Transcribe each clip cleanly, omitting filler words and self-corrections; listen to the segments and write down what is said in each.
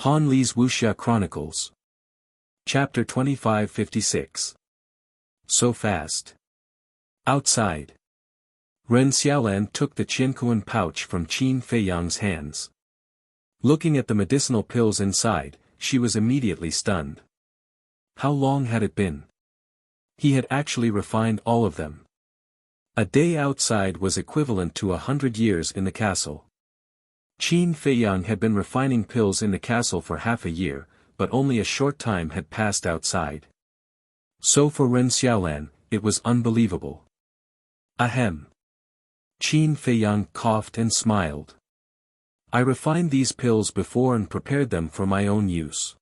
Han Li's Wuxia Chronicles. Chapter 2556. So fast. Outside. Ren Xiaolan took the Qinkuan pouch from Qin Feiyang's hands. Looking at the medicinal pills inside, she was immediately stunned. How long had it been? He had actually refined all of them. A day outside was equivalent to 100 years in the castle. Qin Feiyang had been refining pills in the castle for half a year, but only a short time had passed outside. So for Ren Xiaolan, it was unbelievable. Ahem. Qin Feiyang coughed and smiled. I refined these pills before and prepared them for my own use.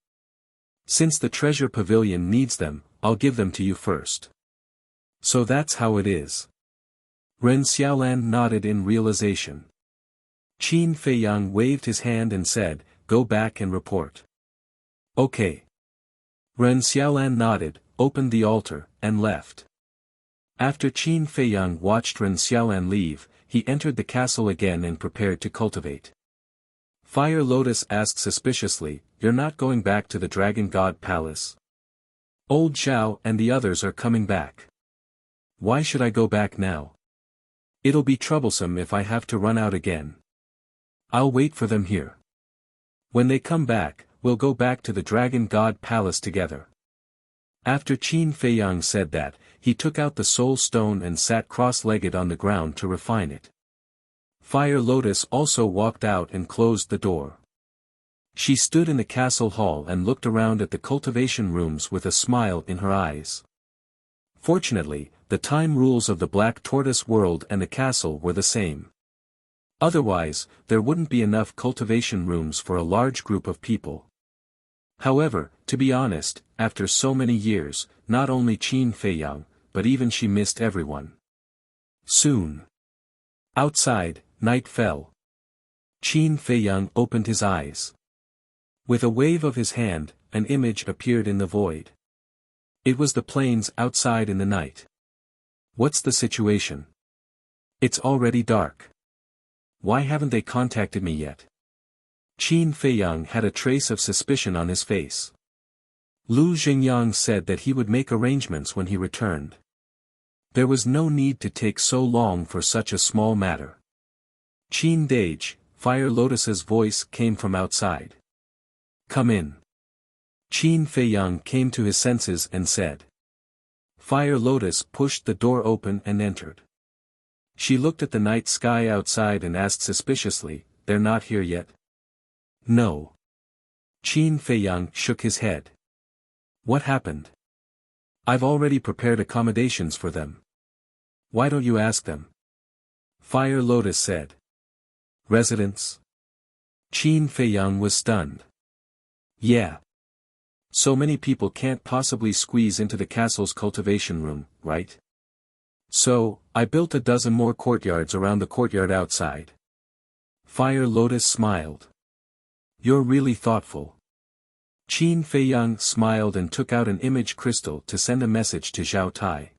Since the treasure pavilion needs them, I'll give them to you first. So that's how it is. Ren Xiaolan nodded in realization. Qin Feiyang waved his hand and said, "Go back and report." Okay. Ren Xiaolan nodded, opened the altar, and left. After Qin Feiyang watched Ren Xiaolan leave, he entered the castle again and prepared to cultivate. Fire Lotus asked suspiciously, "You're not going back to the Dragon God Palace? Old Zhao and the others are coming back. Why should I go back now? It'll be troublesome if I have to run out again. I'll wait for them here. When they come back, we'll go back to the Dragon God Palace together." After Qin Feiyang said that, he took out the soul stone and sat cross-legged on the ground to refine it. Fire Lotus also walked out and closed the door. She stood in the castle hall and looked around at the cultivation rooms with a smile in her eyes. Fortunately, the time rules of the Black Tortoise world and the castle were the same. Otherwise, there wouldn't be enough cultivation rooms for a large group of people. However, to be honest, after so many years, not only Qin Feiyang, but even she missed everyone. Soon. Outside, night fell. Qin Feiyang opened his eyes. With a wave of his hand, an image appeared in the void. It was the plains outside in the night. What's the situation? It's already dark. Why haven't they contacted me yet? Qin Feiyang had a trace of suspicion on his face. Lu Xingyang said that he would make arrangements when he returned. There was no need to take so long for such a small matter. Qin Dage, Fire Lotus's voice came from outside. Come in. Qin Feiyang came to his senses and said. Fire Lotus pushed the door open and entered. She looked at the night sky outside and asked suspiciously, "They're not here yet?" No. Qin Feiyang shook his head. What happened? I've already prepared accommodations for them. Why don't you ask them? Fire Lotus said. Residence? Qin Feiyang was stunned. Yeah. So many people can't possibly squeeze into the castle's cultivation room, right? So, I built a dozen more courtyards around the courtyard outside. Fire Lotus smiled. You're really thoughtful. Qin Feiyang smiled and took out an image crystal to send a message to Zhao Tai.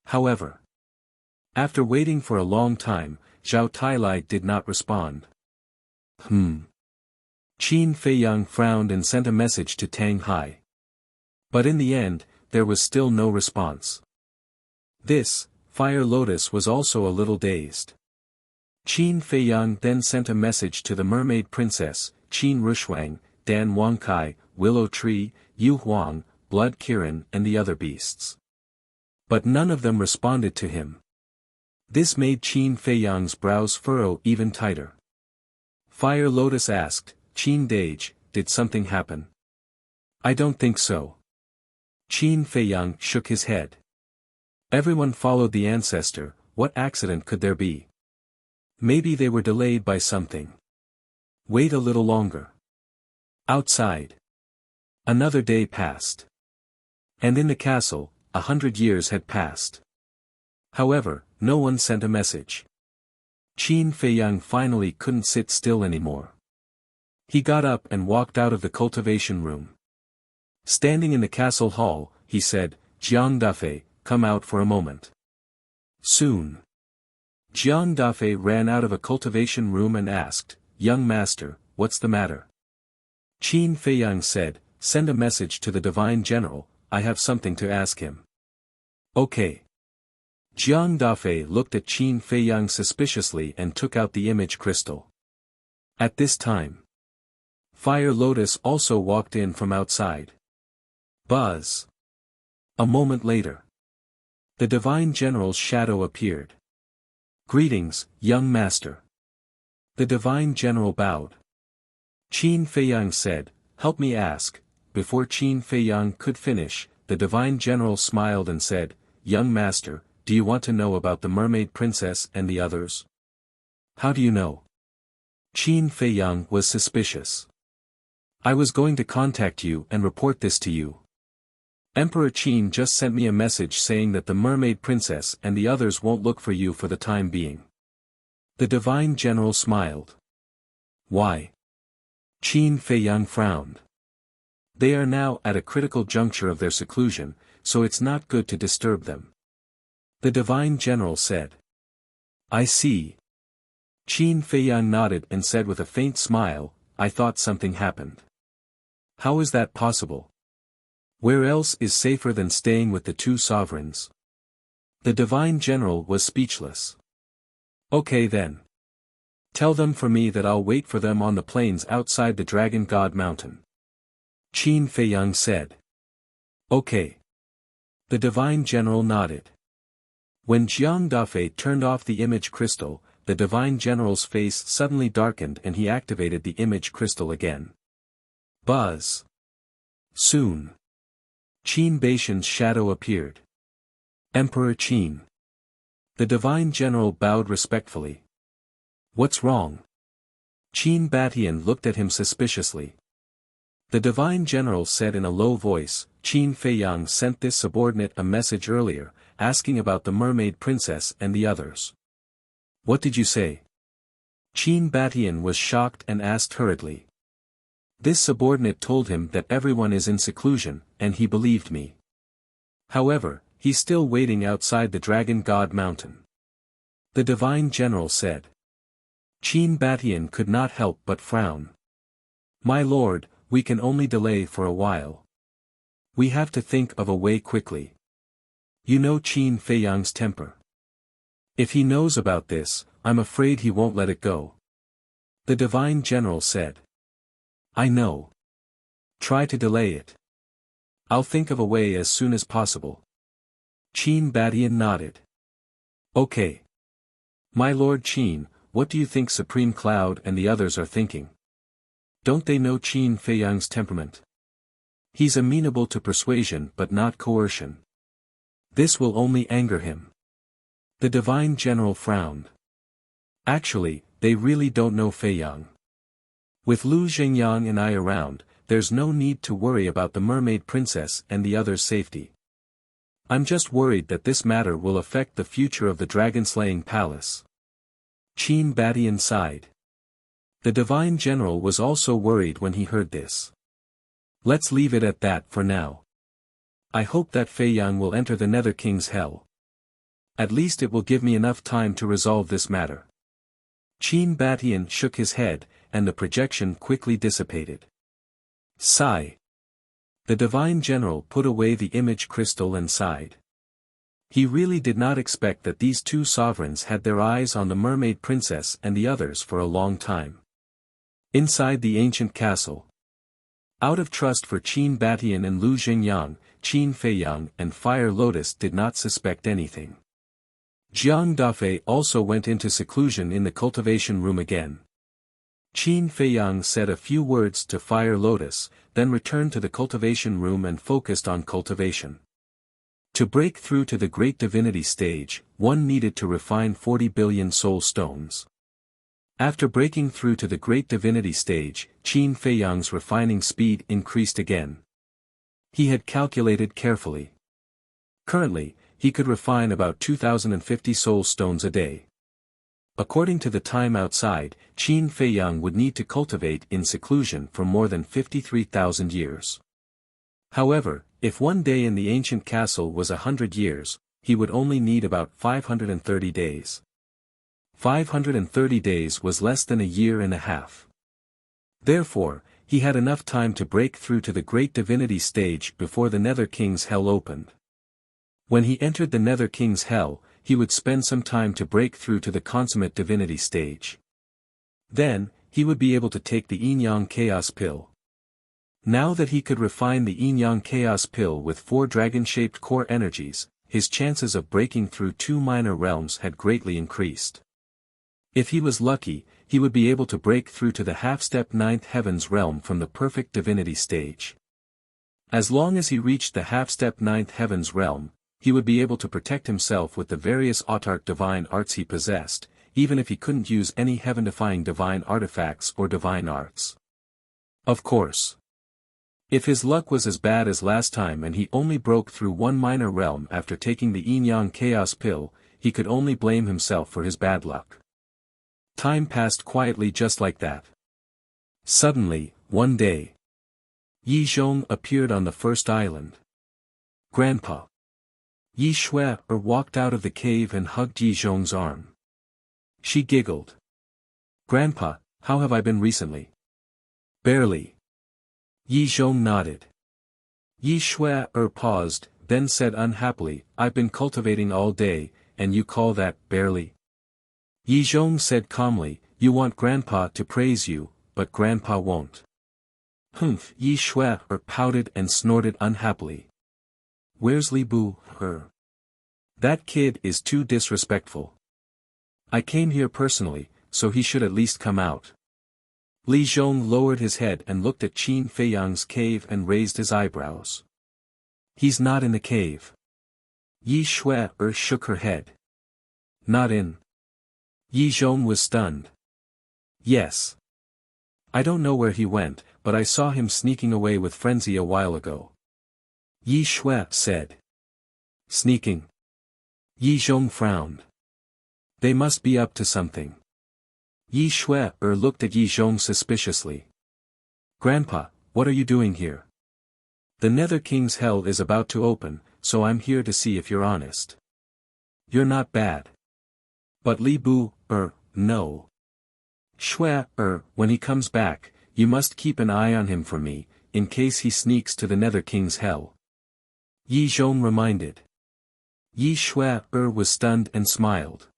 However, after waiting for a long time, Zhao Tai did not respond. Qin Feiyang frowned and sent a message to Tang Hai. But in the end, there was still no response. This, Fire Lotus was also a little dazed. Qin Feiyang then sent a message to the Mermaid Princess, Qin Rushuang, Dan Wangkai, Willow Tree, Yu Huang, Blood Kirin and the other beasts. But none of them responded to him. This made Qin Feiyang's brows furrow even tighter. Fire Lotus asked, Qin Dage, did something happen? I don't think so. Qin Feiyang shook his head. Everyone followed the ancestor, what accident could there be? Maybe they were delayed by something. Wait a little longer. Outside. Another day passed. And in the castle, 100 years had passed. However, no one sent a message. Qin Feiyang finally couldn't sit still anymore. He got up and walked out of the cultivation room. Standing in the castle hall, he said, Jiang Dafei, come out for a moment. Soon. Jiang Dafei ran out of a cultivation room and asked, Young master, what's the matter? Qin Feiyang said, "Send a message to the Divine General, I have something to ask him." Okay. Jiang Dafei looked at Qin Feiyang suspiciously and took out the image crystal. At this time, Fire Lotus also walked in from outside. Buzz. A moment later, the Divine General's shadow appeared. "Greetings, young master." The Divine General bowed. Qin Feiyang said, "Help me ask." Before Qin Feiyang could finish, the Divine General smiled and said, "Young master, do you want to know about the Mermaid Princess and the others?" "How do you know?" Qin Feiyang was suspicious. "I was going to contact you and report this to you. Emperor Qin just sent me a message saying that the Mermaid Princess and the others won't look for you for the time being." The Divine General smiled. "Why?" Qin Feiyang frowned. "They are now at a critical juncture of their seclusion, so it's not good to disturb them." The Divine General said. "I see." Qin Feiyang nodded and said with a faint smile, "I thought something happened." "How is that possible? Where else is safer than staying with the two sovereigns?" The Divine General was speechless. "Okay then. Tell them for me that I'll wait for them on the plains outside the Dragon God Mountain." Qin Feiyang said. "Okay." The Divine General nodded. When Jiang Dafei turned off the image crystal, the Divine General's face suddenly darkened and he activated the image crystal again. Buzz. Soon, Qin Baishan's shadow appeared. "Emperor Qin." The Divine General bowed respectfully. "What's wrong?" Qin Batian looked at him suspiciously. The Divine General said in a low voice, "Qin Feiyang sent this subordinate a message earlier, asking about the Mermaid Princess and the others." "What did you say?" Qin Batian was shocked and asked hurriedly. "This subordinate told him that everyone is in seclusion, and he believed me. However, he's still waiting outside the Dragon God Mountain." The Divine General said. Qin Batian could not help but frown. "My lord, we can only delay for a while. We have to think of a way quickly. You know Qin Feiyang's temper. If he knows about this, I'm afraid he won't let it go." The Divine General said. "I know. Try to delay it. I'll think of a way as soon as possible." Qin Batian nodded. "Okay. My lord Qin, what do you think Supreme Cloud and the others are thinking? Don't they know Qin Feiyang's temperament? He's amenable to persuasion but not coercion. This will only anger him." The Divine General frowned. "Actually, they really don't know Feiyang. With Lu Zhengyang and I around, there's no need to worry about the Mermaid Princess and the others' safety. I'm just worried that this matter will affect the future of the dragon-slaying palace." Qin Batian sighed. The Divine General was also worried when he heard this. "Let's leave it at that for now. I hope that Feiyang will enter the Nether King's hell. At least it will give me enough time to resolve this matter." Qin Batian shook his head, and the projection quickly dissipated. Sigh. The Divine General put away the image crystal and sighed. He really did not expect that these two sovereigns had their eyes on the Mermaid Princess and the others for a long time. Inside the ancient castle, out of trust for Qin Batian and Lu Zhengyang, Qin Feiyang and Fire Lotus did not suspect anything. Jiang Dafei also went into seclusion in the cultivation room again. Qin Feiyang said a few words to Fire Lotus, then returned to the cultivation room and focused on cultivation. To break through to the Great Divinity stage, one needed to refine 40 billion soul stones. After breaking through to the Great Divinity stage, Qin Feiyang's refining speed increased again. He had calculated carefully. Currently, he could refine about 2,050 soul stones a day. According to the time outside, Qin Feiyang would need to cultivate in seclusion for more than 53,000 years. However, if one day in the ancient castle was 100 years, he would only need about 530 days. 530 days was less than a year and a half. Therefore, he had enough time to break through to the great divinity stage before the Nether King's Hell opened. When he entered the Nether King's Hell, he would spend some time to break through to the consummate divinity stage. Then, he would be able to take the Yin-Yang Chaos Pill. Now that he could refine the Yin-Yang Chaos Pill with 4 dragon-shaped core energies, his chances of breaking through 2 minor realms had greatly increased. If he was lucky, he would be able to break through to the half-step 9th Heavens realm from the perfect divinity stage. As long as he reached the half-step 9th Heavens realm, he would be able to protect himself with the various autark divine arts he possessed, even if he couldn't use any heaven-defying divine artifacts or divine arts. Of course. If his luck was as bad as last time and he only broke through 1 minor realm after taking the Yin-Yang Chaos Pill, he could only blame himself for his bad luck. Time passed quietly just like that. Suddenly, one day, Yi Zhong appeared on the first island. Grandpa. Yi Shui walked out of the cave and hugged Yi Zhong's arm. She giggled. Grandpa, how have I been recently? Barely. Yi Zhong nodded. Yi Shui paused, then said unhappily, I've been cultivating all day, and you call that barely? Yi Zhong said calmly, you want Grandpa to praise you, but Grandpa won't. Humph, Yi Shui pouted and snorted unhappily. Where's Li Bu? That kid is too disrespectful. I came here personally, so he should at least come out. Li Zhong lowered his head and looked at Qin Feiyang's cave and raised his eyebrows. He's not in the cave. Yi Shui shook her head. Not in. Yi Zhong was stunned. Yes. I don't know where he went, but I saw him sneaking away with Frenzy a while ago. Yi Shui said. Sneaking. Yi Zhong frowned. They must be up to something. Yi Shui looked at Yi Zhong suspiciously. Grandpa, what are you doing here? The Nether King's Hell is about to open, so I'm here to see if you're honest. You're not bad. But Li Bu, no. Shui, when he comes back, you must keep an eye on him for me, in case he sneaks to the Nether King's Hell. Yi Zhong reminded. Yi Shui was stunned and smiled.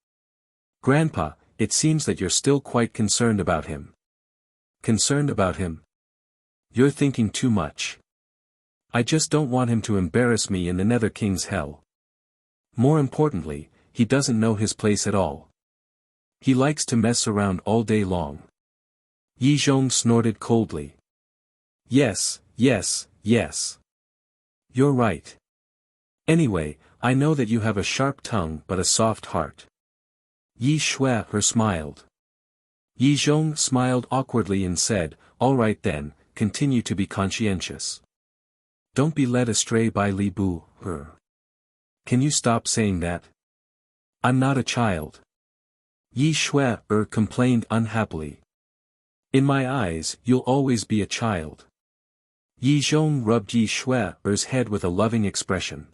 Grandpa, it seems that you're still quite concerned about him. Concerned about him? You're thinking too much. I just don't want him to embarrass me in the Nether King's Hell. More importantly, he doesn't know his place at all. He likes to mess around all day long. Yi Zhong snorted coldly. Yes, yes, yes. You're right. Anyway, I know that you have a sharp tongue but a soft heart. Yi Shui smiled. Yi Zhong smiled awkwardly and said, all right then, continue to be conscientious. Don't be led astray by Li Bu, Can you stop saying that? I'm not a child. Yi Shui complained unhappily. In my eyes, you'll always be a child. Yi Zhong rubbed Yi Shui's head with a loving expression.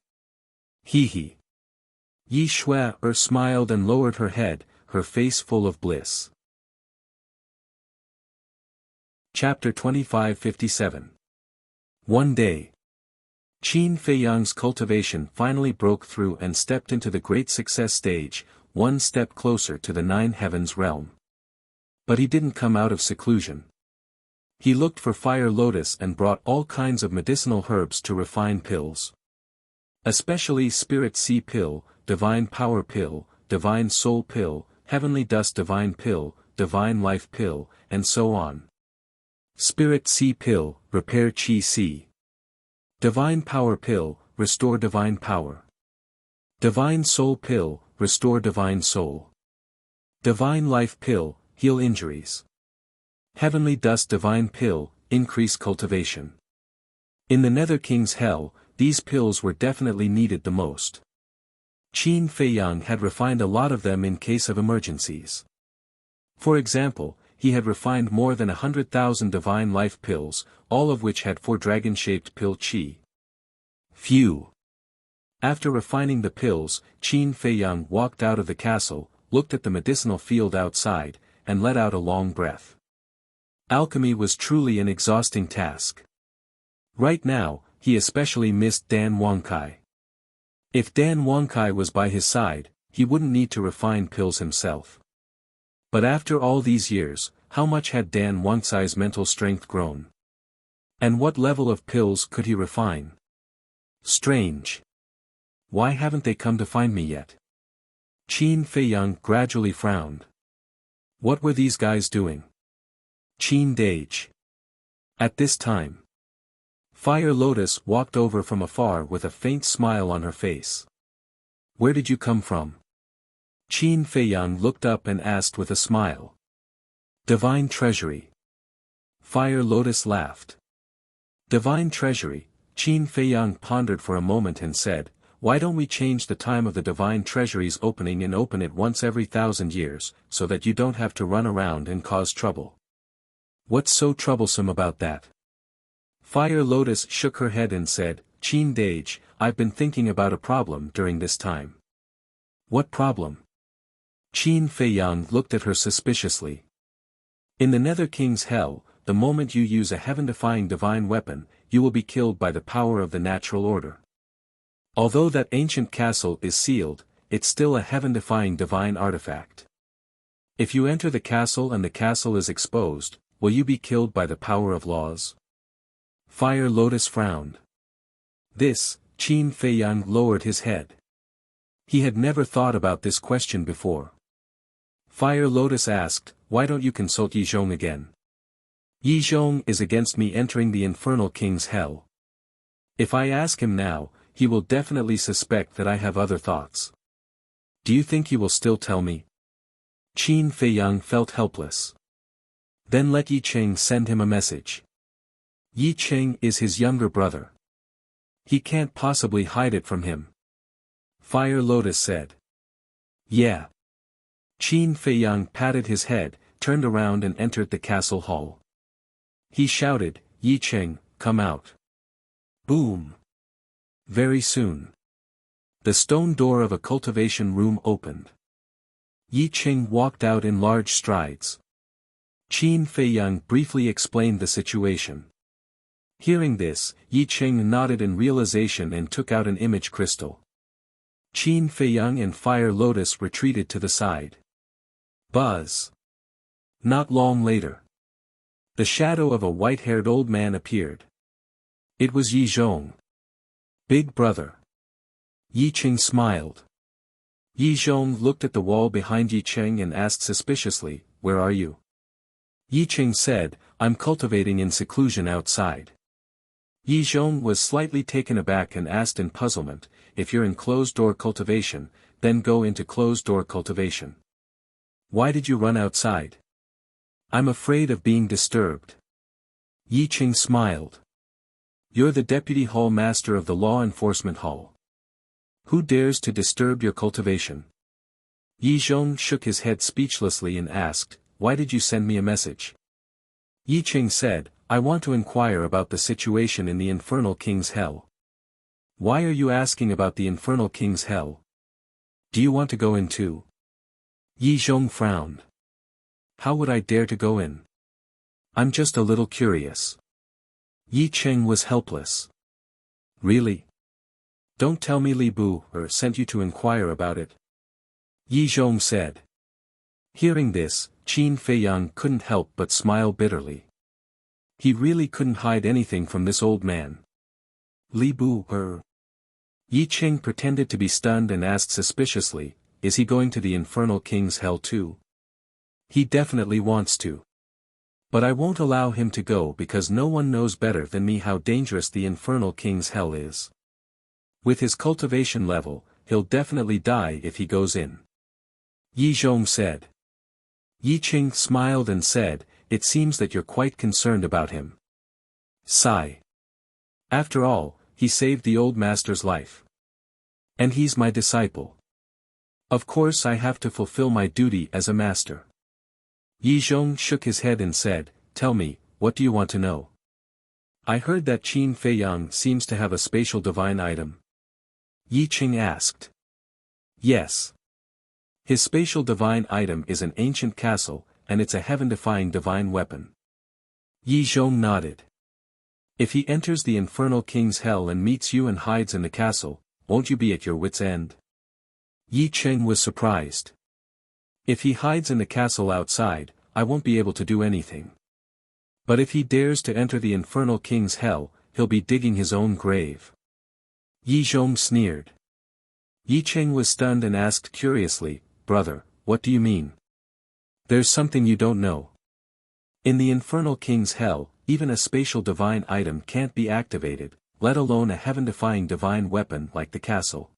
Hee hee. Yi Shui smiled and lowered her head, her face full of bliss. Chapter 2557. One day. Qin Feiyang's cultivation finally broke through and stepped into the great success stage, one step closer to the 9 Heavens realm. But he didn't come out of seclusion. He looked for fire lotus and brought all kinds of medicinal herbs to refine pills. Especially Spirit Sea Pill, Divine Power Pill, Divine Soul Pill, Heavenly Dust Divine Pill, Divine Life Pill, and so on. Spirit Sea Pill, Repair Qi Si. Divine Power Pill, Restore Divine Power. Divine Soul Pill, Restore Divine Soul. Divine Life Pill, Heal Injuries. Heavenly Dust Divine Pill, Increase Cultivation. In the Nether King's Hell, these pills were definitely needed the most. Qin Feiyang had refined a lot of them in case of emergencies. For example, he had refined more than 100,000 divine life pills, all of which had 4 dragon-shaped pill qi. Phew! After refining the pills, Qin Feiyang walked out of the castle, looked at the medicinal field outside, and let out a long breath. Alchemy was truly an exhausting task. Right now, he especially missed Dan Wangkai. If Dan Wangkai was by his side, he wouldn't need to refine pills himself. But after all these years, how much had Dan Wangkai's mental strength grown? And what level of pills could he refine? Strange. Why haven't they come to find me yet? Qin Feiyang gradually frowned. What were these guys doing? Qin Dage. At this time, Fire Lotus walked over from afar with a faint smile on her face. Where did you come from? Qin Feiyang looked up and asked with a smile. Divine Treasury. Fire Lotus laughed. Divine Treasury. Qin Feiyang pondered for a moment and said, why don't we change the time of the Divine Treasury's opening and open it once every 1,000 years, so that you don't have to run around and cause trouble? What's so troublesome about that? Fire Lotus shook her head and said, Qin Dage, I've been thinking about a problem during this time. What problem? Qin Feiyang looked at her suspiciously. In the Nether King's Hell, the moment you use a heaven-defying divine weapon, you will be killed by the power of the natural order. Although that ancient castle is sealed, it's still a heaven-defying divine artifact. If you enter the castle and the castle is exposed, will you be killed by the power of laws? Fire Lotus frowned. This, Qin Feiyang lowered his head. He had never thought about this question before. Fire Lotus asked, why don't you consult Yi Zhong again? Yi Zhong is against me entering the Infernal King's Hell. If I ask him now, he will definitely suspect that I have other thoughts. Do you think he will still tell me? Qin Feiyang felt helpless. Then let Yi Cheng send him a message. Yi Cheng is his younger brother. He can't possibly hide it from him. Fire Lotus said. Yeah. Qin Feiyang patted his head, turned around and entered the castle hall. He shouted, Yi Cheng, come out. Boom. Very soon. The stone door of a cultivation room opened. Yi Cheng walked out in large strides. Qin Feiyang briefly explained the situation. Hearing this, Yi Cheng nodded in realization and took out an image crystal. Qin Feiyang and Fire Lotus retreated to the side. Buzz. Not long later. The shadow of a white-haired old man appeared. It was Yi Zhong. Big brother. Yi Cheng smiled. Yi Zhong looked at the wall behind Yi Cheng and asked suspiciously, where are you? Yi Cheng said, I'm cultivating in seclusion outside. Yi Zhong was slightly taken aback and asked in puzzlement, if you're in closed-door cultivation, then go into closed-door cultivation. Why did you run outside? I'm afraid of being disturbed. Yi Cheng smiled. You're the Deputy Hall Master of the Law Enforcement Hall. Who dares to disturb your cultivation? Yi Zhong shook his head speechlessly and asked, why did you send me a message? Yi Cheng said, I want to inquire about the situation in the Infernal King's Hell. Why are you asking about the Infernal King's Hell? Do you want to go in too? Yi Zhong frowned. How would I dare to go in? I'm just a little curious. Yi Cheng was helpless. Really? Don't tell me Li Bu sent you to inquire about it. Yi Zhong said. Hearing this, Qin Feiyang couldn't help but smile bitterly. He really couldn't hide anything from this old man. Li Bu Yi Cheng pretended to be stunned and asked suspiciously, is he going to the Infernal King's Hell too? He definitely wants to. But I won't allow him to go because no one knows better than me how dangerous the Infernal King's Hell is. With his cultivation level, he'll definitely die if he goes in. Yi Zhong said. Yi Cheng smiled and said, it seems that you're quite concerned about him. Sigh. After all, he saved the old master's life. And he's my disciple. Of course I have to fulfill my duty as a master. Yi Zhong shook his head and said, tell me, what do you want to know? I heard that Qin Feiyang seems to have a spatial divine item. Yi Cheng asked. Yes. His spatial divine item is an ancient castle, and it's a heaven-defying divine weapon. Yi Zhong nodded. If he enters the infernal king's hell and meets you and hides in the castle, won't you be at your wit's end? Yi Cheng was surprised. If he hides in the castle outside, I won't be able to do anything. But if he dares to enter the infernal king's hell, he'll be digging his own grave. Yi Zhong sneered. Yi Cheng was stunned and asked curiously, "Brother, what do you mean?" "There's something you don't know. In the infernal king's hell, even a spatial divine item can't be activated, let alone a heaven-defying divine weapon like the castle."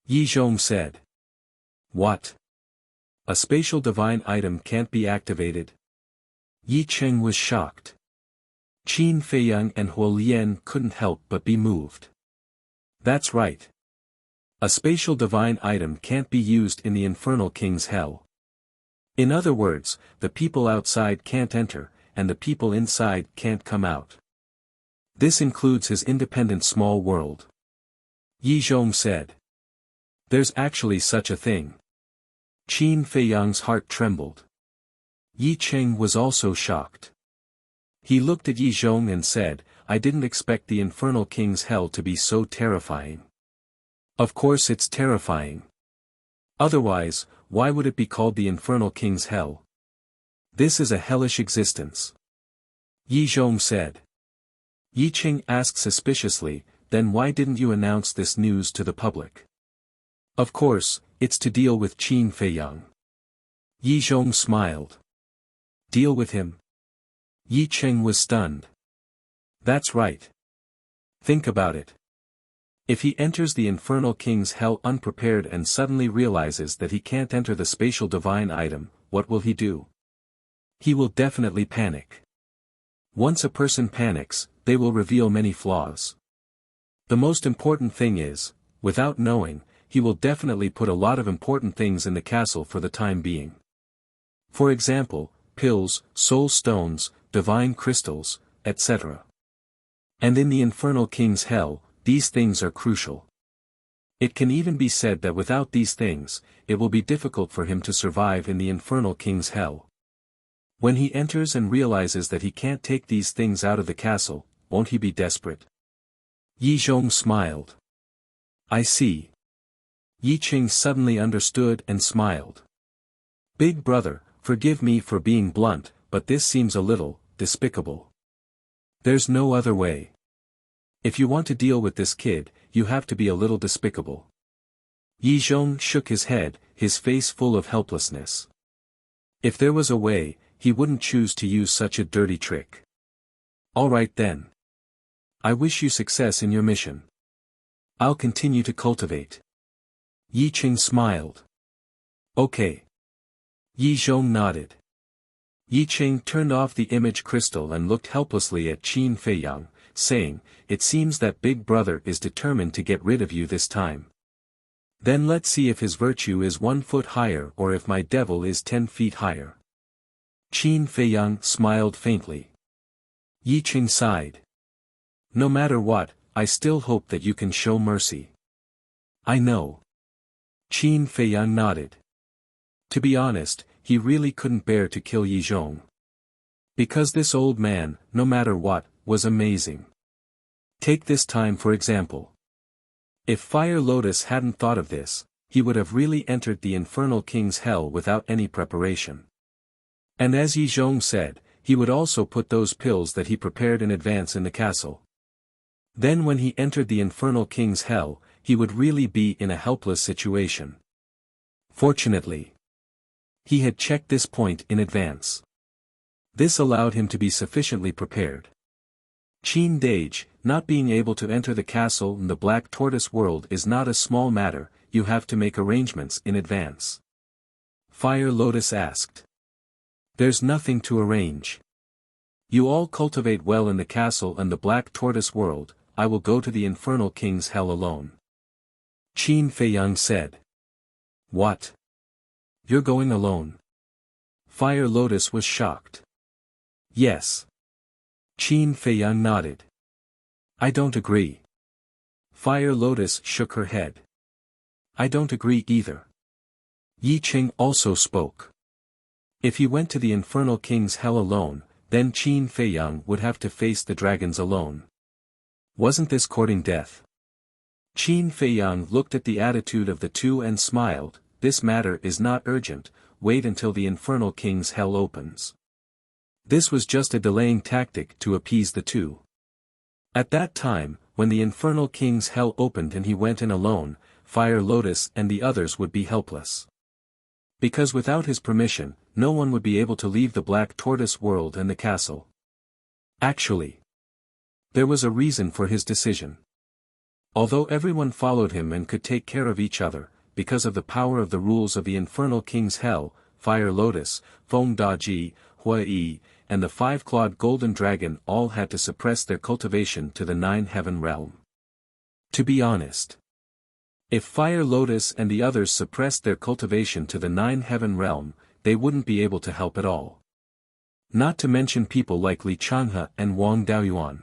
Yi Zhong said. "What? A spatial divine item can't be activated?" Yi Cheng was shocked. Qin Feiyang and Huo Lian couldn't help but be moved. That's right. A spatial divine item can't be used in the infernal king's hell. In other words, the people outside can't enter, and the people inside can't come out. This includes his independent small world. Yi Zhong said. There's actually such a thing. Qin Feiyang's heart trembled. Yi Cheng was also shocked. He looked at Yi Zhong and said, I didn't expect the infernal king's hell to be so terrifying. Of course it's terrifying. Otherwise, why would it be called the infernal king's hell? This is a hellish existence. Yi Zhong said. Yi Cheng asked suspiciously, then why didn't you announce this news to the public? Of course, it's to deal with Qin Feiyang. Yi Zhong smiled. Deal with him? Yi Cheng was stunned. That's right. Think about it. If he enters the infernal king's hell unprepared and suddenly realizes that he can't enter the spatial divine item, what will he do? He will definitely panic. Once a person panics, they will reveal many flaws. The most important thing is, without knowing, he will definitely put a lot of important things in the castle for the time being. For example, pills, soul stones, divine crystals, etc. And in the infernal king's hell, these things are crucial. It can even be said that without these things, it will be difficult for him to survive in the infernal king's hell. When he enters and realizes that he can't take these things out of the castle, won't he be desperate? Yi Zhong smiled. I see. Yi Cheng suddenly understood and smiled. Big brother, forgive me for being blunt, but this seems a little despicable. There's no other way. If you want to deal with this kid, you have to be a little despicable. Yi Zhong shook his head, his face full of helplessness. If there was a way, he wouldn't choose to use such a dirty trick. All right then. I wish you success in your mission. I'll continue to cultivate. Yi Cheng smiled. Okay. Yi Zhong nodded. Yi Cheng turned off the image crystal and looked helplessly at Qin Feiyang, saying, It seems that Big Brother is determined to get rid of you this time. Then let's see if his virtue is 1 foot higher or if my devil is 10 feet higher. Qin Feiyang smiled faintly. Yi Cheng sighed. No matter what, I still hope that you can show mercy. I know. Qin Feiyang nodded. To be honest, he really couldn't bear to kill Yi Zhong. Because this old man, no matter what, was amazing. Take this time for example. If Fire Lotus hadn't thought of this, he would have really entered the infernal king's hell without any preparation. And as Yi Zhong said, he would also put those pills that he prepared in advance in the castle. Then when he entered the infernal king's hell, he would really be in a helpless situation. Fortunately, he had checked this point in advance. This allowed him to be sufficiently prepared. Qin Dage, not being able to enter the castle in the Black Tortoise world is not a small matter, you have to make arrangements in advance. Fire Lotus asked. There's nothing to arrange. You all cultivate well in the castle and the Black Tortoise world, I will go to the infernal king's hell alone. Qin Feiyang said. What? You're going alone? Fire Lotus was shocked. Yes. Qin Feiyang nodded. I don't agree. Fire Lotus shook her head. I don't agree either. Yi Cheng also spoke. If he went to the infernal king's hell alone, then Qin Feiyang would have to face the dragons alone. Wasn't this courting death? Qin Feiyang looked at the attitude of the two and smiled. This matter is not urgent, wait until the infernal king's hell opens. This was just a delaying tactic to appease the two. At that time, when the infernal king's hell opened and he went in alone, Fire Lotus and the others would be helpless. Because without his permission, no one would be able to leave the Black Tortoise world and the castle. Actually, there was a reason for his decision. Although everyone followed him and could take care of each other, because of the power of the rules of the infernal king's hell, Fire Lotus, Feng Daji, Hua Yi, and the five-clawed golden dragon all had to suppress their cultivation to the nine-heaven realm. To be honest, if Fire Lotus and the others suppressed their cultivation to the nine-heaven realm, they wouldn't be able to help at all. Not to mention people like Li Changhe and Wang Daoyuan.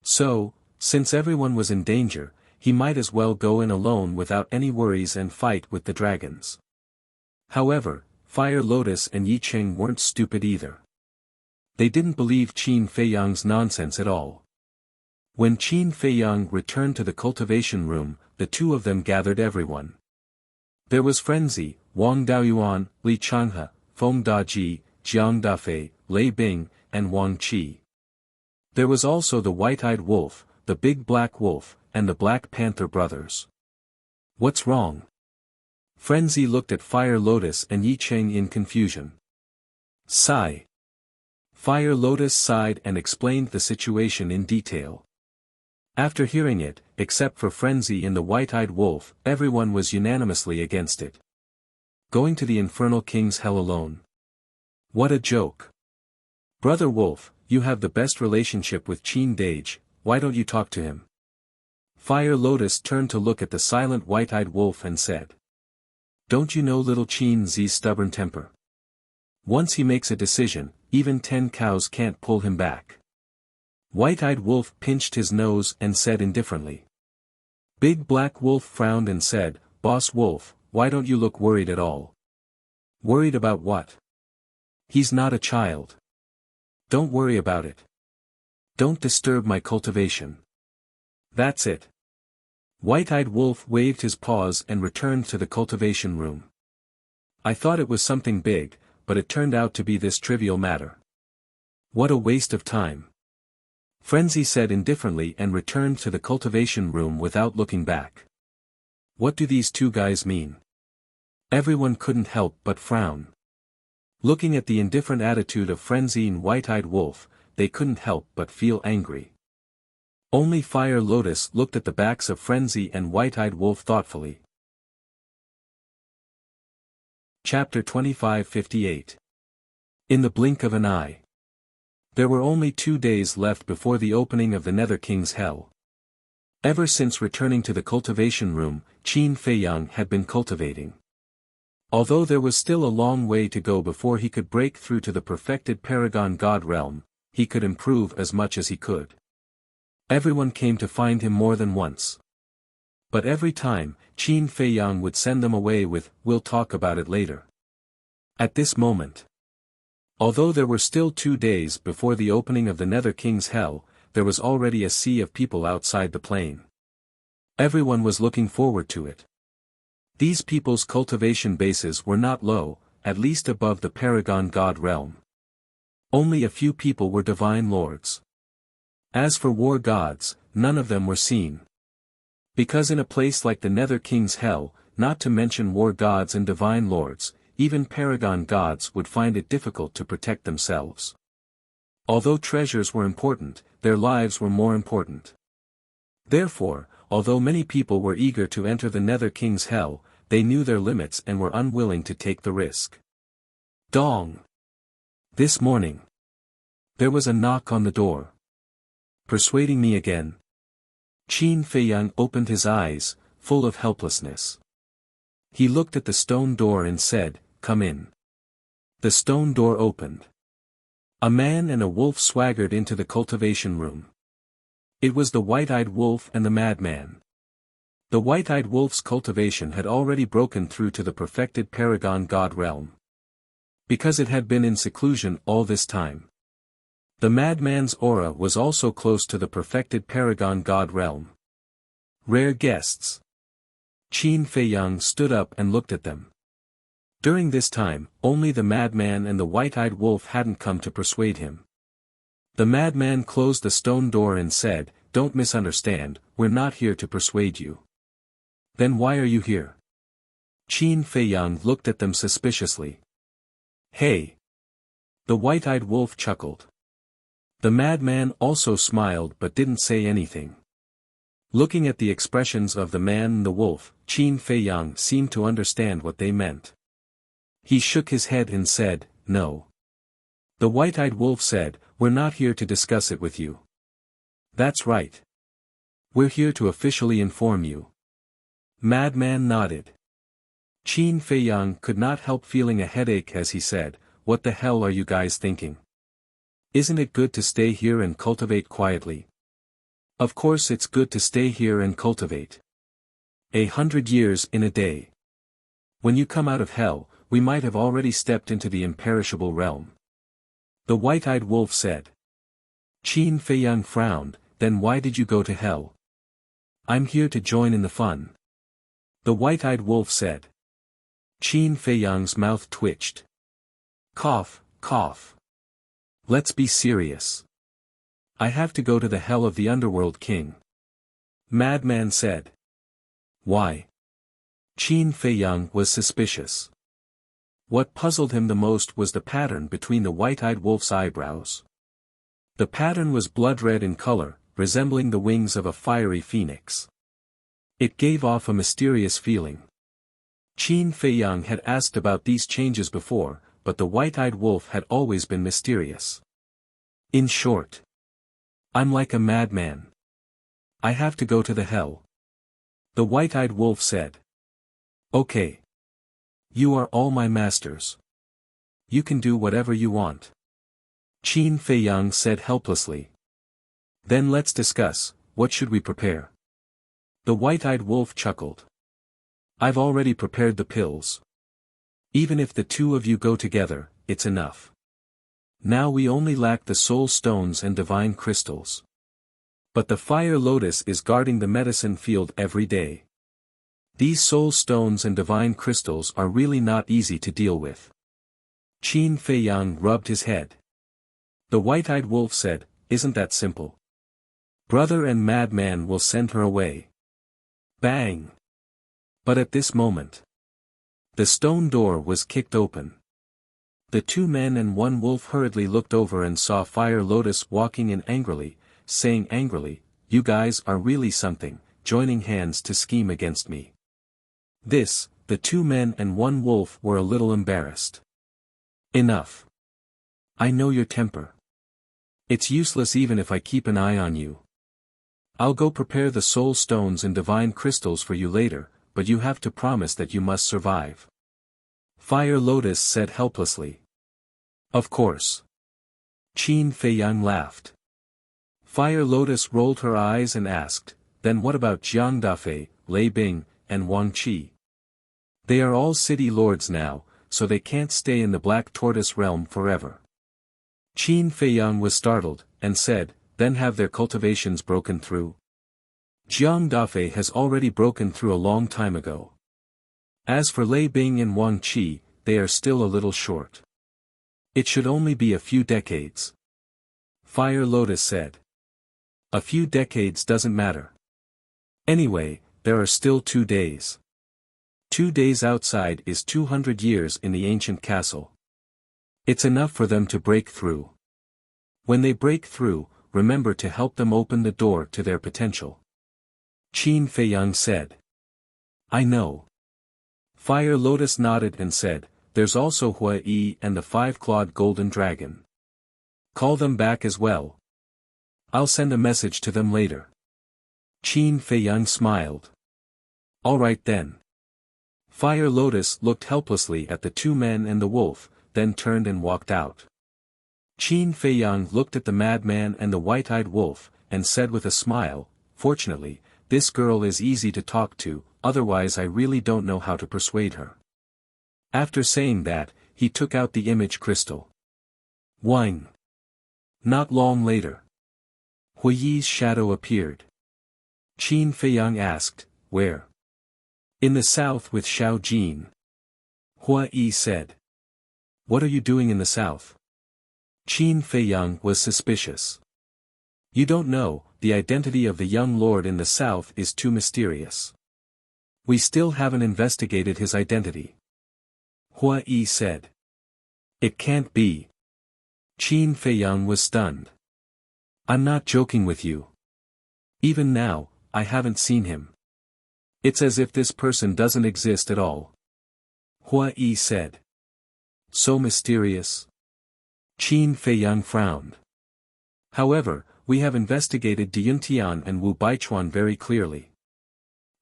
So, since everyone was in danger, he might as well go in alone without any worries and fight with the dragons. However, Fire Lotus and Yi Cheng weren't stupid either. They didn't believe Qin Feiyang's nonsense at all. When Qin Feiyang returned to the cultivation room, the two of them gathered everyone. There was Frenzy, Wang Daoyuan, Li Changhe, Feng Daji, Jiang Dafei, Lei Bing, and Wang Qi. There was also the White-Eyed Wolf, the Big Black Wolf, and the Black Panther brothers. What's wrong? Frenzy looked at Fire Lotus and Yi Cheng in confusion. Sigh. Fire Lotus sighed and explained the situation in detail. After hearing it, except for Frenzy and the White-Eyed Wolf, everyone was unanimously against it. Going to the Infernal King's hell alone. What a joke. Brother Wolf, you have the best relationship with Qin Dage, why don't you talk to him? Fire Lotus turned to look at the silent White-Eyed Wolf and said. Don't you know little Qin Zi's stubborn temper? Once he makes a decision, even 10 cows can't pull him back. White-Eyed Wolf pinched his nose and said indifferently. Big Black Wolf frowned and said, Boss Wolf, why don't you look worried at all? Worried about what? He's not a child. Don't worry about it. Don't disturb my cultivation. That's it. White-Eyed Wolf waved his paws and returned to the cultivation room. I thought it was something big, but it turned out to be this trivial matter. What a waste of time. Frenzy said indifferently and returned to the cultivation room without looking back. What do these two guys mean? Everyone couldn't help but frown. Looking at the indifferent attitude of Frenzy and White-Eyed Wolf, they couldn't help but feel angry. Only Fire Lotus looked at the backs of Frenzy and White-Eyed Wolf thoughtfully. Chapter 2558. In the blink of an eye. There were only 2 days left before the opening of the Nether King's Hell. Ever since returning to the cultivation room, Qin Feiyang had been cultivating. Although there was still a long way to go before he could break through to the perfected Paragon God realm, he could improve as much as he could. Everyone came to find him more than once. But every time, Qin Feiyang would send them away with, we'll talk about it later. At this moment, although there were still 2 days before the opening of the Nether King's Hell, there was already a sea of people outside the plain. Everyone was looking forward to it. These people's cultivation bases were not low, at least above the Paragon God realm. Only a few people were divine lords. As for war gods, none of them were seen. Because in a place like the Nether King's Hell, not to mention war gods and divine lords, even Paragon gods would find it difficult to protect themselves. Although treasures were important, their lives were more important. Therefore, although many people were eager to enter the Nether King's Hell, they knew their limits and were unwilling to take the risk. Dong! This morning, there was a knock on the door. Persuading me again? Qin Feiyang opened his eyes, full of helplessness. He looked at the stone door and said, come in. The stone door opened. A man and a wolf swaggered into the cultivation room. It was the White-Eyed Wolf and the madman. The White-Eyed Wolf's cultivation had already broken through to the perfected Paragon God realm. Because it had been in seclusion all this time. The madman's aura was also close to the perfected paragon god realm. Rare guests. Qin Feiyang stood up and looked at them. During this time, only the madman and the white-eyed wolf hadn't come to persuade him. The madman closed the stone door and said, "Don't misunderstand, we're not here to persuade you." "Then why are you here?" Qin Feiyang looked at them suspiciously. "Hey!" The white-eyed wolf chuckled. The madman also smiled but didn't say anything. Looking at the expressions of the man and the wolf, Qin Feiyang seemed to understand what they meant. He shook his head and said, "No." The white-eyed wolf said, "We're not here to discuss it with you." "That's right. We're here to officially inform you." Madman nodded. Qin Feiyang could not help feeling a headache as he said, "What the hell are you guys thinking? Isn't it good to stay here and cultivate quietly?" "Of course it's good to stay here and cultivate. 100 years in a day. When you come out of hell, we might have already stepped into the imperishable realm." The white-eyed wolf said. Qin Feiyang frowned, "Then why did you go to hell?" "I'm here to join in the fun." The white-eyed wolf said. Qin Feiyang's mouth twitched. Cough, cough. "Let's be serious. I have to go to the hell of the underworld king." Madman said. "Why?" Qin Feiyang was suspicious. What puzzled him the most was the pattern between the white-eyed wolf's eyebrows. The pattern was blood-red in color, resembling the wings of a fiery phoenix. It gave off a mysterious feeling. Qin Feiyang had asked about these changes before, but the white-eyed wolf had always been mysterious. "In short, I'm like a madman. I have to go to the hell." The white-eyed wolf said. "Okay. You are all my masters. You can do whatever you want." Qin Feiyang said helplessly. "Then let's discuss, what should we prepare?" The white-eyed wolf chuckled. "I've already prepared the pills. Even if the two of you go together, it's enough. Now we only lack the soul stones and divine crystals. But the fire lotus is guarding the medicine field every day. These soul stones and divine crystals are really not easy to deal with." Qin Feiyang rubbed his head. The white-eyed wolf said, "Isn't that simple? Brother and madman will send her away." Bang! But at this moment, the stone door was kicked open. The two men and one wolf hurriedly looked over and saw Fire Lotus walking in angrily, saying angrily, "You guys are really something, joining hands to scheme against me." The two men and one wolf were a little embarrassed. "Enough. I know your temper. It's useless even if I keep an eye on you. I'll go prepare the soul stones and divine crystals for you later, but you have to promise that you must survive." Fire Lotus said helplessly. "Of course." Qin Feiyang laughed. Fire Lotus rolled her eyes and asked, "Then what about Jiang Dafei, Lei Bing, and Wang Qi? They are all city lords now, so they can't stay in the Black Tortoise realm forever." Qin Feiyang was startled, and said, "Then have their cultivations broken through?" "Jiang Dafei has already broken through a long time ago. As for Lei Bing and Wang Qi, they are still a little short. It should only be a few decades." Fire Lotus said. "A few decades doesn't matter. Anyway, there are still 2 days. 2 days outside is 200 years in the ancient castle. It's enough for them to break through. When they break through, remember to help them open the door to their potential." Qin Feiyang said. "I know." Fire Lotus nodded and said, "There's also Hua Yi and the 5-clawed golden dragon. Call them back as well. I'll send a message to them later." Qin Feiyang smiled. "All right then." Fire Lotus looked helplessly at the two men and the wolf, then turned and walked out. Qin Feiyang looked at the madman and the white-eyed wolf, and said with a smile, "Fortunately, this girl is easy to talk to, otherwise I really don't know how to persuade her." After saying that, he took out the image crystal. Wang! Not long later, Hui Yi's shadow appeared. Qin Feiyang asked, "Where?" "In the south with Xiao Jin." Hui Yi said. "What are you doing in the south?" Qin Feiyang was suspicious. "You don't know, the identity of the young lord in the south is too mysterious. We still haven't investigated his identity." Hui Yi said. "It can't be." Qin Feiyang was stunned. "I'm not joking with you. Even now, I haven't seen him. It's as if this person doesn't exist at all." Hui Yi said. "So mysterious?" Qin Feiyang frowned. "However, we have investigated Diyuntian and Wu Baichuan very clearly.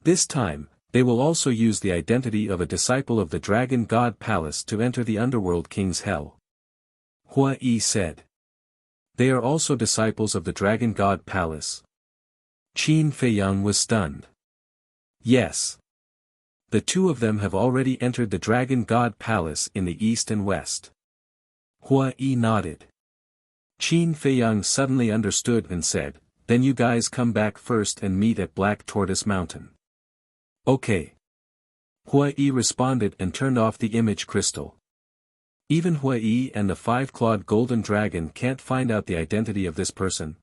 This time, they will also use the identity of a disciple of the Dragon God Palace to enter the Underworld King's Hell." Hui Yi said. "They are also disciples of the Dragon God Palace?" Qin Feiyang was stunned. "Yes. The two of them have already entered the Dragon God Palace in the east and west." Hui Yi nodded. Qin Feiyang suddenly understood and said, "Then you guys come back first and meet at Black Tortoise Mountain." "Okay." Hui Yi responded and turned off the image crystal. Even Hui Yi and the five-clawed golden dragon can't find out the identity of this person.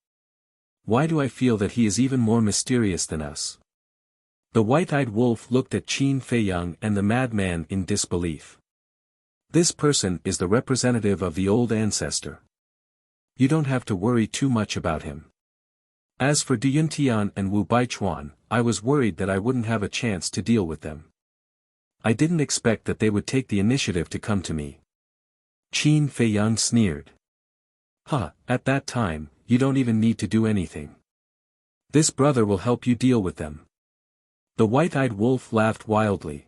Why do I feel that he is even more mysterious than us? The white-eyed wolf looked at Qin Feiyang and the madman in disbelief. This person is the representative of the old ancestor. You don't have to worry too much about him. As for Diyuntian and Wu Baichuan, I was worried that I wouldn't have a chance to deal with them. I didn't expect that they would take the initiative to come to me." Qin Feiyang sneered. At that time, you don't even need to do anything. This brother will help you deal with them." The white-eyed wolf laughed wildly.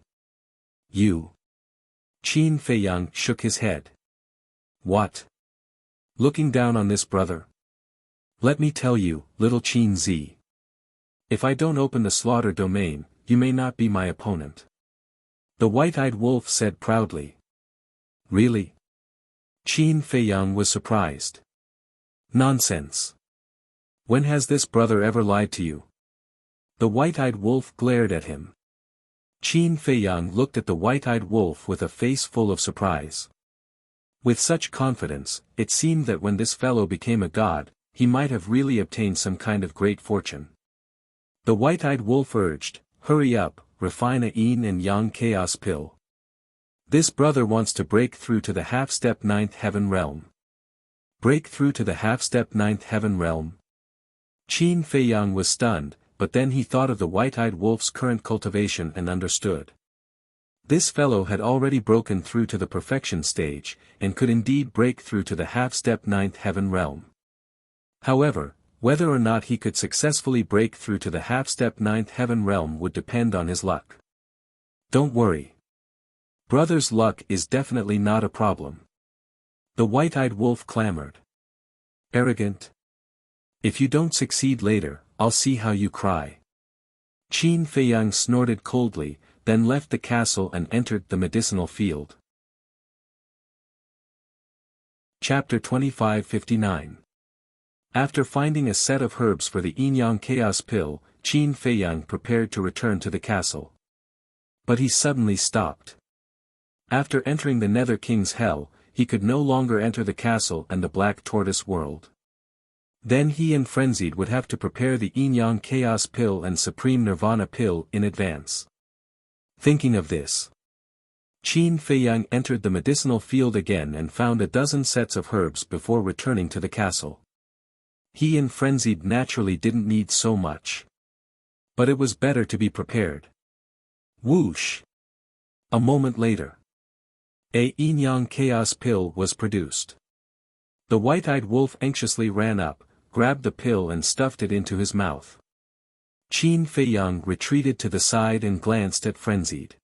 "You?" Qin Feiyang shook his head. "What? Looking down on this brother? Let me tell you, little Qin Zi. If I don't open the slaughter domain, you may not be my opponent." The white-eyed wolf said proudly. "Really?" Qin Feiyang was surprised. "Nonsense. When has this brother ever lied to you?" The white-eyed wolf glared at him. Qin Feiyang looked at the white-eyed wolf with a face full of surprise. With such confidence, it seemed that when this fellow became a god, he might have really obtained some kind of great fortune. The white-eyed wolf urged, "Hurry up, refine a yin and yang chaos pill. This brother wants to break through to the half-step ninth heaven realm." Break through to the half-step ninth heaven realm? Qin Feiyang was stunned, but then he thought of the white-eyed wolf's current cultivation and understood. This fellow had already broken through to the perfection stage, and could indeed break through to the half-step ninth heaven realm. However, whether or not he could successfully break through to the half-step ninth heaven realm would depend on his luck. "Don't worry. Brother's luck is definitely not a problem." The white-eyed wolf clamored. "Arrogant. If you don't succeed later, I'll see how you cry." Qin Feiyang snorted coldly, then left the castle and entered the medicinal field. Chapter 2559. After finding a set of herbs for the yin-yang chaos pill, Qin Feiyang prepared to return to the castle. But he suddenly stopped. After entering the Nether King's Hell, he could no longer enter the castle and the Black Tortoise world. Then he and Frenzied would have to prepare the yin-yang chaos pill and supreme nirvana pill in advance. Thinking of this, Qin Feiyang entered the medicinal field again and found a dozen sets of herbs before returning to the castle. He and Frenzied naturally didn't need so much. But it was better to be prepared. Whoosh! A moment later, a yin-yang chaos pill was produced. The white-eyed wolf anxiously ran up, grabbed the pill and stuffed it into his mouth. Qin Feiyang retreated to the side and glanced at Frenzied.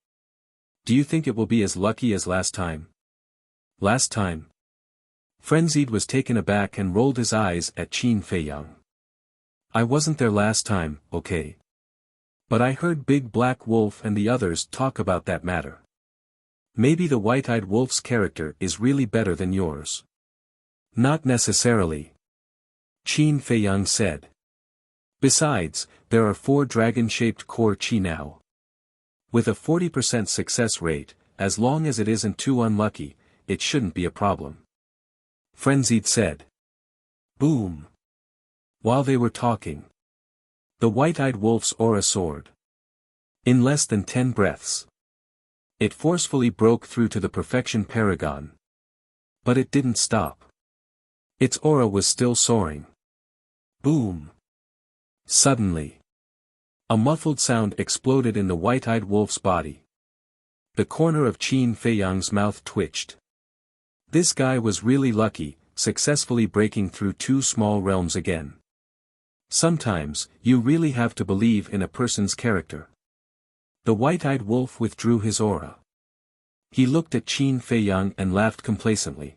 "Do you think it will be as lucky as last time?" "Last time?" Frenzied was taken aback and rolled his eyes at Qin Feiyang. "I wasn't there last time, okay? But I heard Big Black Wolf and the others talk about that matter. Maybe the white-eyed wolf's character is really better than yours." "Not necessarily. Qin Feiyang said. Besides, there are 4 dragon-shaped core qi now. With a 40% success rate, as long as it isn't too unlucky, it shouldn't be a problem. Frenzied said. Boom. While they were talking, the white-eyed wolf's aura soared. In less than 10 breaths, it forcefully broke through to the perfection paragon. But it didn't stop. Its aura was still soaring. Boom. Suddenly, a muffled sound exploded in the white-eyed wolf's body. The corner of Qin Feiyang's mouth twitched. This guy was really lucky, successfully breaking through 2 small realms again. Sometimes, you really have to believe in a person's character. The white-eyed wolf withdrew his aura. He looked at Qin Feiyang and laughed complacently.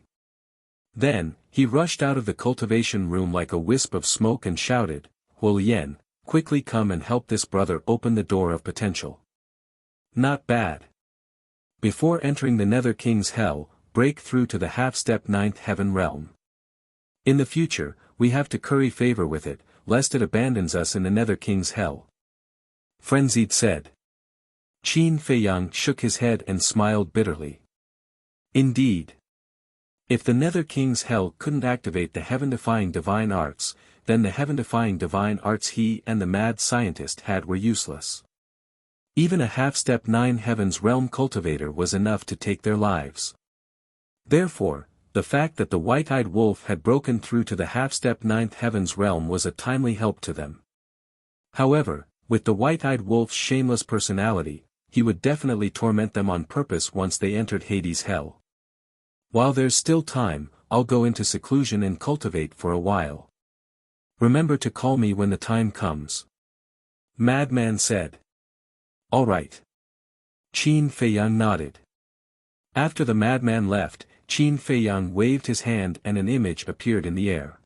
Then, he rushed out of the cultivation room like a wisp of smoke and shouted, Huo Yan, quickly come and help this brother open the door of potential. Not bad. Before entering the Nether King's hell, break through to the half-step 9th heaven realm. In the future, we have to curry favor with it, lest it abandons us in the Nether King's hell. Frenzied said. Qin Feiyang shook his head and smiled bitterly. Indeed. If the Nether King's hell couldn't activate the heaven-defying divine arts, then the heaven-defying divine arts he and the mad scientist had were useless. Even a half-step 9 heavens realm cultivator was enough to take their lives. Therefore, the fact that the white-eyed wolf had broken through to the half-step 9th heavens realm was a timely help to them. However, with the white-eyed wolf's shameless personality, he would definitely torment them on purpose once they entered Hades' hell. While there's still time, I'll go into seclusion and cultivate for a while. Remember to call me when the time comes. Madman said. All right. Qin Feiyang nodded. After the madman left, Qin Feiyang waved his hand and an image appeared in the air.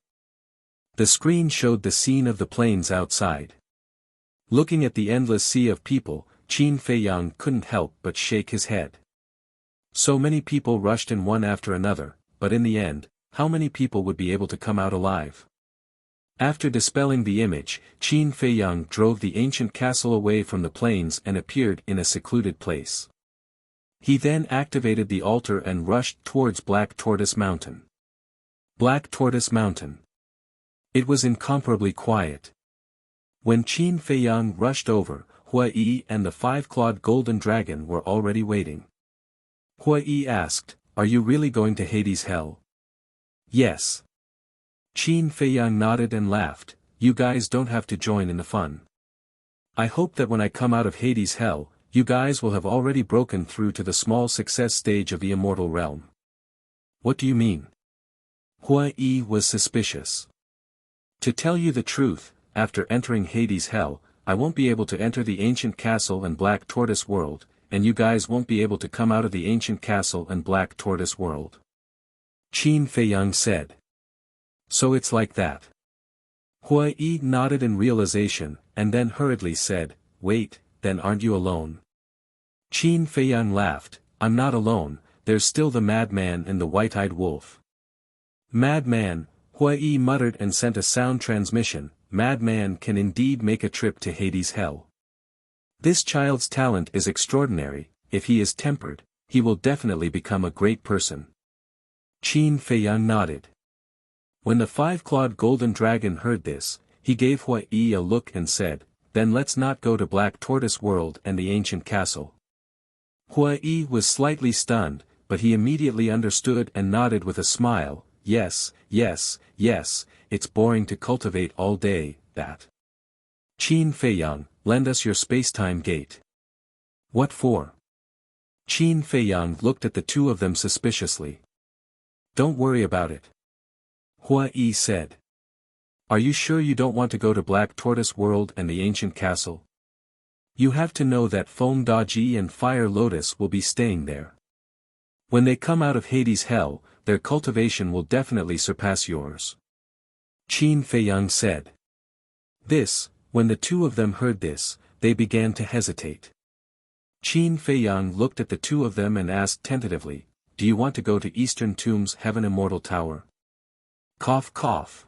The screen showed the scene of the plains outside. Looking at the endless sea of people, Qin Feiyang couldn't help but shake his head. So many people rushed in one after another, but in the end, how many people would be able to come out alive? After dispelling the image, Qin Feiyang drove the ancient castle away from the plains and appeared in a secluded place. He then activated the altar and rushed towards Black Tortoise Mountain. Black Tortoise Mountain. It was incomparably quiet. When Qin Feiyang rushed over, Hua Yi and the 5-clawed golden dragon were already waiting. Hua Yi asked, Are you really going to Hades' hell? Yes. Qin Feiyang nodded and laughed, You guys don't have to join in the fun. I hope that when I come out of Hades' hell, you guys will have already broken through to the small success stage of the immortal realm. What do you mean? Hua Yi was suspicious. To tell you the truth, after entering Hades' hell, I won't be able to enter the ancient castle and Black Tortoise world, and you guys won't be able to come out of the ancient castle and Black Tortoise world. Qin Feiyang said. So it's like that. Hua Yi nodded in realization, and then hurriedly said, Wait, then aren't you alone? Qin Feiyang laughed, I'm not alone, there's still the madman and the white-eyed wolf. Madman, Hua Yi muttered and sent a sound transmission, Madman can indeed make a trip to Hades' hell. This child's talent is extraordinary, if he is tempered, he will definitely become a great person. Qin Feiyang nodded. When the 5-clawed golden dragon heard this, he gave Hua Yi a look and said, Then let's not go to Black Tortoise World and the ancient castle. Hua Yi was slightly stunned, but he immediately understood and nodded with a smile, Yes, yes, yes, it's boring to cultivate all day, that. Qin Feiyang, lend us your space-time gate. What for? Qin Feiyang looked at the two of them suspiciously. Don't worry about it. Hua Yi said. Are you sure you don't want to go to Black Tortoise World and the ancient castle? You have to know that Foam Daji and Fire Lotus will be staying there. When they come out of Hades' hell, their cultivation will definitely surpass yours. Qin Feiyang said. When the two of them heard this, they began to hesitate. Qin Feiyang looked at the two of them and asked tentatively, Do you want to go to Eastern Tomb's Heaven Immortal Tower? Cough cough.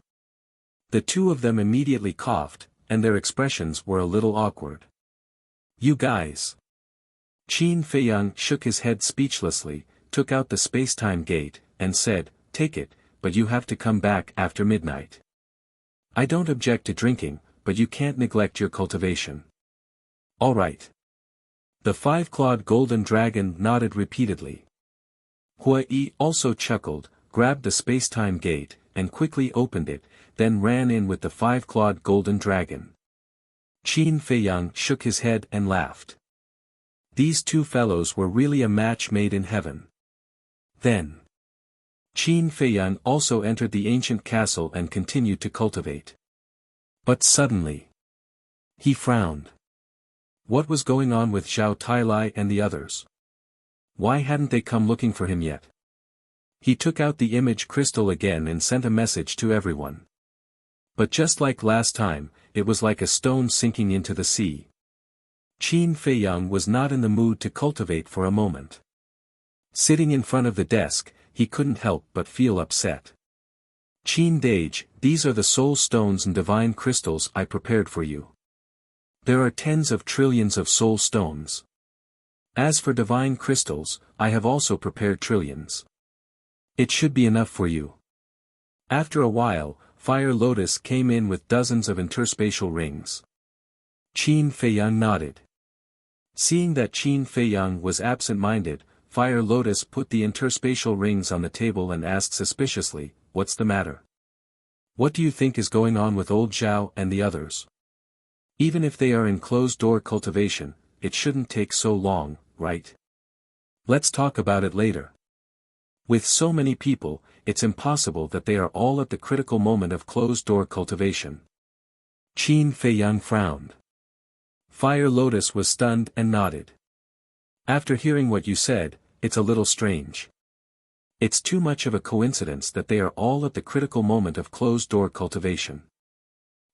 The two of them immediately coughed, and their expressions were a little awkward. You guys. Qin Feiyang shook his head speechlessly, took out the space-time gate, and said, take it, but you have to come back after midnight. I don't object to drinking, but you can't neglect your cultivation. All right. The five-clawed golden dragon nodded repeatedly. Hua Yi also chuckled, grabbed the space-time gate, and quickly opened it, then ran in with the five-clawed golden dragon. Qin Feiyang shook his head and laughed. These two fellows were really a match made in heaven. Then, Qin Feiyang also entered the ancient castle and continued to cultivate. But suddenly, he frowned. What was going on with Zhao Tailai and the others? Why hadn't they come looking for him yet? He took out the image crystal again and sent a message to everyone. But just like last time, it was like a stone sinking into the sea. Qin Feiyang was not in the mood to cultivate for a moment. Sitting in front of the desk, he couldn't help but feel upset. Qin Dage, these are the soul stones and divine crystals I prepared for you. There are tens of trillions of soul stones. As for divine crystals, I have also prepared trillions. It should be enough for you. After a while, Fire Lotus came in with dozens of interspatial rings. Qin Feiyang nodded. Seeing that Qin Feiyang was absent-minded, Fire Lotus put the interspatial rings on the table and asked suspiciously, what's the matter? What do you think is going on with old Zhao and the others? Even if they are in closed-door cultivation, it shouldn't take so long, right? Let's talk about it later. With so many people, it's impossible that they are all at the critical moment of closed-door cultivation. Qin Feiyang frowned. Fire Lotus was stunned and nodded. After hearing what you said, it's a little strange. It's too much of a coincidence that they are all at the critical moment of closed-door cultivation.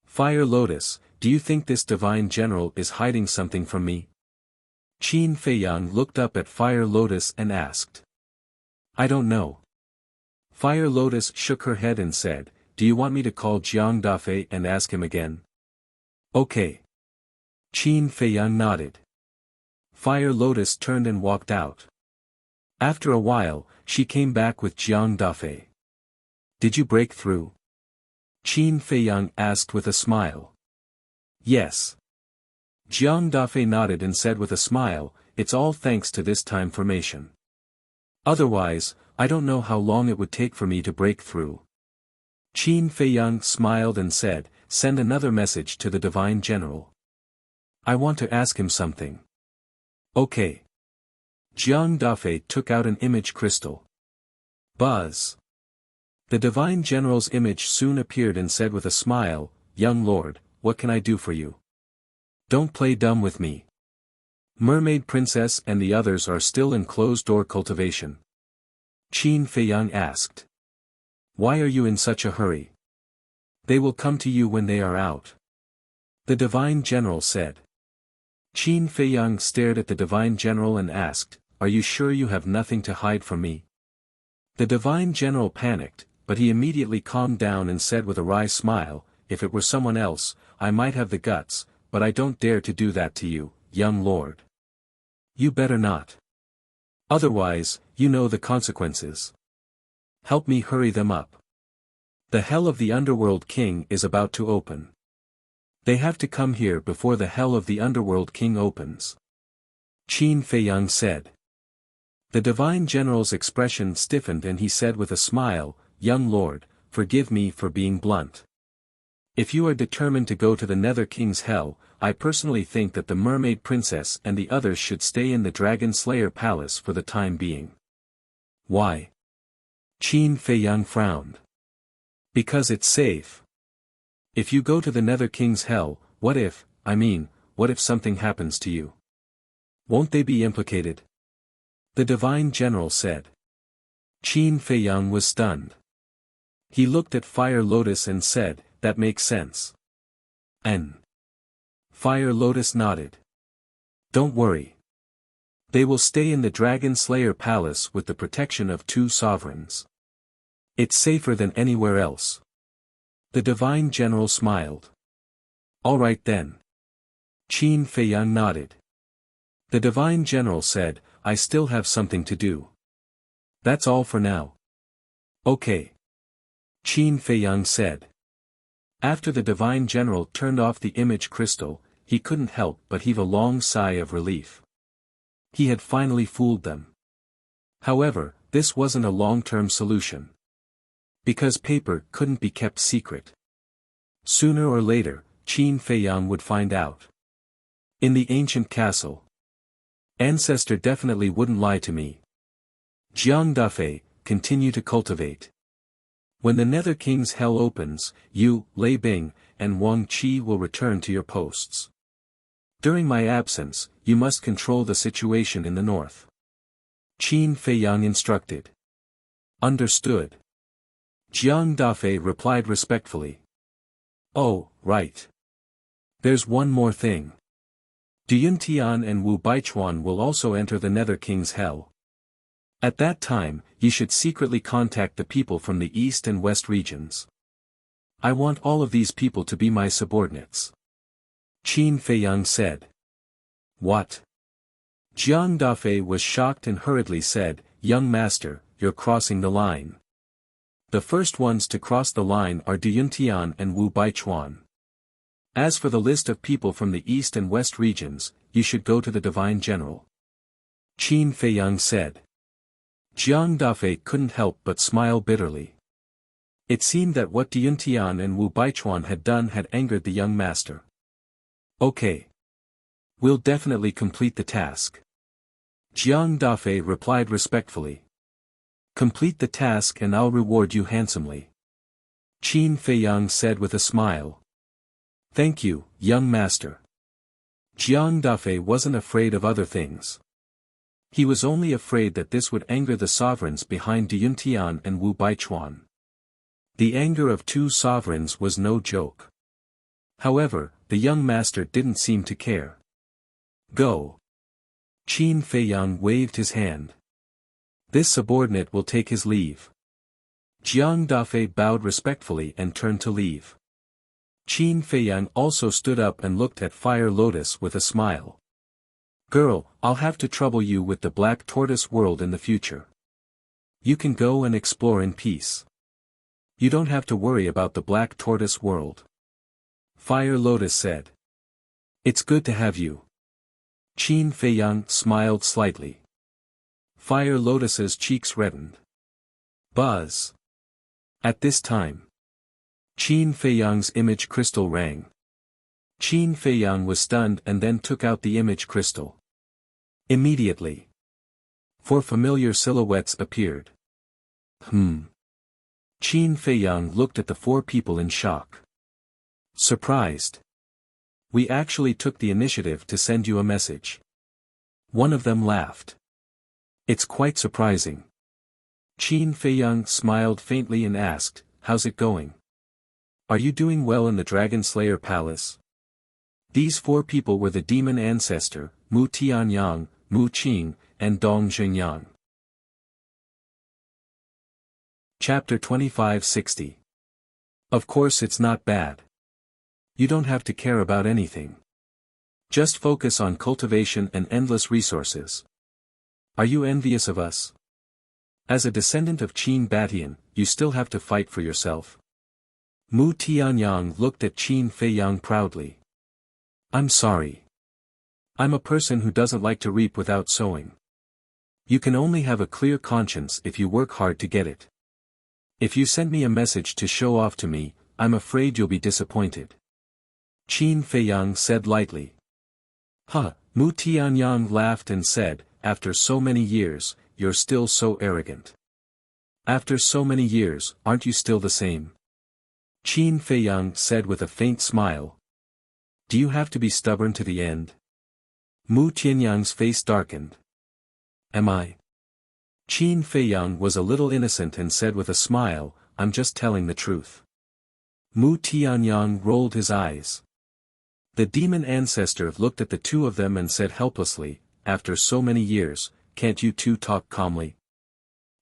Fire Lotus, do you think this divine general is hiding something from me? Qin Feiyang looked up at Fire Lotus and asked. I don't know. Fire Lotus shook her head and said, do you want me to call Jiang Dafei and ask him again? Okay. Qin Feiyang nodded. Fire Lotus turned and walked out. After a while, she came back with Jiang Dafei. Did you break through? Qin Feiyang asked with a smile. Yes. Jiang Dafei nodded and said with a smile, it's all thanks to this time formation. Otherwise, I don't know how long it would take for me to break through. Qin Feiyang smiled and said, send another message to the Divine General. I want to ask him something. Okay. Jiang Dafei took out an image crystal. Buzz. The Divine General's image soon appeared and said with a smile, young lord, what can I do for you? Don't play dumb with me. Mermaid Princess and the others are still in closed-door cultivation. Qin Feiyang asked. Why are you in such a hurry? They will come to you when they are out. The Divine General said. Qin Feiyang stared at the Divine General and asked, are you sure you have nothing to hide from me? The Divine General panicked, but he immediately calmed down and said with a wry smile, if it were someone else, I might have the guts, but I don't dare to do that to you, young lord. You better not. Otherwise, you know the consequences. Help me hurry them up. The Hell of the Underworld King is about to open. They have to come here before the Hell of the Underworld King opens. Qin Feiyang said. The Divine General's expression stiffened and he said with a smile, young lord, forgive me for being blunt. If you are determined to go to the Nether King's Hell, I personally think that the Mermaid Princess and the others should stay in the Dragon Slayer Palace for the time being. Why? Qin Feiyang frowned. Because it's safe. If you go to the Nether King's Hell, what if something happens to you? Won't they be implicated? The Divine General said. Qin Feiyang was stunned. He looked at Fire Lotus and said, that makes sense. Fire Lotus nodded. Don't worry. They will stay in the Dragon Slayer Palace with the protection of two sovereigns. It's safer than anywhere else. The divine general smiled. All right then. Qin Feiyang nodded. The divine general said, I still have something to do. That's all for now. Okay. Qin Feiyang said. After the divine general turned off the image crystal, he couldn't help but heave a long sigh of relief. He had finally fooled them. However, this wasn't a long-term solution. Because paper couldn't be kept secret. Sooner or later, Qin Feiyang would find out. In the ancient castle. Ancestor definitely wouldn't lie to me. Jiang Dafei, continue to cultivate. When the Nether King's hell opens, you, Lei Bing, and Wang Qi will return to your posts. During my absence, you must control the situation in the north. Qin Feiyang instructed. Understood. Jiang Dafei replied respectfully. Oh, right. There's one more thing. Duyuntian and Wu Baichuan will also enter the Nether King's hell. At that time, you should secretly contact the people from the east and west regions. I want all of these people to be my subordinates. Qin Feiyang said. What? Jiang Dafei was shocked and hurriedly said, Young master, you're crossing the line. The first ones to cross the line are Duyuntian and Wu Baichuan. As for the list of people from the east and west regions, you should go to the divine general. Qin Feiyang said. Jiang Dafei couldn't help but smile bitterly. It seemed that what Duyuntian and Wu Baichuan had done had angered the young master. Okay. We'll definitely complete the task. Jiang Dafei replied respectfully. Complete the task and I'll reward you handsomely. Qin Feiyang said with a smile. Thank you, young master. Jiang Dafei wasn't afraid of other things. He was only afraid that this would anger the sovereigns behind Duyuntian and Wu Baichuan. The anger of two sovereigns was no joke. However, the young master didn't seem to care. Go. Qin Feiyang waved his hand. This subordinate will take his leave. Jiang Dafei bowed respectfully and turned to leave. Qin Feiyang also stood up and looked at Fire Lotus with a smile. Girl, I'll have to trouble you with the Black Tortoise world in the future. You can go and explore in peace. You don't have to worry about the Black Tortoise world. Fire Lotus said. It's good to have you. Qin Feiyang smiled slightly. Fire Lotus's cheeks reddened. Buzz. At this time, Qin Feiyang's image crystal rang. Qin Feiyang was stunned and then took out the image crystal. Immediately, 4 familiar silhouettes appeared. Qin Feiyang looked at the 4 people in shock. Surprised. We actually took the initiative to send you a message. One of them laughed. It's quite surprising. Qin Feiyang smiled faintly and asked, How's it going? Are you doing well in the Dragon Slayer Palace? These 4 people were the demon ancestor, Mu Tianyang, Mu Qing, and Dong Xingyang. Chapter 2560. Of course it's not bad. You don't have to care about anything. Just focus on cultivation and endless resources. Are you envious of us? As a descendant of Qin Batian, you still have to fight for yourself. Mu Tianyang looked at Qin Feiyang proudly. I'm sorry. I'm a person who doesn't like to reap without sowing. You can only have a clear conscience if you work hard to get it. If you send me a message to show off to me, I'm afraid you'll be disappointed. Qin Feiyang said lightly. Huh, Mu Tianyang laughed and said, After so many years, you're still so arrogant. After so many years, aren't you still the same? Qin Feiyang said with a faint smile. Do you have to be stubborn to the end? Mu Tianyang's face darkened. Am I? Qin Feiyang was a little innocent and said with a smile, I'm just telling the truth. Mu Tianyang rolled his eyes. The demon ancestor looked at the two of them and said helplessly, After so many years, can't you two talk calmly?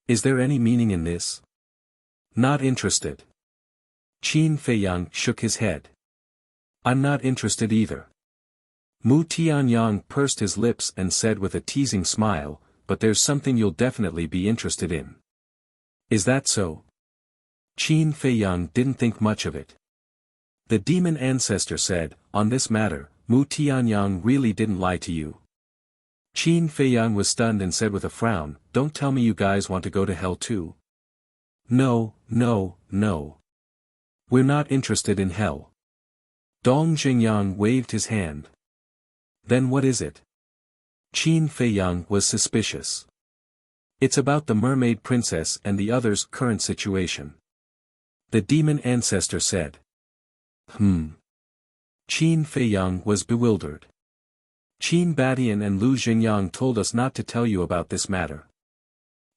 Is there any meaning in this? Not interested. Qin Feiyang shook his head. I'm not interested either. Mu Tianyang pursed his lips and said with a teasing smile, but there's something you'll definitely be interested in. Is that so? Qin Feiyang didn't think much of it. The demon ancestor said, on this matter, Mu Tianyang really didn't lie to you. Qin Feiyang was stunned and said with a frown, don't tell me you guys want to go to hell too. No, no, no. We're not interested in hell. Dong Jingyang waved his hand. Then what is it? Qin Feiyang was suspicious. It's about the mermaid princess and the others' current situation. The demon ancestor said. Qin Feiyang was bewildered. Qin Badian and Lu Jingyang told us not to tell you about this matter.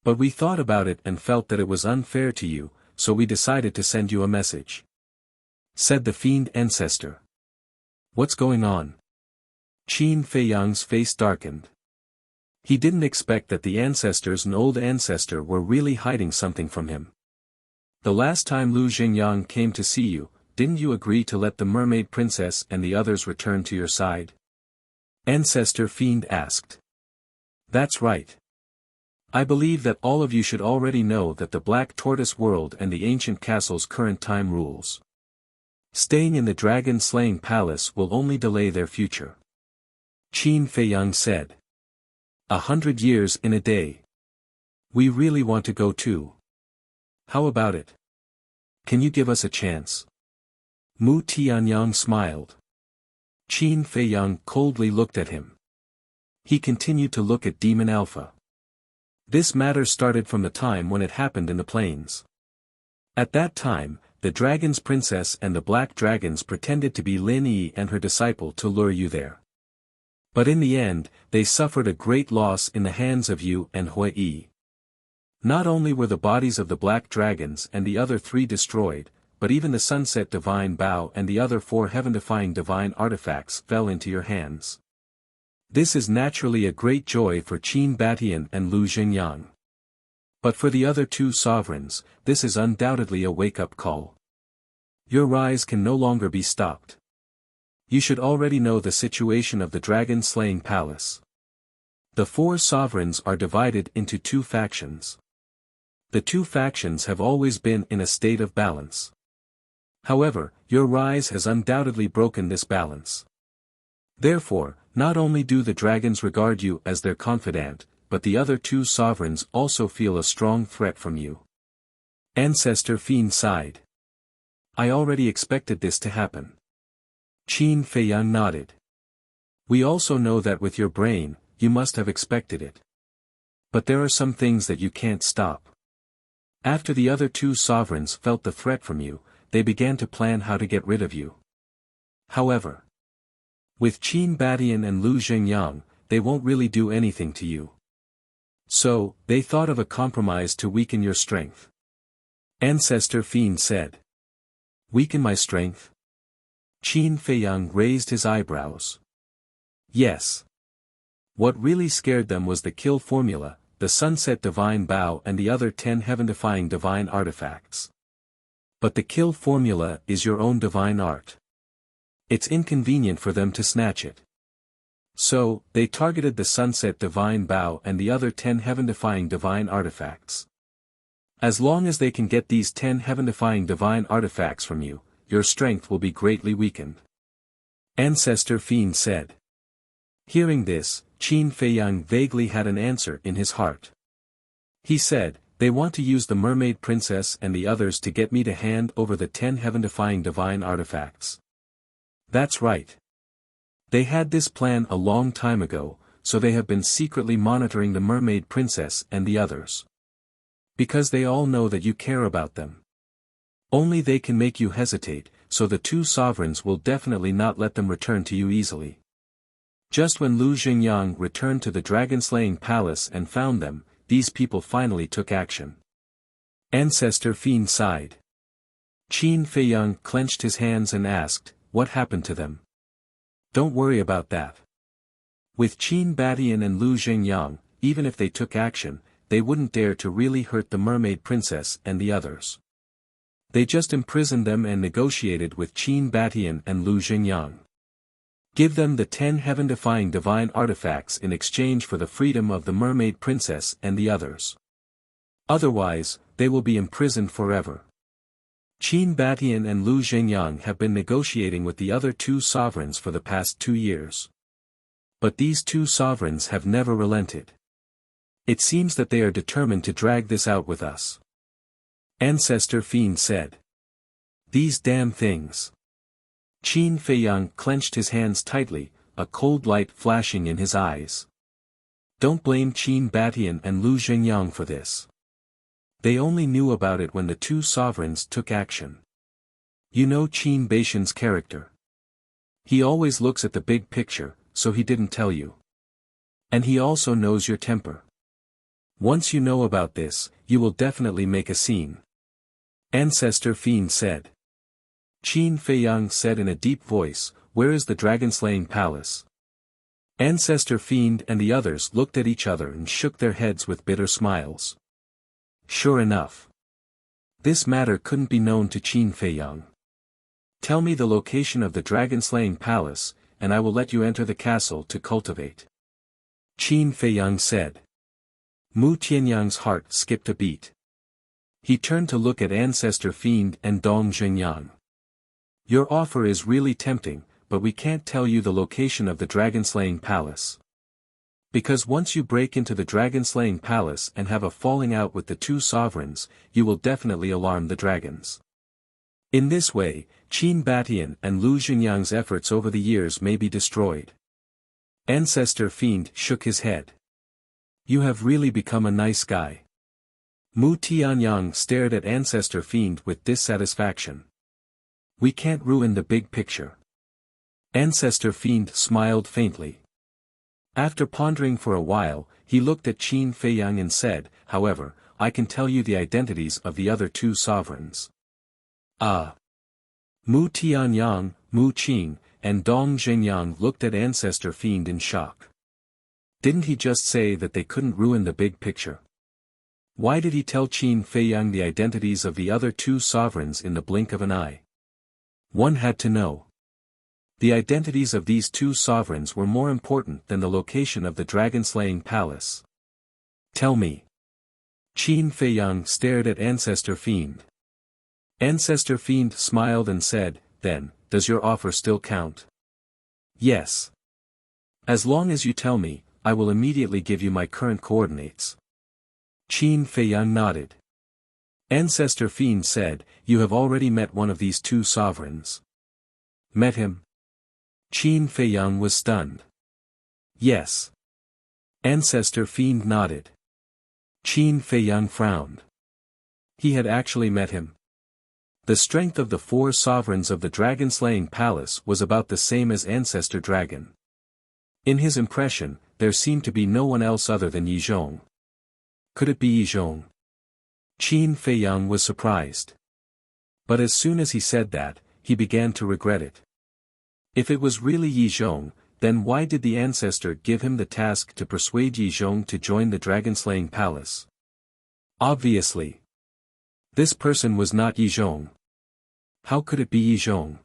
But we thought about it and felt that it was unfair to you, so we decided to send you a message. Said the fiend ancestor. What's going on? Qin Feiyang's face darkened. He didn't expect that the ancestors and old ancestor were really hiding something from him. The last time Lu Jingyang came to see you, didn't you agree to let the mermaid princess and the others return to your side? Ancestor Fiend asked. That's right. I believe that all of you should already know that the Black Tortoise World and the ancient castle's current time rules. Staying in the dragon-slaying palace will only delay their future. Qin Feiyang said. 100 years in a day. We really want to go too. How about it? Can you give us a chance? Mu Tianyang smiled. Qin Feiyang coldly looked at him. He continued to look at Demon Alpha. This matter started from the time when it happened in the plains. At that time, the dragon's princess and the black dragons pretended to be Lin Yi and her disciple to lure you there. But in the end, they suffered a great loss in the hands of you and Hui Yi. Not only were the bodies of the black dragons and the other 3 destroyed, but even the Sunset Divine Bow and the other 4 heaven-defying divine artifacts fell into your hands. This is naturally a great joy for Qin Batian and Lu Jingyang. But for the other 2 sovereigns, this is undoubtedly a wake-up call. Your rise can no longer be stopped. You should already know the situation of the dragon-slaying palace. The 4 sovereigns are divided into 2 factions. The 2 factions have always been in a state of balance. However, your rise has undoubtedly broken this balance. Therefore, not only do the dragons regard you as their confidant, but the other 2 sovereigns also feel a strong threat from you. Ancestor Fiend sighed. I already expected this to happen. Qin Feiyang nodded. We also know that with your brain, you must have expected it. But there are some things that you can't stop. After the other 2 sovereigns felt the threat from you, they began to plan how to get rid of you. However, with Qin Badian and Lu Jingyang, they won't really do anything to you. So, they thought of a compromise to weaken your strength. Ancestor Fiend said. Weaken my strength? Qin Feiyang raised his eyebrows. Yes. What really scared them was the kill formula, the Sunset Divine Bow and the other 10 heaven-defying divine artifacts. But the kill formula is your own divine art. It's inconvenient for them to snatch it. So, they targeted the Sunset Divine Bow and the other 10 heaven-defying divine artifacts. As long as they can get these 10 heaven-defying divine artifacts from you, your strength will be greatly weakened. Ancestor Fiend said. Hearing this, Qin Feiyang vaguely had an answer in his heart. He said, they want to use the mermaid princess and the others to get me to hand over the 10 heaven-defying divine artifacts. That's right. They had this plan a long time ago, so they have been secretly monitoring the mermaid princess and the others. Because they all know that you care about them. Only they can make you hesitate, so the 2 sovereigns will definitely not let them return to you easily. Just when Lu Jingyang returned to the dragon-slaying palace and found them, these people finally took action. Ancestor Fiend sighed. Qin Feiyang clenched his hands and asked, what happened to them? Don't worry about that. With Qin Badian and Lu Jingyang, even if they took action, they wouldn't dare to really hurt the mermaid princess and the others. They just imprisoned them and negotiated with Qin Batian and Lu Xingyang. Give them the 10 heaven-defying divine artifacts in exchange for the freedom of the mermaid princess and the others. Otherwise, they will be imprisoned forever. Qin Batian and Lu Xingyang have been negotiating with the other 2 sovereigns for the past 2 years. But these 2 sovereigns have never relented. It seems that they are determined to drag this out with us. Ancestor Fiend said. These damn things. Qin Feiyang clenched his hands tightly, a cold light flashing in his eyes. Don't blame Qin Batian and Lu Xingyang for this. They only knew about it when the 2 sovereigns took action. You know Qin Baishan's character. He always looks at the big picture, so he didn't tell you. And he also knows your temper. Once you know about this, you will definitely make a scene. Ancestor Fiend said. Qin Feiyang said in a deep voice, where is the dragon-slaying palace? Ancestor Fiend and the others looked at each other and shook their heads with bitter smiles. Sure enough. This matter couldn't be known to Qin Feiyang. Tell me the location of the dragon-slaying palace, and I will let you enter the castle to cultivate. Qin Feiyang said. Mu Tianyang's heart skipped a beat. He turned to look at Ancestor Fiend and Dong Xingyang. Your offer is really tempting, but we can't tell you the location of the dragon-slaying palace. Because once you break into the dragon-slaying palace and have a falling out with the 2 sovereigns, you will definitely alarm the dragons. In this way, Qin Batian and Lu Xingyang's efforts over the years may be destroyed. Ancestor Fiend shook his head. You have really become a nice guy. Mu Tianyang stared at Ancestor Fiend with dissatisfaction. We can't ruin the big picture. Ancestor Fiend smiled faintly. After pondering for a while, he looked at Qin Feiyang and said, however, I can tell you the identities of the other 2 sovereigns. Ah. Mu Tianyang, Mu Qing, and Dong Xingyang looked at Ancestor Fiend in shock. Didn't he just say that they couldn't ruin the big picture? Why did he tell Qin Feiyang the identities of the other 2 sovereigns in the blink of an eye? One had to know. The identities of these 2 sovereigns were more important than the location of the dragon-slaying palace. Tell me. Qin Feiyang stared at Ancestor Fiend. Ancestor Fiend smiled and said, then, does your offer still count? Yes. As long as you tell me, I will immediately give you my current coordinates. Qin Feiyang nodded. Ancestor Fiend said, you have already met one of these 2 sovereigns. Met him? Qin Feiyang was stunned. Yes. Ancestor Fiend nodded. Qin Feiyang frowned. He had actually met him. The strength of the 4 sovereigns of the dragon-slaying palace was about the same as Ancestor Dragon. In his impression, there seemed to be no one else other than Yi Zhong. Could it be Yi Zhong? Qin Feiyang was surprised. But as soon as he said that, he began to regret it. If it was really Yi Zhong, then why did the ancestor give him the task to persuade Yi Zhong to join the dragon-slaying palace? Obviously. This person was not Yi Zhong. How could it be Yi Zhong?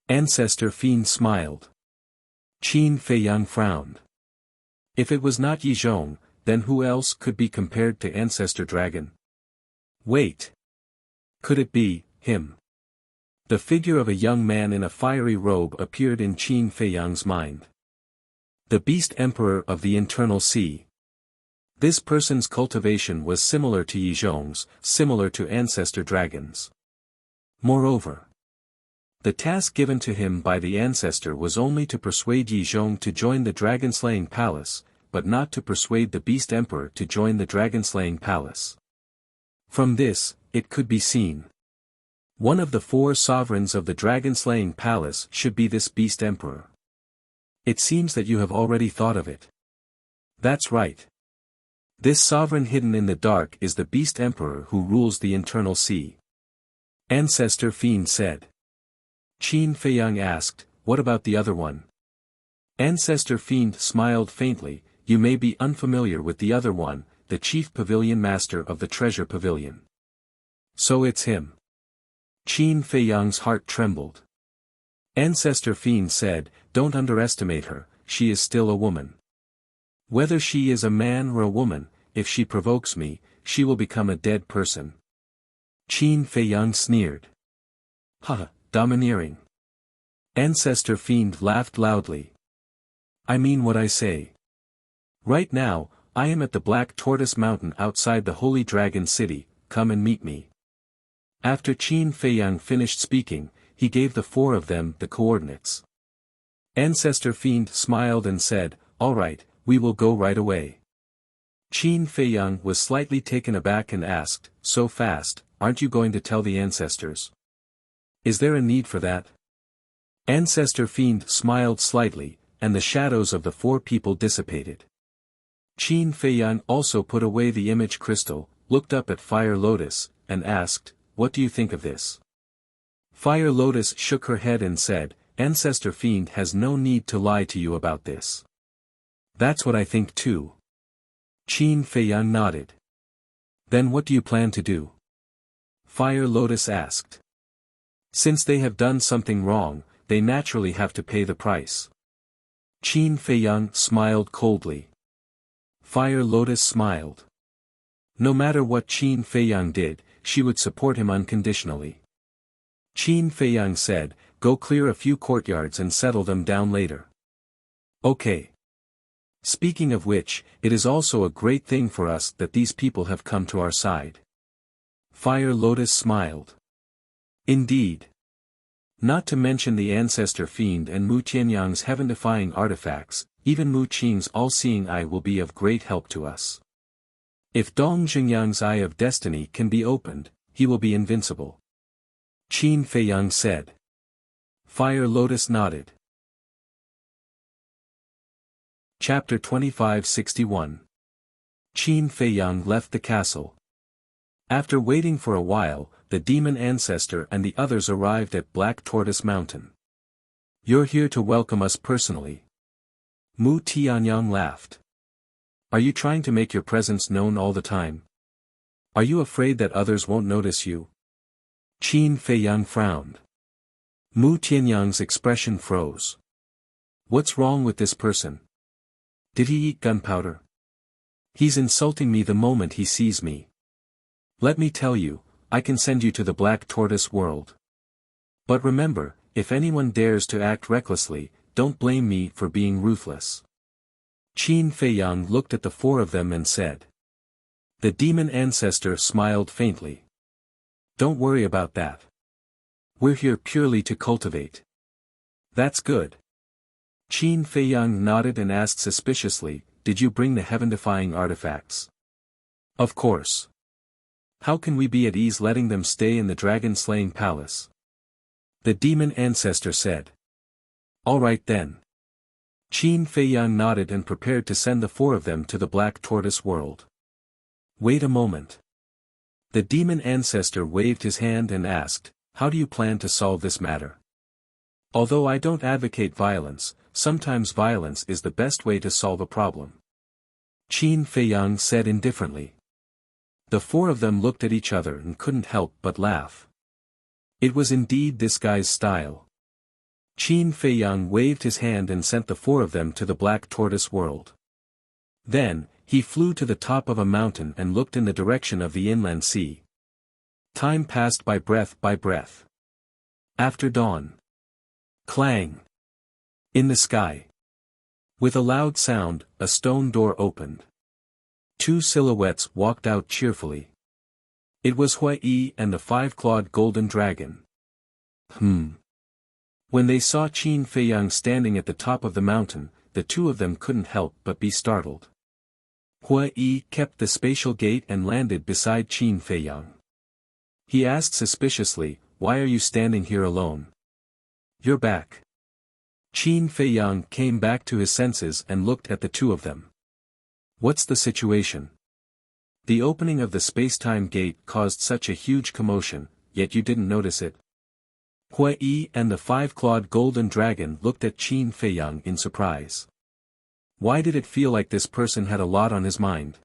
Ancestor Fiend smiled. Qin Feiyang frowned. If it was not Yi Zhong, then who else could be compared to Ancestor Dragon? Wait. Could it be him? The figure of a young man in a fiery robe appeared in Qin Feiyang's mind. The Beast Emperor of the Internal Sea. This person's cultivation was similar to Yi Zhong's, similar to Ancestor Dragon's. Moreover, the task given to him by the ancestor was only to persuade Yi Zhong to join the dragon-slaying palace, but not to persuade the Beast Emperor to join the dragon-slaying palace. From this, it could be seen. One of the 4 sovereigns of the dragon-slaying palace should be this Beast Emperor. It seems that you have already thought of it. That's right. This sovereign hidden in the dark is the Beast Emperor who rules the internal sea. Ancestor Fiend said. Qin Feiyang asked, what about the other one? Ancestor Fiend smiled faintly, you may be unfamiliar with the other one, the Chief Pavilion Master of the Treasure Pavilion. So it's him. Qin Feiyang's heart trembled. Ancestor Fiend said, "Don't underestimate her, she is still a woman. Whether she is a man or a woman, if she provokes me, she will become a dead person." Qin Feiyang sneered. "Ha, domineering." Ancestor Fiend laughed loudly. "I mean what I say. Right now, I am at the Black Tortoise Mountain outside the Holy Dragon City, come and meet me." After Qin Feiyang finished speaking, he gave the four of them the coordinates. Ancestor Fiend smiled and said, "All right, we will go right away." Qin Feiyang was slightly taken aback and asked, "So fast, aren't you going to tell the ancestors? Is there a need for that?" Ancestor Fiend smiled slightly, and the shadows of the four people dissipated. Qin Feiyang also put away the image crystal, looked up at Fire Lotus, and asked, "What do you think of this?" Fire Lotus shook her head and said, "Ancestor Fiend has no need to lie to you about this." "That's what I think too." Qin Feiyang nodded. "Then what do you plan to do?" Fire Lotus asked. "Since they have done something wrong, they naturally have to pay the price." Qin Feiyang smiled coldly. Fire Lotus smiled. No matter what Qin Feiyang did, she would support him unconditionally. Qin Feiyang said, "Go clear a few courtyards and settle them down later." "Okay. Speaking of which, it is also a great thing for us that these people have come to our side." Fire Lotus smiled. "Indeed. Not to mention the Ancestor Fiend and Mu Tianyang's heaven-defying artifacts, even Mu Qing's all-seeing eye will be of great help to us. If Dong Xingyang's eye of destiny can be opened, he will be invincible." Qin Feiyang said. Fire Lotus nodded. Chapter 2561. Qin Feiyang left the castle. After waiting for a while, the demon ancestor and the others arrived at Black Tortoise Mountain. "You're here to welcome us personally." Mu Tianyang laughed. "Are you trying to make your presence known all the time? Are you afraid that others won't notice you?" Qin Feiyang frowned. Mu Tianyang's expression froze. "What's wrong with this person? Did he eat gunpowder? He's insulting me the moment he sees me. Let me tell you, I can send you to the Black Tortoise world. But remember, if anyone dares to act recklessly, don't blame me for being ruthless." Qin Feiyang looked at the four of them and said. The demon ancestor smiled faintly. "Don't worry about that. We're here purely to cultivate." "That's good." Qin Feiyang nodded and asked suspiciously, "Did you bring the heaven-defying artifacts?" "Of course. How can we be at ease letting them stay in the dragon-slaying palace?" the demon ancestor said. "All right then." Qin Feiyang nodded and prepared to send the four of them to the Black Tortoise world. "Wait a moment." The demon ancestor waved his hand and asked, "How do you plan to solve this matter?" "Although I don't advocate violence, sometimes violence is the best way to solve a problem," Qin Feiyang said indifferently. The four of them looked at each other and couldn't help but laugh. It was indeed this guy's style. Qin Feiyang waved his hand and sent the four of them to the Black Tortoise world. Then, he flew to the top of a mountain and looked in the direction of the inland sea. Time passed by breath by breath. After dawn. Clang. In the sky. With a loud sound, a stone door opened. Two silhouettes walked out cheerfully. It was Hui Yi and the five-clawed golden dragon. When they saw Qin Feiyang standing at the top of the mountain, the two of them couldn't help but be startled. Hui Yi kept the spatial gate and landed beside Qin Feiyang. He asked suspiciously, "Why are you standing here alone?" "You're back." Qin Feiyang came back to his senses and looked at the two of them. "What's the situation? The opening of the space-time gate caused such a huge commotion, yet you didn't notice it." Hui Yi and the five-clawed golden dragon looked at Qin Feiyang in surprise. Why did it feel like this person had a lot on his mind?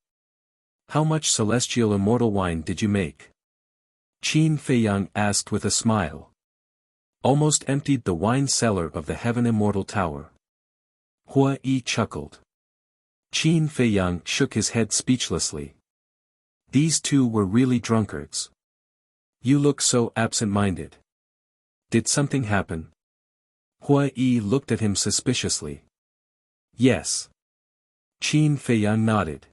"How much celestial immortal wine did you make?" Qin Feiyang asked with a smile. Almost emptied the wine cellar of the Heaven Immortal Tower. Hua Yi chuckled. Qin Feiyang shook his head speechlessly. These two were really drunkards. You look so absent-minded. Did something happen? Hua Yi looked at him suspiciously. Yes. Qin Feiyang nodded.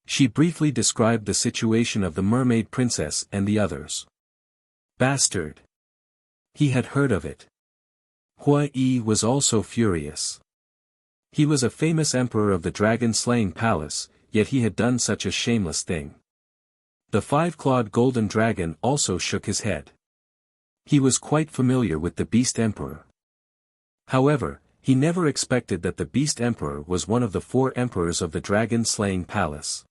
She briefly described the situation of the mermaid princess and the others. Bastard. He had heard of it. Hua Yi was also furious. He was a famous emperor of the dragon-slaying palace, yet he had done such a shameless thing. The five-clawed golden dragon also shook his head. He was quite familiar with the Beast Emperor. However, he never expected that the Beast Emperor was one of the four emperors of the dragon-slaying palace.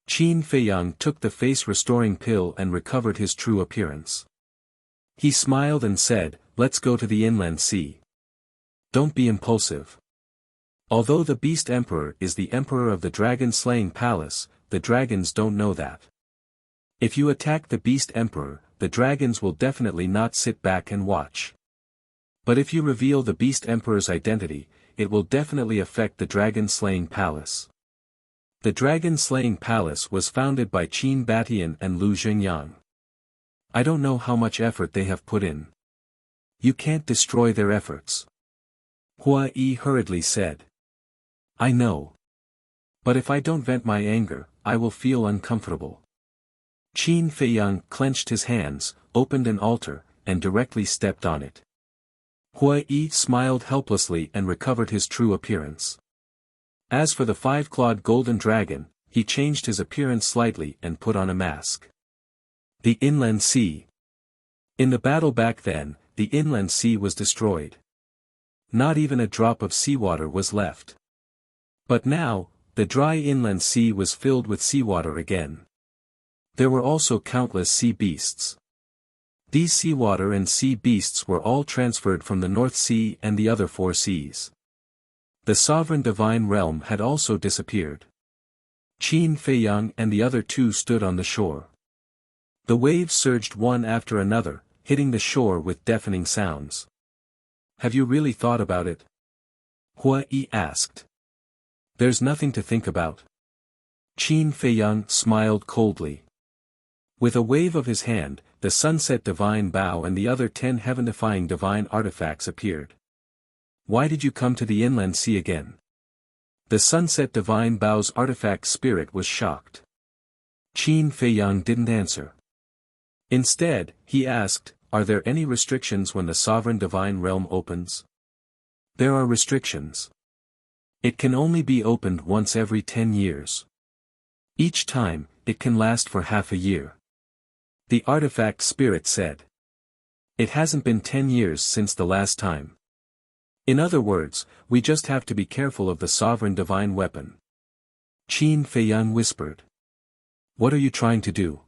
Qin Feiyang took the face-restoring pill and recovered his true appearance. He smiled and said, "Let's go to the inland sea. Don't be impulsive. Although the Beast Emperor is the emperor of the dragon-slaying palace, the dragons don't know that. If you attack the Beast Emperor, the dragons will definitely not sit back and watch. But if you reveal the Beast Emperor's identity, it will definitely affect the dragon-slaying palace." The dragon-slaying palace was founded by Qin Batian and Lu Xingyang. I don't know how much effort they have put in. You can't destroy their efforts. Hua Yi hurriedly said. I know. But if I don't vent my anger, I will feel uncomfortable. Qin Feiyang clenched his hands, opened an altar, and directly stepped on it. Hua Yi smiled helplessly and recovered his true appearance. As for the five-clawed golden dragon, he changed his appearance slightly and put on a mask. The inland sea. In the battle back then, the inland sea was destroyed. Not even a drop of seawater was left. But now, the dry inland sea was filled with seawater again. There were also countless sea beasts. These seawater and sea beasts were all transferred from the North Sea and the other four seas. The sovereign divine realm had also disappeared. Qin Feiyang and the other two stood on the shore. The waves surged one after another, hitting the shore with deafening sounds. Have you really thought about it? Hua Yi asked. There's nothing to think about. Qin Feiyang smiled coldly. With a wave of his hand, the sunset divine bow and the other 10 heaven-defying divine artifacts appeared. Why did you come to the inland sea again? The sunset divine bow's artifact spirit was shocked. Qin Feiyang didn't answer. Instead, he asked, are there any restrictions when the sovereign divine realm opens? There are restrictions. It can only be opened once every 10 years. Each time, it can last for half a year. The artifact spirit said. It hasn't been 10 years since the last time. In other words, we just have to be careful of the sovereign divine weapon. Qin Feiyang whispered. What are you trying to do?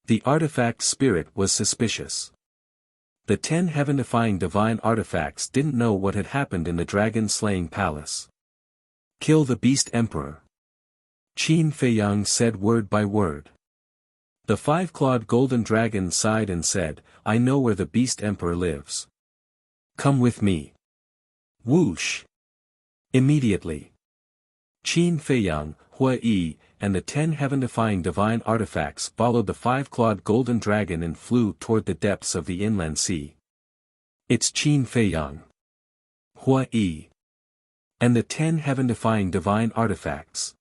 The artifact spirit was suspicious. The 10 heaven-defying divine artifacts didn't know what had happened in the dragon-slaying palace. Kill the Beast Emperor. Qin Feiyang said word by word. The five-clawed golden dragon sighed and said, I know where the Beast Emperor lives. Come with me. Whoosh! Immediately. Qin Feiyang, Hua Yi, and the 10 heaven-defying divine artifacts followed the five-clawed golden dragon and flew toward the depths of the inland sea. It's Qin Feiyang, Hua Yi, and the 10 heaven-defying divine artifacts.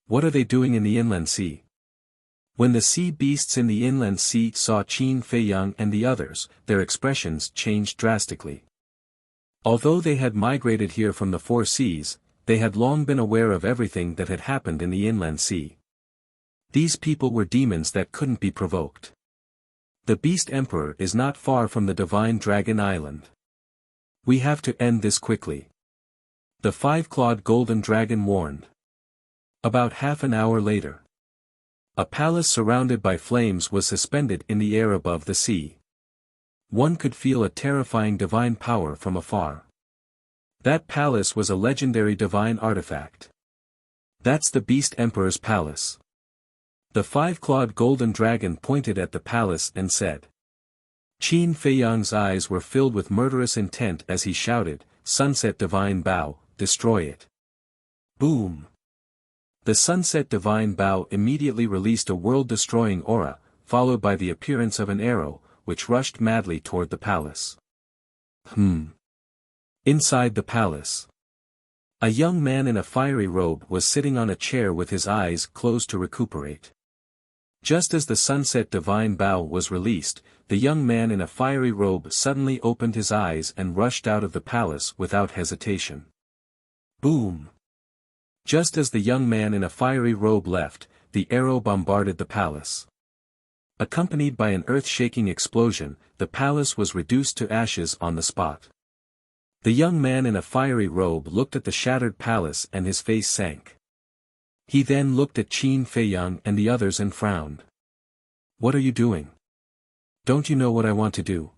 What are they doing in the inland sea? When the sea beasts in the inland sea saw Qin Feiyang and the others, their expressions changed drastically. Although they had migrated here from the four seas, they had long been aware of everything that had happened in the inland sea. These people were demons that couldn't be provoked. The Beast Emperor is not far from the Divine Dragon Island. We have to end this quickly. The five-clawed golden dragon warned. About half an hour later. A palace surrounded by flames was suspended in the air above the sea. One could feel a terrifying divine power from afar. That palace was a legendary divine artifact. That's the Beast Emperor's palace. The five-clawed golden dragon pointed at the palace and said. Qin Feiyang's eyes were filled with murderous intent as he shouted, "Sunset Divine Bow, destroy it." Boom! The Sunset Divine Bow immediately released a world-destroying aura, followed by the appearance of an arrow, which rushed madly toward the palace. Inside the palace, a young man in a fiery robe was sitting on a chair with his eyes closed to recuperate. Just as the Sunset Divine Bow was released, the young man in a fiery robe suddenly opened his eyes and rushed out of the palace without hesitation. Boom! Just as the young man in a fiery robe left, the arrow bombarded the palace. Accompanied by an earth-shaking explosion, the palace was reduced to ashes on the spot. The young man in a fiery robe looked at the shattered palace and his face sank. He then looked at Qin Feiyang and the others and frowned. "What are you doing? Don't you know what I want to do?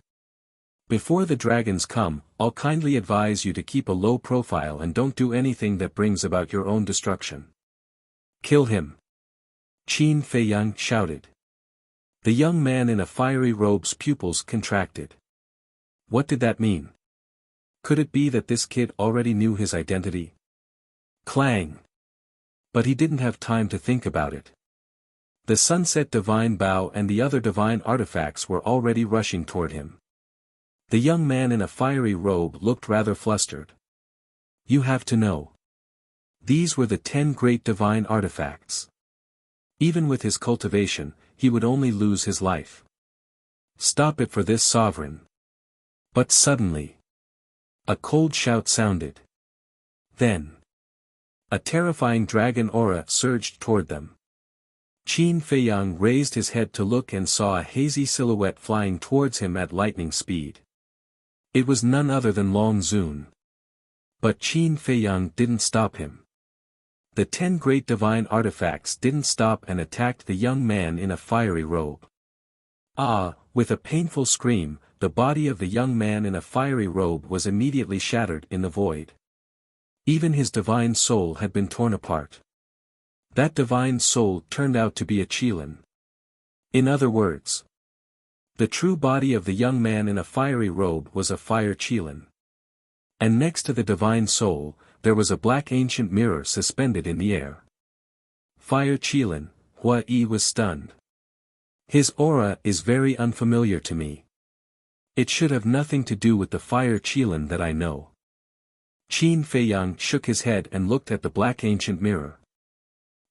Before the dragons come, I'll kindly advise you to keep a low profile and don't do anything that brings about your own destruction." "Kill him!" Qin Feiyang shouted. The young man in a fiery robe's pupils contracted. What did that mean? Could it be that this kid already knew his identity? Clang! But he didn't have time to think about it. The Sunset Divine Bow and the other divine artifacts were already rushing toward him. The young man in a fiery robe looked rather flustered. You have to know. These were the 10 great divine artifacts. Even with his cultivation, he would only lose his life. Stop it for this sovereign. But suddenly, a cold shout sounded. Then, a terrifying dragon aura surged toward them. Qin Feiyang raised his head to look and saw a hazy silhouette flying towards him at lightning speed. It was none other than Long Zun. But Qin Feiyang didn't stop him. The 10 great divine artifacts didn't stop and attacked the young man in a fiery robe. With a painful scream, the body of the young man in a fiery robe was immediately shattered in the void. Even his divine soul had been torn apart. That divine soul turned out to be a Qilin. In other words, the true body of the young man in a fiery robe was a fire Qilin. And next to the divine soul, there was a black ancient mirror suspended in the air. Fire Qilin, Hua Yi was stunned. His aura is very unfamiliar to me. It should have nothing to do with the fire Qilin that I know. Qin Feiyang shook his head and looked at the black ancient mirror.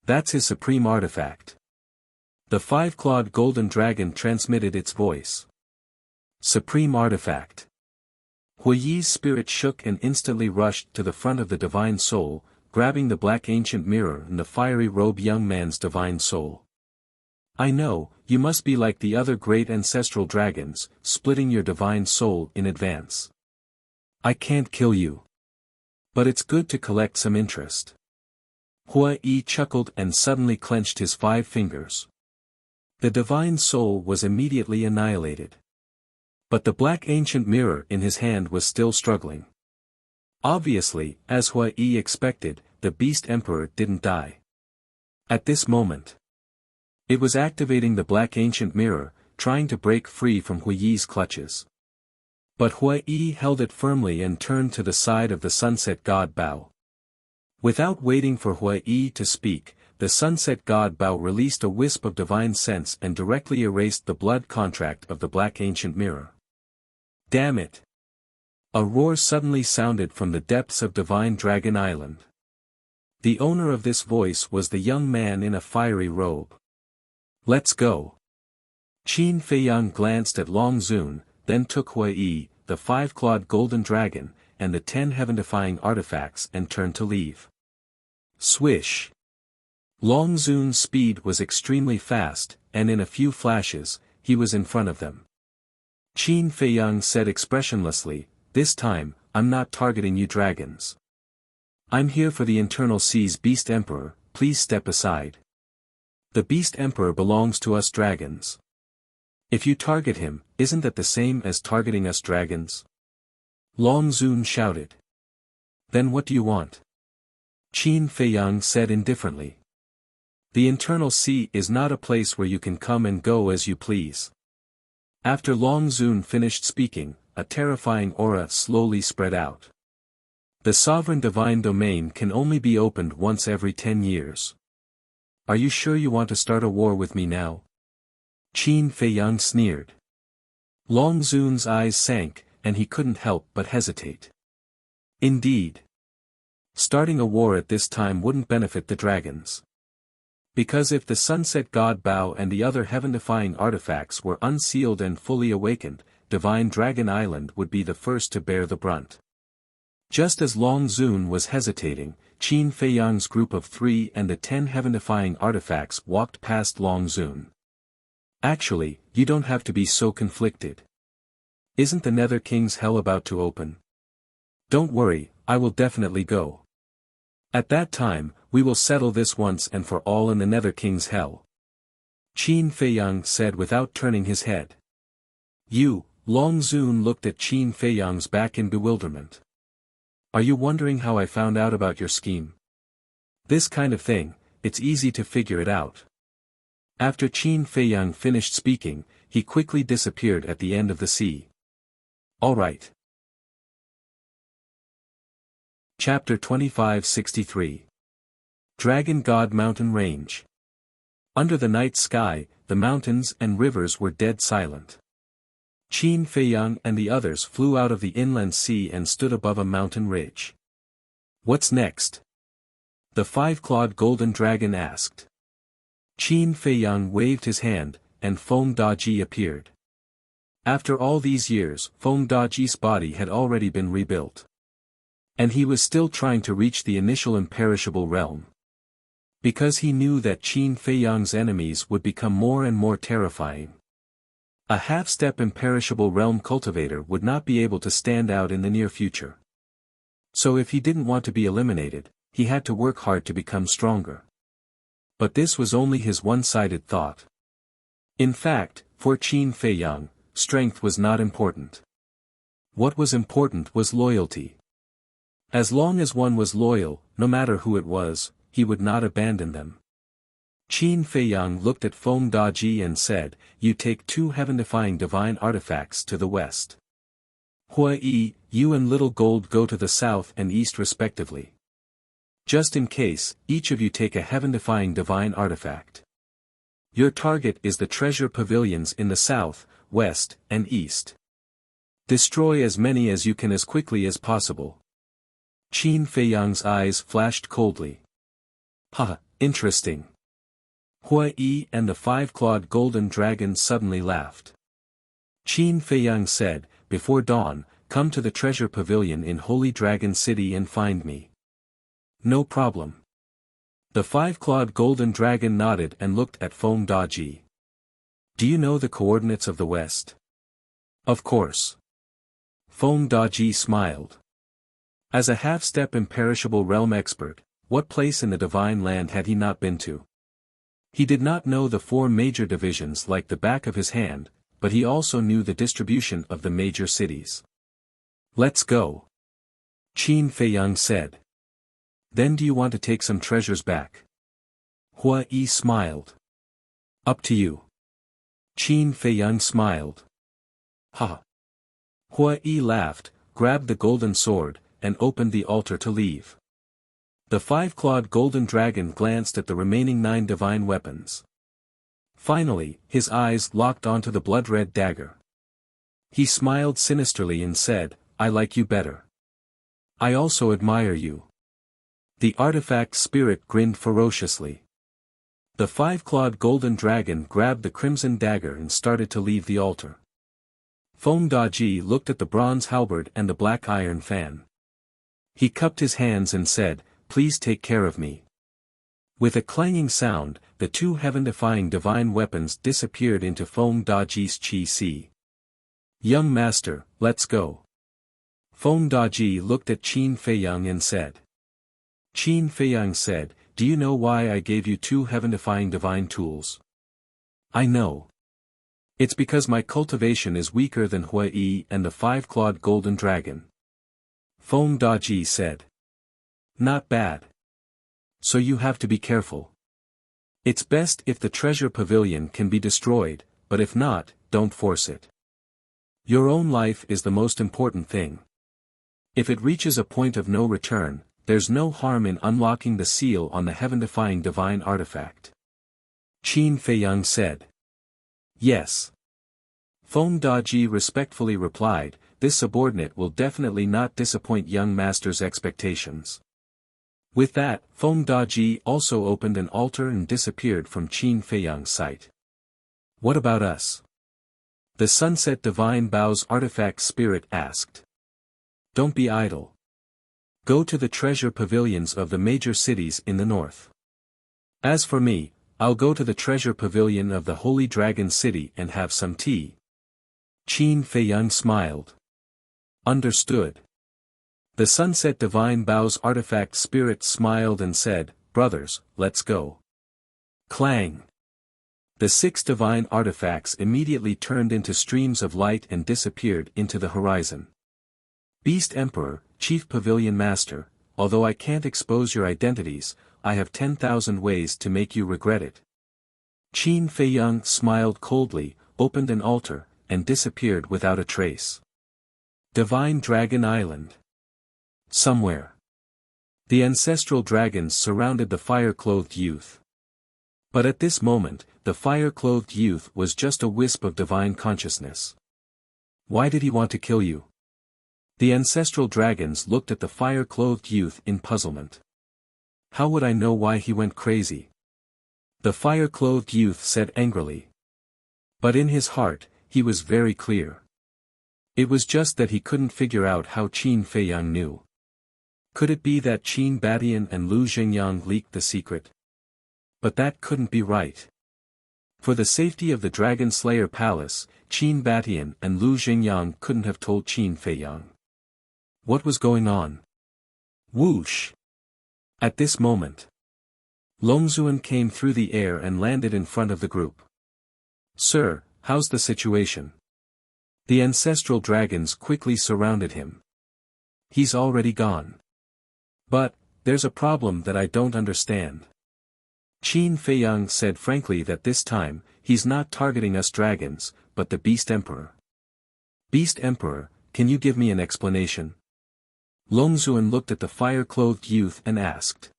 That's his supreme artifact. The 5-clawed golden dragon transmitted its voice. Supreme artifact. Hua Yi's spirit shook and instantly rushed to the front of the divine soul, grabbing the black ancient mirror and the fiery robe young man's divine soul. I know, you must be like the other great ancestral dragons, splitting your divine soul in advance. I can't kill you. But it's good to collect some interest. Hua Yi chuckled and suddenly clenched his 5 fingers. The divine soul was immediately annihilated. But the black ancient mirror in his hand was still struggling. Obviously, as Hua Yi expected, the beast emperor didn't die. At this moment, it was activating the black ancient mirror, trying to break free from Hua Yi's clutches. But Hua Yi held it firmly and turned to the side of the Sunset God Bow. Without waiting for Hua Yi to speak, the Sunset God Bow released a wisp of divine sense and directly erased the blood contract of the black ancient mirror. Damn it! A roar suddenly sounded from the depths of Divine Dragon Island. The owner of this voice was the young man in a fiery robe. Let's go. Qin Feiyang glanced at Long Zun, then took Hua Yi, the 5-clawed golden dragon, and the 10 heaven-defying artifacts and turned to leave. Swish! Long Zun's speed was extremely fast, and in a few flashes, he was in front of them. Qin Feiyang said expressionlessly, "This time, I'm not targeting you dragons. I'm here for the Internal Sea's Beast Emperor, please step aside. The Beast Emperor belongs to us dragons. If you target him, isn't that the same as targeting us dragons?" Long Zun shouted. "Then what do you want?" Qin Feiyang said indifferently. The internal sea is not a place where you can come and go as you please. After Long Zun finished speaking, a terrifying aura slowly spread out. The sovereign divine domain can only be opened once every 10 years. Are you sure you want to start a war with me now? Qin Feiyang sneered. Long Zun's eyes sank, and he couldn't help but hesitate. Indeed. Starting a war at this time wouldn't benefit the dragons. Because if the Sunset God Bao and the other heaven-defying artifacts were unsealed and fully awakened, Divine Dragon Island would be the first to bear the brunt. Just as Long Zun was hesitating, Qin Feiyang's group of 3 and the 10 heaven-defying artifacts walked past Long Zun. Actually, you don't have to be so conflicted. Isn't the Nether King's hell about to open? Don't worry, I will definitely go. At that time, we will settle this once and for all in the Nether King's hell. Qin Feiyang said without turning his head. You, Long Zun looked at Qin Feiyang's back in bewilderment. Are you wondering how I found out about your scheme? This kind of thing, it's easy to figure it out. After Qin Feiyang finished speaking, he quickly disappeared at the end of the sea. Alright. Chapter 2563. Dragon God Mountain Range. Under the night sky, the mountains and rivers were dead silent. Qin Feiyang and the others flew out of the inland sea and stood above a mountain ridge. What's next? The 5-clawed golden dragon asked. Qin Feiyang waved his hand, and Feng Daji appeared. After all these years, Feng Daji's body had already been rebuilt. And he was still trying to reach the initial imperishable realm. Because he knew that Qin Feiyang's enemies would become more and more terrifying. A half-step imperishable realm cultivator would not be able to stand out in the near future. So if he didn't want to be eliminated, he had to work hard to become stronger. But this was only his one-sided thought. In fact, for Qin Feiyang, strength was not important. What was important was loyalty. As long as one was loyal, no matter who it was, he would not abandon them. Qin Feiyang looked at Feng Daji and said, you take 2 heaven-defying divine artifacts to the west. Hua Yi, you and Little Gold go to the south and east respectively. Just in case, each of you take a heaven-defying divine artifact. Your target is the treasure pavilions in the south, west, and east. Destroy as many as you can as quickly as possible. Qin Feiyang's eyes flashed coldly. Ha, interesting. Hua Yi and the 5-clawed golden dragon suddenly laughed. Qin Feiyang said, before dawn, come to the treasure pavilion in Holy Dragon City and find me. No problem. The 5-clawed golden dragon nodded and looked at Feng Daji. Do you know the coordinates of the west? Of course. Feng Daji smiled. As a half-step imperishable realm expert, what place in the divine land had he not been to? He did not know the 4 major divisions like the back of his hand, but he also knew the distribution of the major cities. Let's go. Qin Feiyang said. Then do you want to take some treasures back? Hua Yi smiled. Up to you. Qin Feiyang smiled. Ha. Hua Yi laughed, grabbed the golden sword, and opened the altar to leave. The 5-clawed golden dragon glanced at the remaining 9 divine weapons. Finally, his eyes locked onto the blood-red dagger. He smiled sinisterly and said, I like you better. I also admire you. The artifact spirit grinned ferociously. The 5-clawed golden dragon grabbed the crimson dagger and started to leave the altar. Feng Daji looked at the bronze halberd and the black iron fan. He cupped his hands and said, please take care of me. With a clanging sound, the 2 heaven-defying divine weapons disappeared into Feng Daji's Qi Si. Young master, let's go. Feng Daji looked at Qin Feiyang and said. Qin Feiyang said, do you know why I gave you 2 heaven-defying divine tools? I know. It's because my cultivation is weaker than Hua Yi and the 5-clawed golden dragon. Feng Daji said. Not bad. So you have to be careful. It's best if the treasure pavilion can be destroyed, but if not, don't force it. Your own life is the most important thing. If it reaches a point of no return, there's no harm in unlocking the seal on the heaven-defying divine artifact. Qin Feiyang said. Yes. Feng Daji respectfully replied, this subordinate will definitely not disappoint young master's expectations. With that, Feng Daji also opened an altar and disappeared from Qin Feiyang's sight. What about us? The Sunset Divine Bow's artifact spirit asked. Don't be idle. Go to the treasure pavilions of the major cities in the north. As for me, I'll go to the treasure pavilion of the Holy Dragon City and have some tea. Qin Feiyang smiled. Understood. The Sunset Divine Bow's artifact spirit smiled and said, brothers, let's go. Clang. The 6 divine artifacts immediately turned into streams of light and disappeared into the horizon. Beast Emperor, Chief Pavilion Master, although I can't expose your identities, I have 10,000 ways to make you regret it. Qin Feiyang smiled coldly, opened an altar, and disappeared without a trace. Divine Dragon Island. Somewhere. The ancestral dragons surrounded the fire-clothed youth. But at this moment, the fire-clothed youth was just a wisp of divine consciousness. Why did he want to kill you? The ancestral dragons looked at the fire-clothed youth in puzzlement. How would I know why he went crazy? The fire-clothed youth said angrily. But in his heart, he was very clear. It was just that he couldn't figure out how Qin Feiyang knew. Could it be that Qin Batian and Lu Xingyang leaked the secret? But that couldn't be right. For the safety of the Dragon Slayer Palace, Qin Batian and Lu Xingyang couldn't have told Qin Feiyang. What was going on? Whoosh! At this moment, Longzuan came through the air and landed in front of the group. Sir, how's the situation? The ancestral dragons quickly surrounded him. He's already gone. But, there's a problem that I don't understand. Qin Feiyang said frankly that this time, he's not targeting us dragons, but the Beast Emperor. Beast Emperor, can you give me an explanation? Longzuan looked at the fire-clothed youth and asked.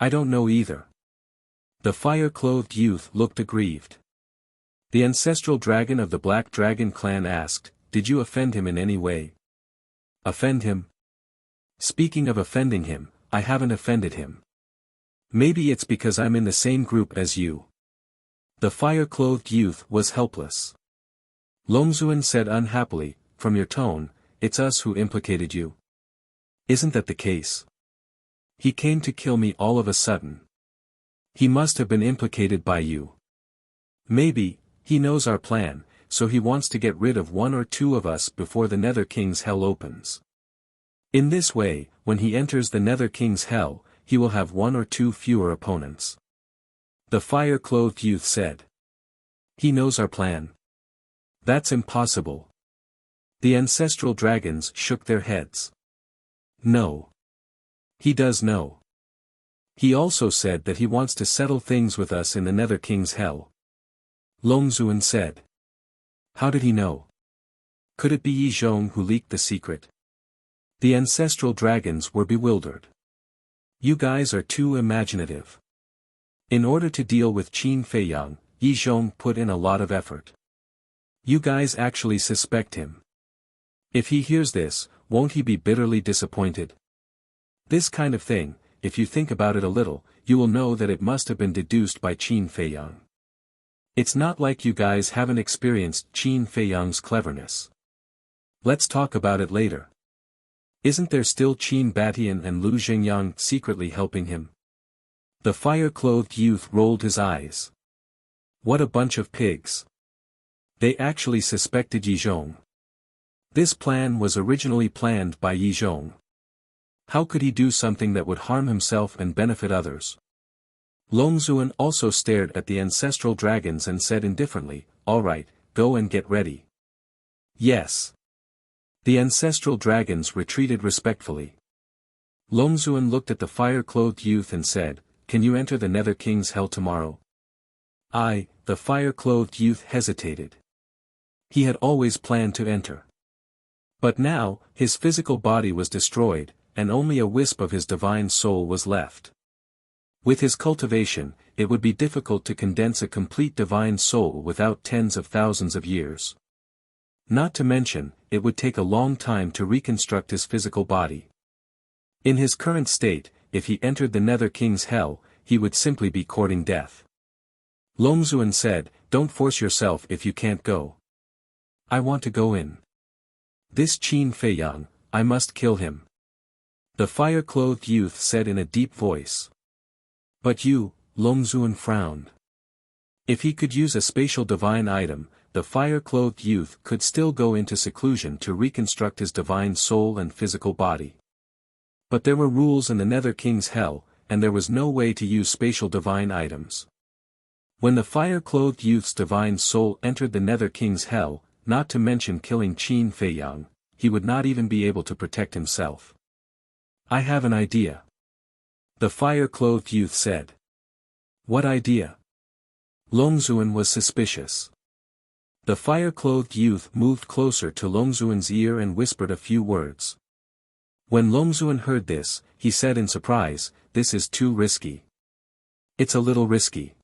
I don't know either. The fire-clothed youth looked aggrieved. The ancestral dragon of the Black Dragon clan asked, did you offend him in any way? Offend him? Speaking of offending him, I haven't offended him. Maybe it's because I'm in the same group as you. The fire-clothed youth was helpless. Longzuan said unhappily, from your tone, it's us who implicated you. Isn't that the case? He came to kill me all of a sudden. He must have been implicated by you. Maybe, he knows our plan, so he wants to get rid of 1 or 2 of us before the Nether King's Hell opens. In this way, when he enters the Nether King's Hell, he will have 1 or 2 fewer opponents. The fire-clothed youth said. He knows our plan. That's impossible. The ancestral dragons shook their heads. No. He does know. He also said that he wants to settle things with us in the Nether King's Hell. Longzuan said. How did he know? Could it be Yi Zhong who leaked the secret? The ancestral dragons were bewildered. You guys are too imaginative. In order to deal with Qin Feiyang, Yi Zhong put in a lot of effort. You guys actually suspect him. If he hears this, won't he be bitterly disappointed? This kind of thing, if you think about it a little, you will know that it must have been deduced by Qin Feiyang. It's not like you guys haven't experienced Qin Feiyang's cleverness. Let's talk about it later. Isn't there still Qin Batian and Lu Xingyang secretly helping him? The fire-clothed youth rolled his eyes. What a bunch of pigs. They actually suspected Yi Zhong. This plan was originally planned by Yi Zhong. How could he do something that would harm himself and benefit others? Longzuan also stared at the ancestral dragons and said indifferently, all right, go and get ready. Yes. The ancestral dragons retreated respectfully. Longzuan looked at the fire-clothed youth and said, can you enter the Nether King's hell tomorrow? The fire-clothed youth hesitated. He had always planned to enter. But now, his physical body was destroyed, and only a wisp of his divine soul was left. With his cultivation, it would be difficult to condense a complete divine soul without tens of thousands of years. Not to mention, it would take a long time to reconstruct his physical body. In his current state, if he entered the Nether King's hell, he would simply be courting death. Longzuan said, "Don't force yourself if you can't go. I want to go in. This Qin Feiyang, I must kill him." The fire-clothed youth said in a deep voice. "But you," Longzuan frowned. If he could use a spatial divine item, the fire-clothed youth could still go into seclusion to reconstruct his divine soul and physical body. But there were rules in the Nether King's hell, and there was no way to use spatial divine items. When the fire-clothed youth's divine soul entered the Nether King's hell, not to mention killing Qin Feiyang, he would not even be able to protect himself. "I have an idea," the fire-clothed youth said. "What idea?" Longzuan was suspicious. The fire-clothed youth moved closer to Longzuan's ear and whispered a few words. When Longzuan heard this, he said in surprise, "This is too risky." "It's a little risky.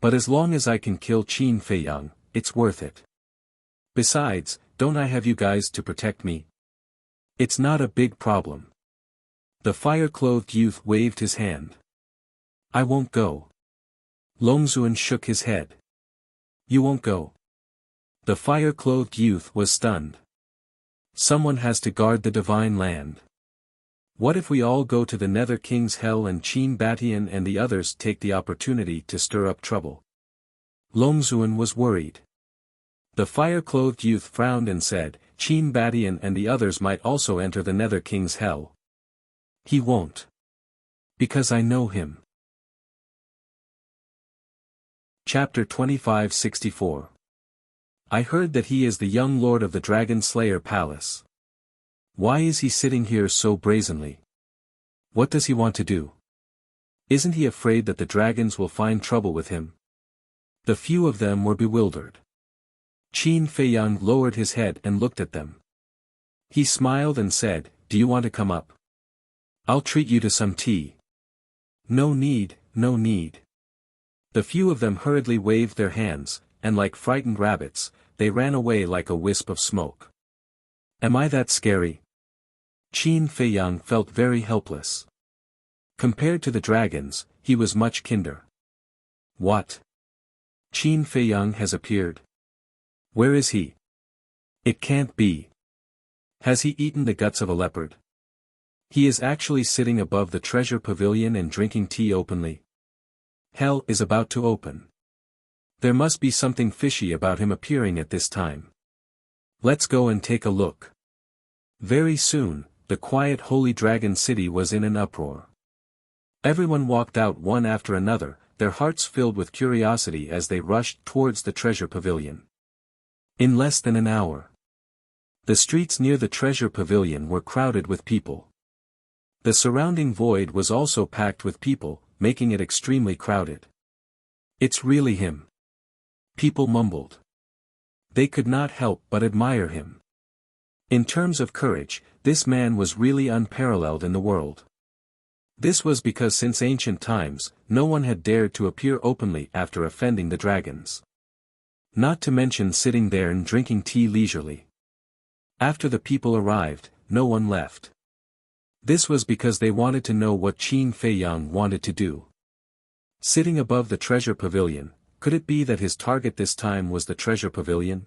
But as long as I can kill Qin Feiyang, it's worth it. Besides, don't I have you guys to protect me? It's not a big problem." The fire-clothed youth waved his hand. "I won't go." Longzuan shook his head. "You won't go?" The fire-clothed youth was stunned. "Someone has to guard the divine land. What if we all go to the Nether King's hell and Qin Batian and the others take the opportunity to stir up trouble?" Longzuan was worried. The fire-clothed youth frowned and said, "Qin Batian and the others might also enter the Nether King's hell." "He won't. Because I know him." Chapter 2564. I heard that he is the young lord of the Dragon Slayer Palace. Why is he sitting here so brazenly? What does he want to do? Isn't he afraid that the dragons will find trouble with him? The few of them were bewildered. Qin Feiyang lowered his head and looked at them. He smiled and said, "Do you want to come up? I'll treat you to some tea." "No need, no need." The few of them hurriedly waved their hands, and like frightened rabbits, they ran away like a wisp of smoke. Am I that scary? Qin Feiyang felt very helpless. Compared to the dragons, he was much kinder. What? Qin Feiyang has appeared. Where is he? It can't be. Has he eaten the guts of a leopard? He is actually sitting above the treasure pavilion and drinking tea openly. Hell is about to open. There must be something fishy about him appearing at this time. Let's go and take a look. Very soon, the quiet holy dragon city was in an uproar. Everyone walked out one after another, their hearts filled with curiosity as they rushed towards the treasure pavilion. In less than an hour, the streets near the treasure pavilion were crowded with people. The surrounding void was also packed with people, making it extremely crowded. It's really him. People mumbled. They could not help but admire him. In terms of courage, this man was really unparalleled in the world. This was because since ancient times, no one had dared to appear openly after offending the dragons. Not to mention sitting there and drinking tea leisurely. After the people arrived, no one left. This was because they wanted to know what Qin Feiyang wanted to do. Sitting above the treasure pavilion, could it be that his target this time was the treasure pavilion?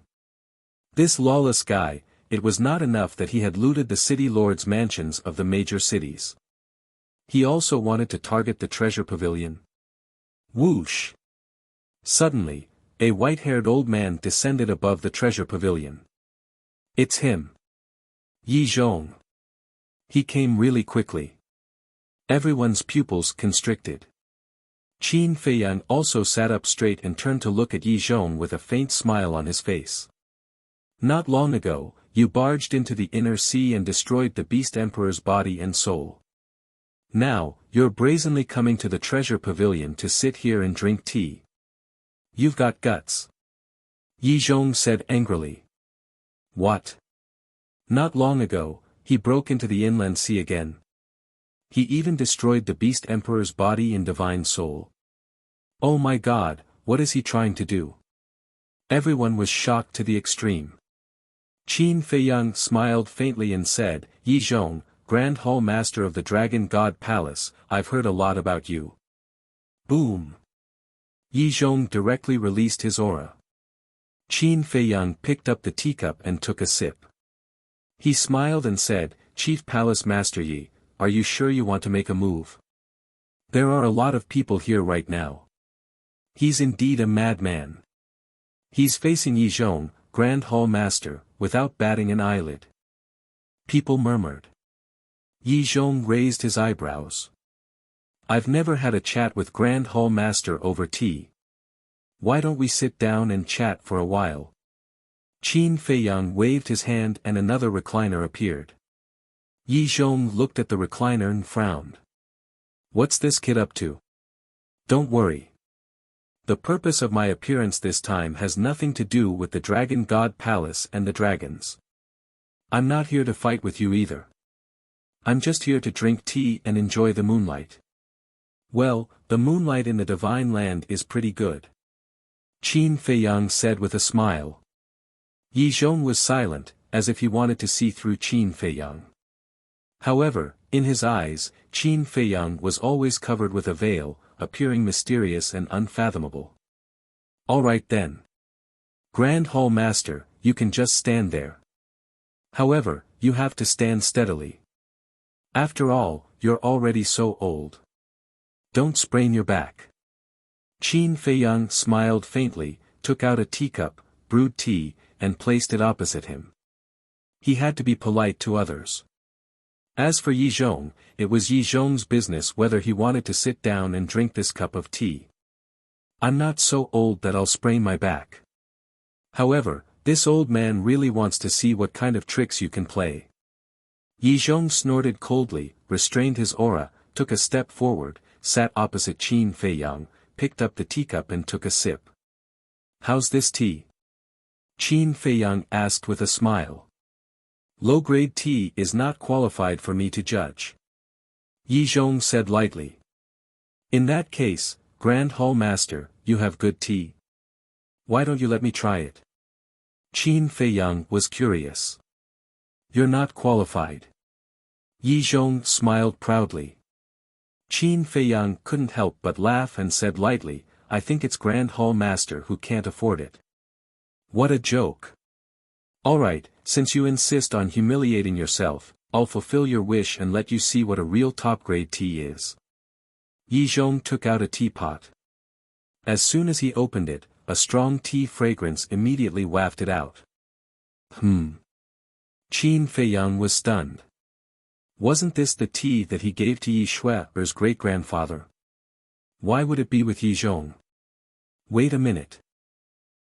This lawless guy, it was not enough that he had looted the city lords' mansions of the major cities. He also wanted to target the treasure pavilion. Whoosh! Suddenly, a white-haired old man descended above the treasure pavilion. It's him. Yi Zhong. He came really quickly. Everyone's pupils constricted. Qin Feiyang also sat up straight and turned to look at Yi Zhong with a faint smile on his face. Not long ago, you barged into the inner sea and destroyed the beast emperor's body and soul. Now, you're brazenly coming to the treasure pavilion to sit here and drink tea. You've got guts. Yi Zhong said angrily. What? Not long ago, he broke into the inland sea again. He even destroyed the beast emperor's body and divine soul. Oh my god, what is he trying to do? Everyone was shocked to the extreme. Qin Feiyang smiled faintly and said, Yi Zhong, Grand Hall Master of the Dragon God Palace, I've heard a lot about you. Boom! Yi Zhong directly released his aura. Qin Feiyang picked up the teacup and took a sip. He smiled and said, Chief Palace Master Yi, are you sure you want to make a move? There are a lot of people here right now. He's indeed a madman. He's facing Yi Zhong, Grand Hall Master, without batting an eyelid. People murmured. Yi Zhong raised his eyebrows. I've never had a chat with Grand Hall Master over tea. Why don't we sit down and chat for a while? Qin Feiyang waved his hand and another recliner appeared. Yi Zhong looked at the recliner and frowned. What's this kid up to? Don't worry. The purpose of my appearance this time has nothing to do with the Dragon God Palace and the dragons. I'm not here to fight with you either. I'm just here to drink tea and enjoy the moonlight. Well, the moonlight in the Divine Land is pretty good. Qin Feiyang said with a smile. Yi Zhong was silent, as if he wanted to see through Qin Feiyang. However, in his eyes, Qin Feiyang was always covered with a veil, appearing mysterious and unfathomable. All right then. Grand Hall Master, you can just stand there. However, you have to stand steadily. After all, you're already so old. Don't sprain your back. Qin Feiyang smiled faintly, took out a teacup, brewed tea, and placed it opposite him. He had to be polite to others. As for Yi Zhong, it was Yi Zhong's business whether he wanted to sit down and drink this cup of tea. I'm not so old that I'll sprain my back. However, this old man really wants to see what kind of tricks you can play. Yi Zhong snorted coldly, restrained his aura, took a step forward, sat opposite Qin Feiyang, picked up the teacup and took a sip. How's this tea? Qin Feiyang asked with a smile. Low-grade tea is not qualified for me to judge. Yi Zhong said lightly. In that case, Grand Hall Master, you have good tea. Why don't you let me try it? Qin Feiyang was curious. You're not qualified. Yi Zhong smiled proudly. Qin Feiyang couldn't help but laugh and said lightly, I think it's Grand Hall Master who can't afford it. What a joke. Alright, since you insist on humiliating yourself, I'll fulfill your wish and let you see what a real top-grade tea is. Yi Zhong took out a teapot. As soon as he opened it, a strong tea fragrance immediately wafted out. Qin Feiyang was stunned. Wasn't this the tea that he gave to Yi Shue's great-grandfather? Why would it be with Yi Zhong? Wait a minute.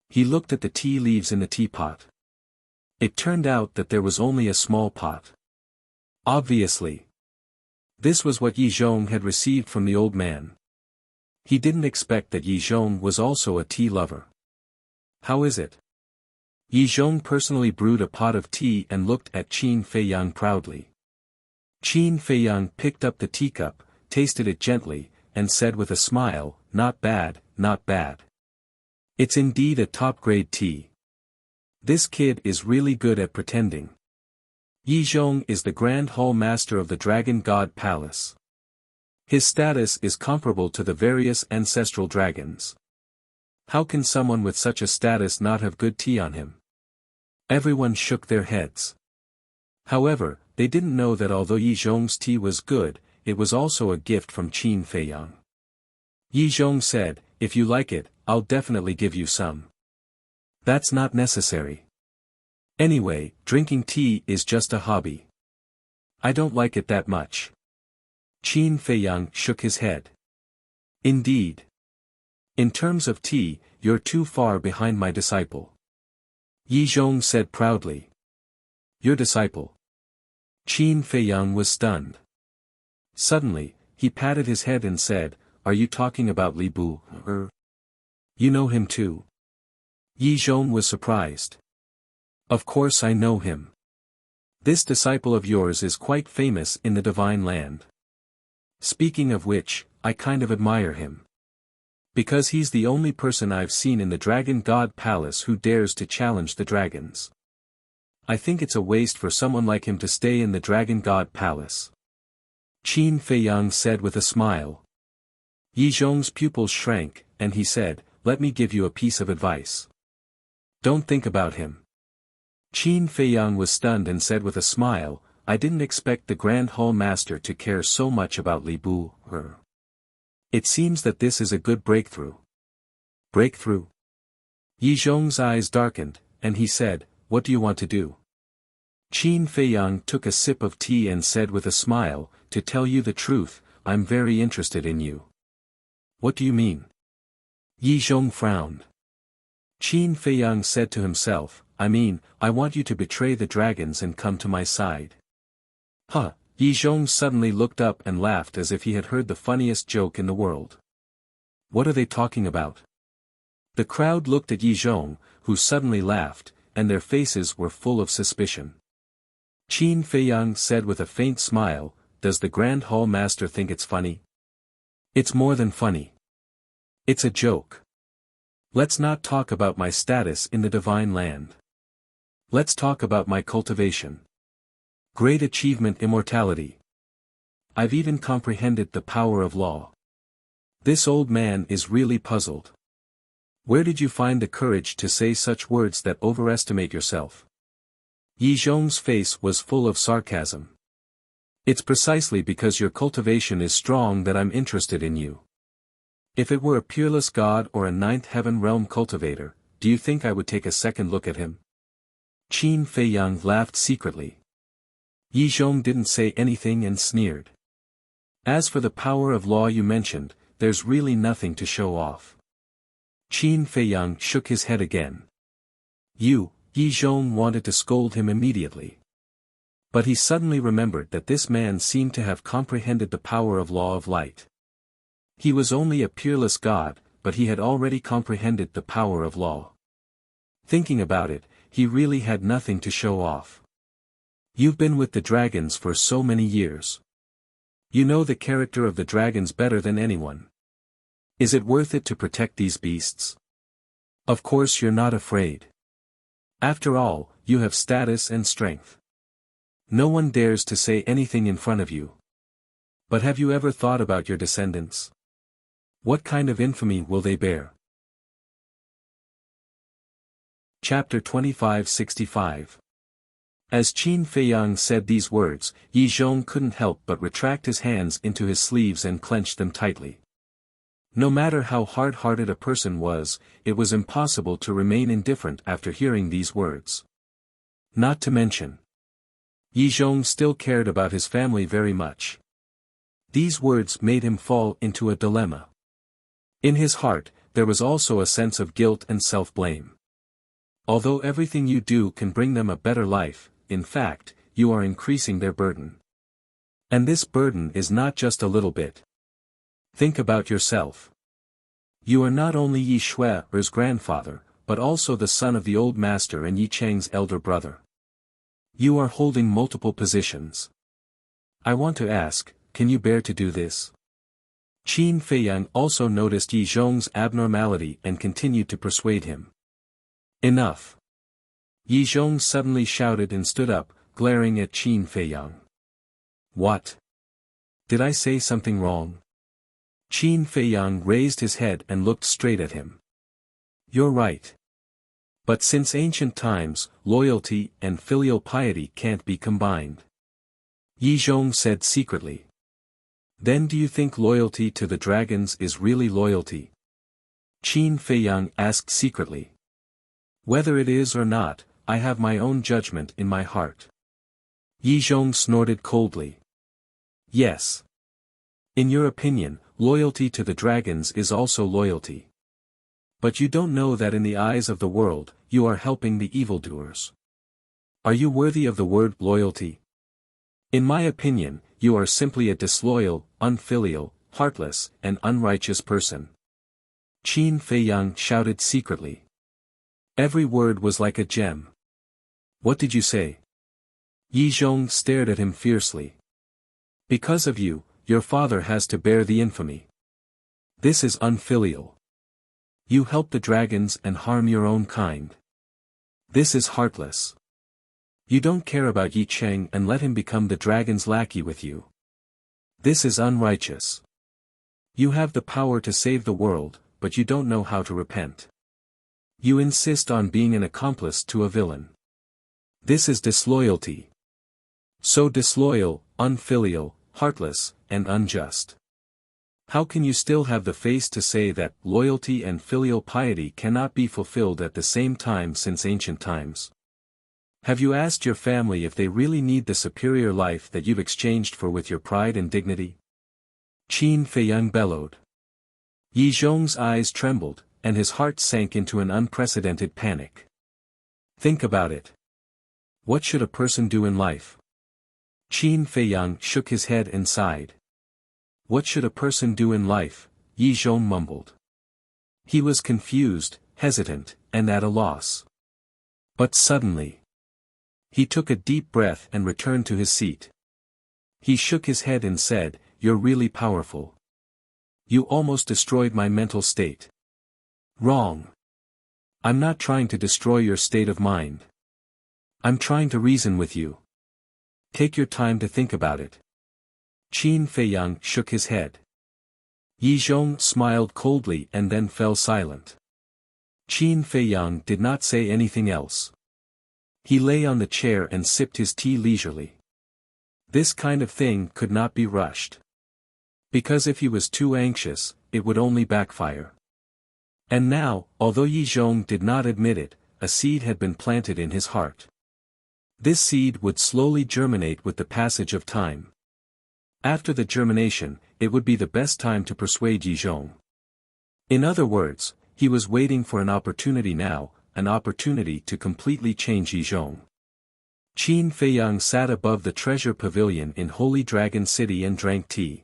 He looked at the tea leaves in the teapot. It turned out that there was only a small pot. Obviously. This was what Yi Zhong had received from the old man. He didn't expect that Yi Zhong was also a tea lover. How is it? Yi Zhong personally brewed a pot of tea and looked at Qin Feiyang proudly. Qin Feiyang picked up the teacup, tasted it gently, and said with a smile, not bad, not bad. It's indeed a top-grade tea. This kid is really good at pretending. Yi Zhong is the Grand Hall Master of the Dragon God Palace. His status is comparable to the various ancestral dragons. How can someone with such a status not have good tea on him? Everyone shook their heads. However, they didn't know that although Yi Zhong's tea was good, it was also a gift from Qin Feiyang. Yi Zhong said, if you like it, I'll definitely give you some. That's not necessary. Anyway, drinking tea is just a hobby. I don't like it that much. Qin Feiyang shook his head. Indeed. In terms of tea, you're too far behind my disciple. Yi Zhong said proudly. Your disciple? Qin Feiyang was stunned. Suddenly, He patted his head and said, "Are you talking about Li Bu? You know him too?" Yi Zhong was surprised. "Of course I know him. This disciple of yours is quite famous in the divine land. Speaking of which, I kind of admire him. Because he's the only person I've seen in the Dragon God Palace who dares to challenge the dragons. I think it's a waste for someone like him to stay in the Dragon God Palace." Qin Feiyang said with a smile. Yi Zhong's pupils shrank, and he said, "Let me give you a piece of advice. Don't think about him." Qin Feiyang was stunned and said with a smile, "I didn't expect the Grand Hall Master to care so much about Li Bu. It seems that this is a good breakthrough." "Breakthrough?" Yi Zhong's eyes darkened, and he said, "What do you want to do?" Qin Feiyang took a sip of tea and said with a smile, "To tell you the truth, I'm very interested in you." "What do you mean?" Yi Zhong frowned. Qin Feiyang said to himself, I want you to betray the dragons and come to my side." "Huh." Yi Zhong suddenly looked up and laughed as if he had heard the funniest joke in the world. "What are they talking about?" The crowd looked at Yi Zhong, who suddenly laughed, and their faces were full of suspicion. Qin Feiyang said with a faint smile, "Does the Grand Hall Master think it's funny?" "It's more than funny. It's a joke. Let's not talk about my status in the divine land. Let's talk about my cultivation. Great achievement, immortality. I've even comprehended the power of law." This old man is really puzzled. "Where did you find the courage to say such words that overestimate yourself?" Yi Zhong's face was full of sarcasm. "It's precisely because your cultivation is strong that I'm interested in you. If it were a peerless god or a ninth heaven realm cultivator, do you think I would take a second look at him?" Qin Feiyang laughed secretly. Yi Zhong didn't say anything and sneered. "As for the power of law you mentioned, there's really nothing to show off." Qin Feiyang shook his head again. Yi Zhong wanted to scold him immediately. But he suddenly remembered that this man seemed to have comprehended the power of law of light. He was only a peerless god, but he had already comprehended the power of law. Thinking about it, he really had nothing to show off. "You've been with the dragons for so many years. You know the character of the dragons better than anyone. Is it worth it to protect these beasts? Of course you're not afraid. After all, you have status and strength. No one dares to say anything in front of you. But have you ever thought about your descendants? What kind of infamy will they bear?" Chapter 2565. As Qin Feiyang said these words, Yi Zhong couldn't help but retract his hands into his sleeves and clench them tightly. No matter how hard-hearted a person was, it was impossible to remain indifferent after hearing these words. Not to mention, Yi Zhong still cared about his family very much. These words made him fall into a dilemma. In his heart, there was also a sense of guilt and self-blame. Although everything you do can bring them a better life, in fact, you are increasing their burden. And this burden is not just a little bit. Think about yourself. You are not only Yi Shui's grandfather, but also the son of the old master and Yi Cheng's elder brother. You are holding multiple positions. I want to ask, can you bear to do this? Qin Feiyang also noticed Yi Zhong's abnormality and continued to persuade him. Enough. Yi Zhong suddenly shouted and stood up, glaring at Qin Feiyang. What? Did I say something wrong? Qin Feiyang raised his head and looked straight at him. You're right. But since ancient times, loyalty and filial piety can't be combined. Yi Zhong said secretly. Then do you think loyalty to the dragons is really loyalty? Qin Feiyang asked secretly. Whether it is or not, I have my own judgment in my heart. Yi Zhong snorted coldly. Yes. In your opinion, loyalty to the dragons is also loyalty. But you don't know that in the eyes of the world, you are helping the evildoers. Are you worthy of the word loyalty? In my opinion, you are simply a disloyal, unfilial, heartless, and unrighteous person. Qin Feiyang shouted secretly. Every word was like a gem. What did you say? Yi Zhong stared at him fiercely. Because of you, your father has to bear the infamy. This is unfilial. You help the dragons and harm your own kind. This is heartless. You don't care about Yi Cheng and let him become the dragon's lackey with you. This is unrighteous. You have the power to save the world, but you don't know how to repent. You insist on being an accomplice to a villain. This is disloyalty. So disloyal, unfilial, heartless, and unjust. How can you still have the face to say that loyalty and filial piety cannot be fulfilled at the same time since ancient times? Have you asked your family if they really need the superior life that you've exchanged for with your pride and dignity? Qin Feiyang bellowed. Yi Zhong's eyes trembled, and his heart sank into an unprecedented panic. Think about it. What should a person do in life? Qin Feiyang shook his head and sighed. What should a person do in life? Yi Zhong mumbled. He was confused, hesitant, and at a loss. But suddenly, he took a deep breath and returned to his seat. He shook his head and said, "You're really powerful. You almost destroyed my mental state." Wrong. I'm not trying to destroy your state of mind. I'm trying to reason with you. Take your time to think about it. Qin Feiyang shook his head. Yi Zhong smiled coldly and then fell silent. Qin Feiyang did not say anything else. He lay on the chair and sipped his tea leisurely. This kind of thing could not be rushed. Because if he was too anxious, it would only backfire. And now, although Yi Zhong did not admit it, a seed had been planted in his heart. This seed would slowly germinate with the passage of time. After the germination, it would be the best time to persuade Yi Zhong. In other words, he was waiting for an opportunity now, an opportunity to completely change Yi Zhong. Qin Feiyang sat above the treasure pavilion in Holy Dragon City and drank tea.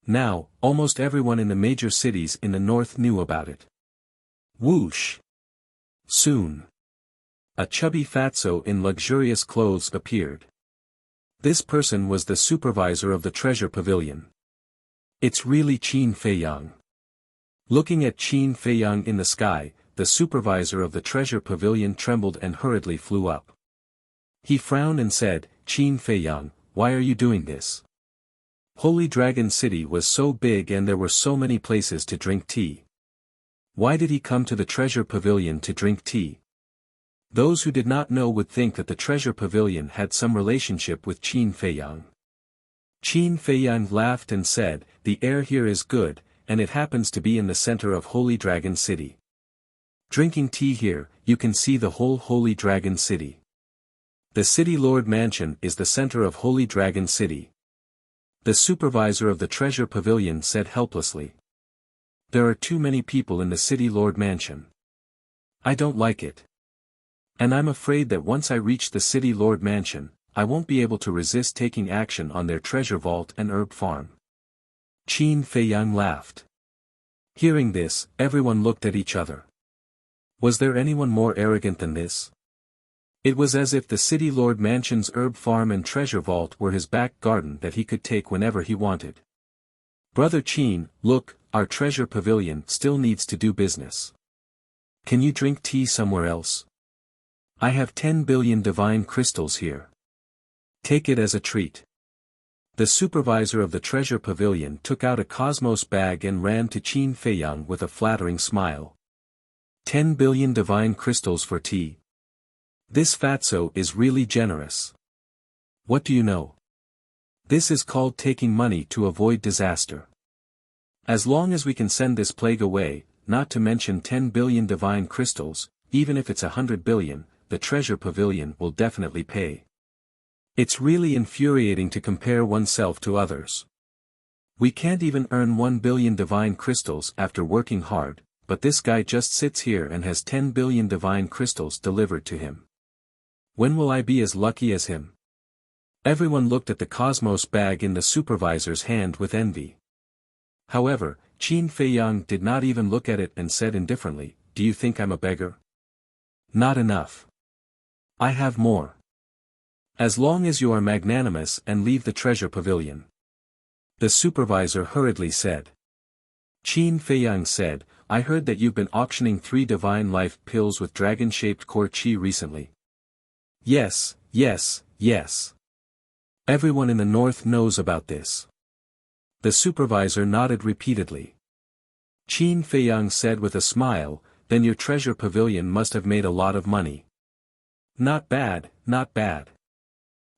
Now, almost everyone in the major cities in the north knew about it. Whoosh! Soon, a chubby fatso in luxurious clothes appeared. This person was the supervisor of the treasure pavilion. It's really Qin Feiyang. Looking at Qin Feiyang in the sky, the supervisor of the treasure pavilion trembled and hurriedly flew up. He frowned and said, "Qin Feiyang, why are you doing this? Holy Dragon City was so big and there were so many places to drink tea. Why did he come to the treasure pavilion to drink tea?" Those who did not know would think that the treasure pavilion had some relationship with Qin Feiyang. Qin Feiyang laughed and said, "The air here is good, and it happens to be in the center of Holy Dragon City. Drinking tea here, you can see the whole Holy Dragon City. The City Lord Mansion is the center of Holy Dragon City." The supervisor of the treasure pavilion said helplessly. "There are too many people in the City Lord Mansion. I don't like it. And I'm afraid that once I reach the City Lord Mansion, I won't be able to resist taking action on their treasure vault and herb farm." Qin Feiyang laughed. Hearing this, everyone looked at each other. Was there anyone more arrogant than this? It was as if the City Lord Mansion's herb farm and treasure vault were his back garden that he could take whenever he wanted. "Brother Qin, look, our treasure pavilion still needs to do business. Can you drink tea somewhere else? I have 10 billion divine crystals here. Take it as a treat." The supervisor of the treasure pavilion took out a cosmos bag and ran to Qin Feiyang with a flattering smile. 10 billion divine crystals for tea. This fatso is really generous. What do you know? This is called taking money to avoid disaster. As long as we can send this plague away, not to mention 10 billion divine crystals, even if it's 100 billion, the treasure pavilion will definitely pay. It's really infuriating to compare oneself to others. We can't even earn 1 billion divine crystals after working hard, but this guy just sits here and has 10 billion divine crystals delivered to him. When will I be as lucky as him? Everyone looked at the Cosmos bag in the supervisor's hand with envy. However, Qin Feiyang did not even look at it and said indifferently, "Do you think I'm a beggar? Not enough. I have more. As long as you are magnanimous and leave the treasure pavilion." The supervisor hurriedly said. Qin Feiyang said, "I heard that you've been auctioning 3 divine life pills with dragon-shaped core qi recently." "Yes, yes, yes. Everyone in the north knows about this." The supervisor nodded repeatedly. Qin Feiyang said with a smile, "Then your treasure pavilion must have made a lot of money." "Not bad, not bad."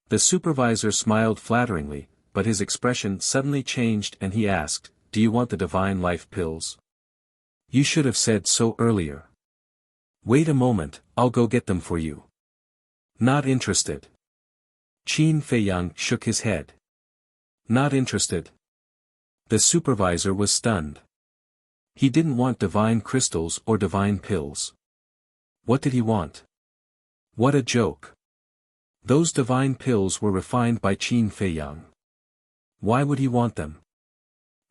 The supervisor smiled flatteringly, but his expression suddenly changed and he asked, "Do you want the divine life pills? You should have said so earlier." "Wait a moment, I'll go get them for you." "Not interested." Qin Feiyang shook his head. "Not interested?" The supervisor was stunned. He didn't want divine crystals or divine pills. What did he want? What a joke. Those divine pills were refined by Qin Feiyang. Why would he want them?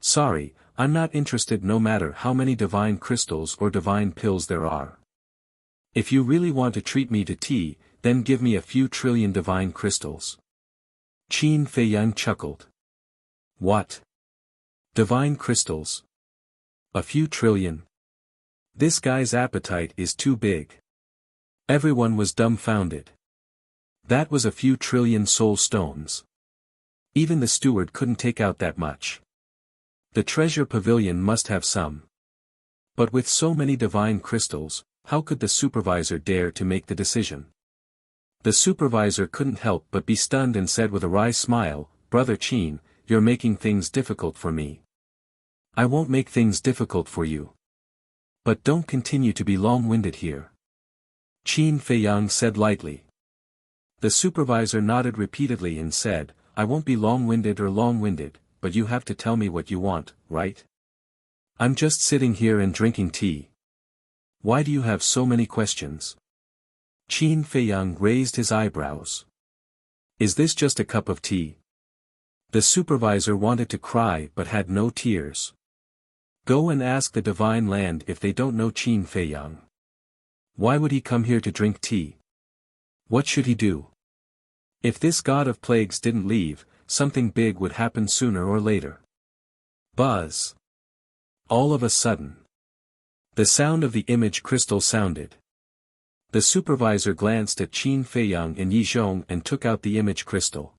"Sorry, I'm not interested no matter how many divine crystals or divine pills there are. If you really want to treat me to tea, then give me a few trillion divine crystals." Qin Feiyang chuckled. "What? Divine crystals? A few trillion? This guy's appetite is too big." Everyone was dumbfounded. That was a few trillion soul stones. Even the steward couldn't take out that much. The treasure pavilion must have some. But with so many divine crystals, how could the supervisor dare to make the decision? The supervisor couldn't help but be stunned and said with a wry smile, "Brother Qin, you're making things difficult for me." "I won't make things difficult for you. But don't continue to be long-winded here," Qin Feiyang said lightly. The supervisor nodded repeatedly and said, "I won't be long-winded, but you have to tell me what you want, right? I'm just sitting here and drinking tea. Why do you have so many questions?" Qin Feiyang raised his eyebrows. "Is this just a cup of tea?" The supervisor wanted to cry but had no tears. Go and ask the divine land if they don't know Qin Feiyang. Why would he come here to drink tea? What should he do? If this god of plagues didn't leave, something big would happen sooner or later. Buzz. All of a sudden. The sound of the image crystal sounded. The supervisor glanced at Qin Feiyang and Yi Zhong and took out the image crystal.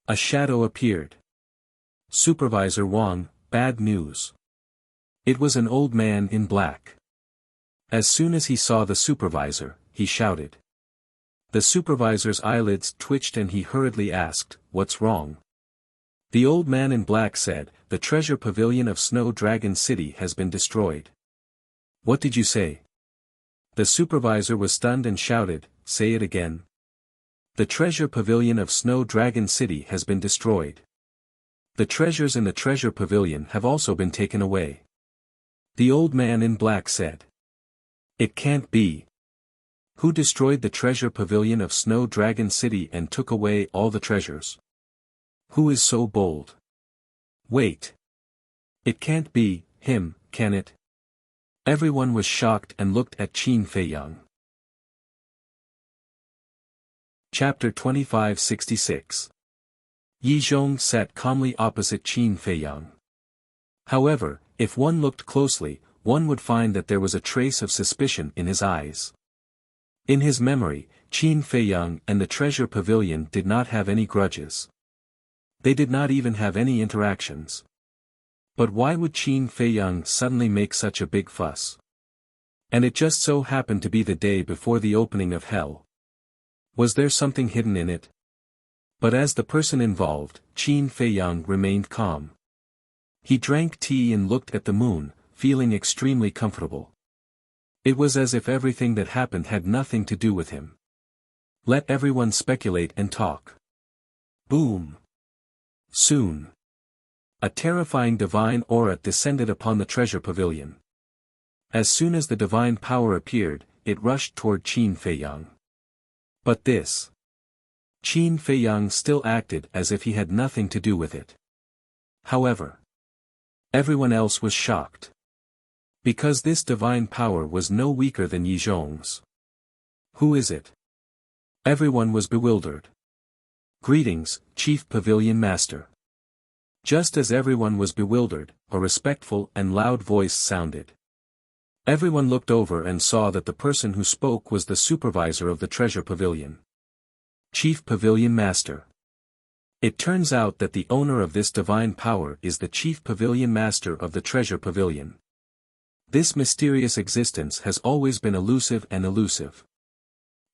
A shadow appeared. "Supervisor Wang, bad news." It was an old man in black. As soon as he saw the supervisor, he shouted. The supervisor's eyelids twitched and he hurriedly asked, "What's wrong?" The old man in black said, "The treasure pavilion of Snow Dragon City has been destroyed." "What did you say?" The supervisor was stunned and shouted, "Say it again." "The treasure pavilion of Snow Dragon City has been destroyed. The treasures in the treasure pavilion have also been taken away." The old man in black said. "It can't be. Who destroyed the treasure pavilion of Snow Dragon City and took away all the treasures? Who is so bold? Wait. It can't be him, can it?" Everyone was shocked and looked at Qin Feiyang. Chapter 2566. Yi Zhong sat calmly opposite Qin Feiyang. However, if one looked closely, one would find that there was a trace of suspicion in his eyes. In his memory, Qin Feiyang and the treasure pavilion did not have any grudges. They did not even have any interactions. But why would Qin Feiyang suddenly make such a big fuss? And it just so happened to be the day before the opening of hell. Was there something hidden in it? But as the person involved, Qin Feiyang remained calm. He drank tea and looked at the moon, feeling extremely comfortable. It was as if everything that happened had nothing to do with him. Let everyone speculate and talk. Boom. Soon. A terrifying divine aura descended upon the treasure pavilion. As soon as the divine power appeared, it rushed toward Qin Feiyang. But this. Qin Feiyang still acted as if he had nothing to do with it. However, everyone else was shocked. Because this divine power was no weaker than Yi Zhong's. Who is it? Everyone was bewildered. Greetings, Chief Pavilion Master. Just as everyone was bewildered, a respectful and loud voice sounded. Everyone looked over and saw that the person who spoke was the supervisor of the treasure pavilion. Chief Pavilion Master. It turns out that the owner of this divine power is the Chief Pavilion Master of the treasure pavilion. This mysterious existence has always been elusive and elusive.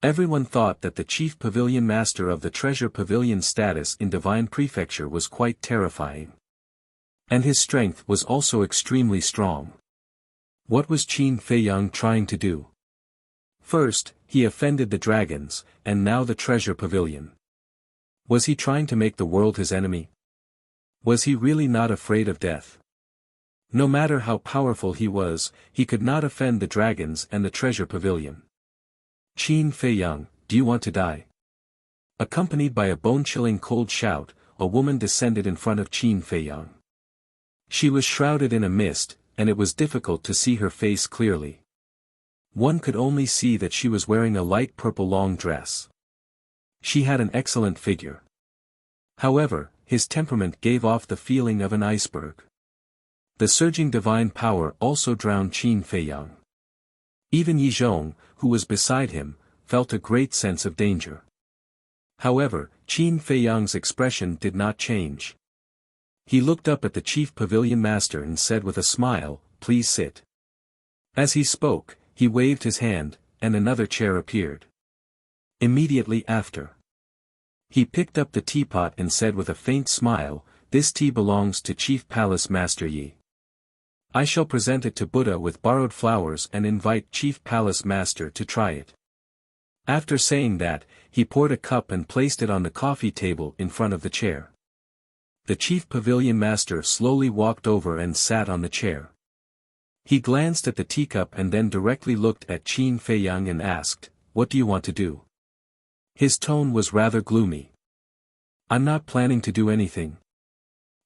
Everyone thought that the Chief Pavilion Master of the treasure pavilion's status in divine prefecture was quite terrifying. And his strength was also extremely strong. What was Qin Feiyang trying to do? First, he offended the dragons, and now the treasure pavilion. Was he trying to make the world his enemy? Was he really not afraid of death? No matter how powerful he was, he could not offend the dragons and the treasure pavilion. Qin Feiyang, do you want to die? Accompanied by a bone-chilling cold shout, a woman descended in front of Qin Feiyang. She was shrouded in a mist, and it was difficult to see her face clearly. One could only see that she was wearing a light purple long dress. She had an excellent figure. However, his temperament gave off the feeling of an iceberg. The surging divine power also drowned Qin Feiyang. Even Yi Zhong, who was beside him, felt a great sense of danger. However, Qin Feiyang's expression did not change. He looked up at the Chief Pavilion Master and said with a smile, "Please sit." As he spoke, he waved his hand, and another chair appeared. Immediately after, he picked up the teapot and said with a faint smile, "This tea belongs to Chief Palace Master Yi. I shall present it to Buddha with borrowed flowers and invite Chief Palace Master to try it." After saying that, he poured a cup and placed it on the coffee table in front of the chair. The Chief Pavilion Master slowly walked over and sat on the chair. He glanced at the teacup and then directly looked at Qin Feiyang and asked, "What do you want to do?" His tone was rather gloomy. "I'm not planning to do anything.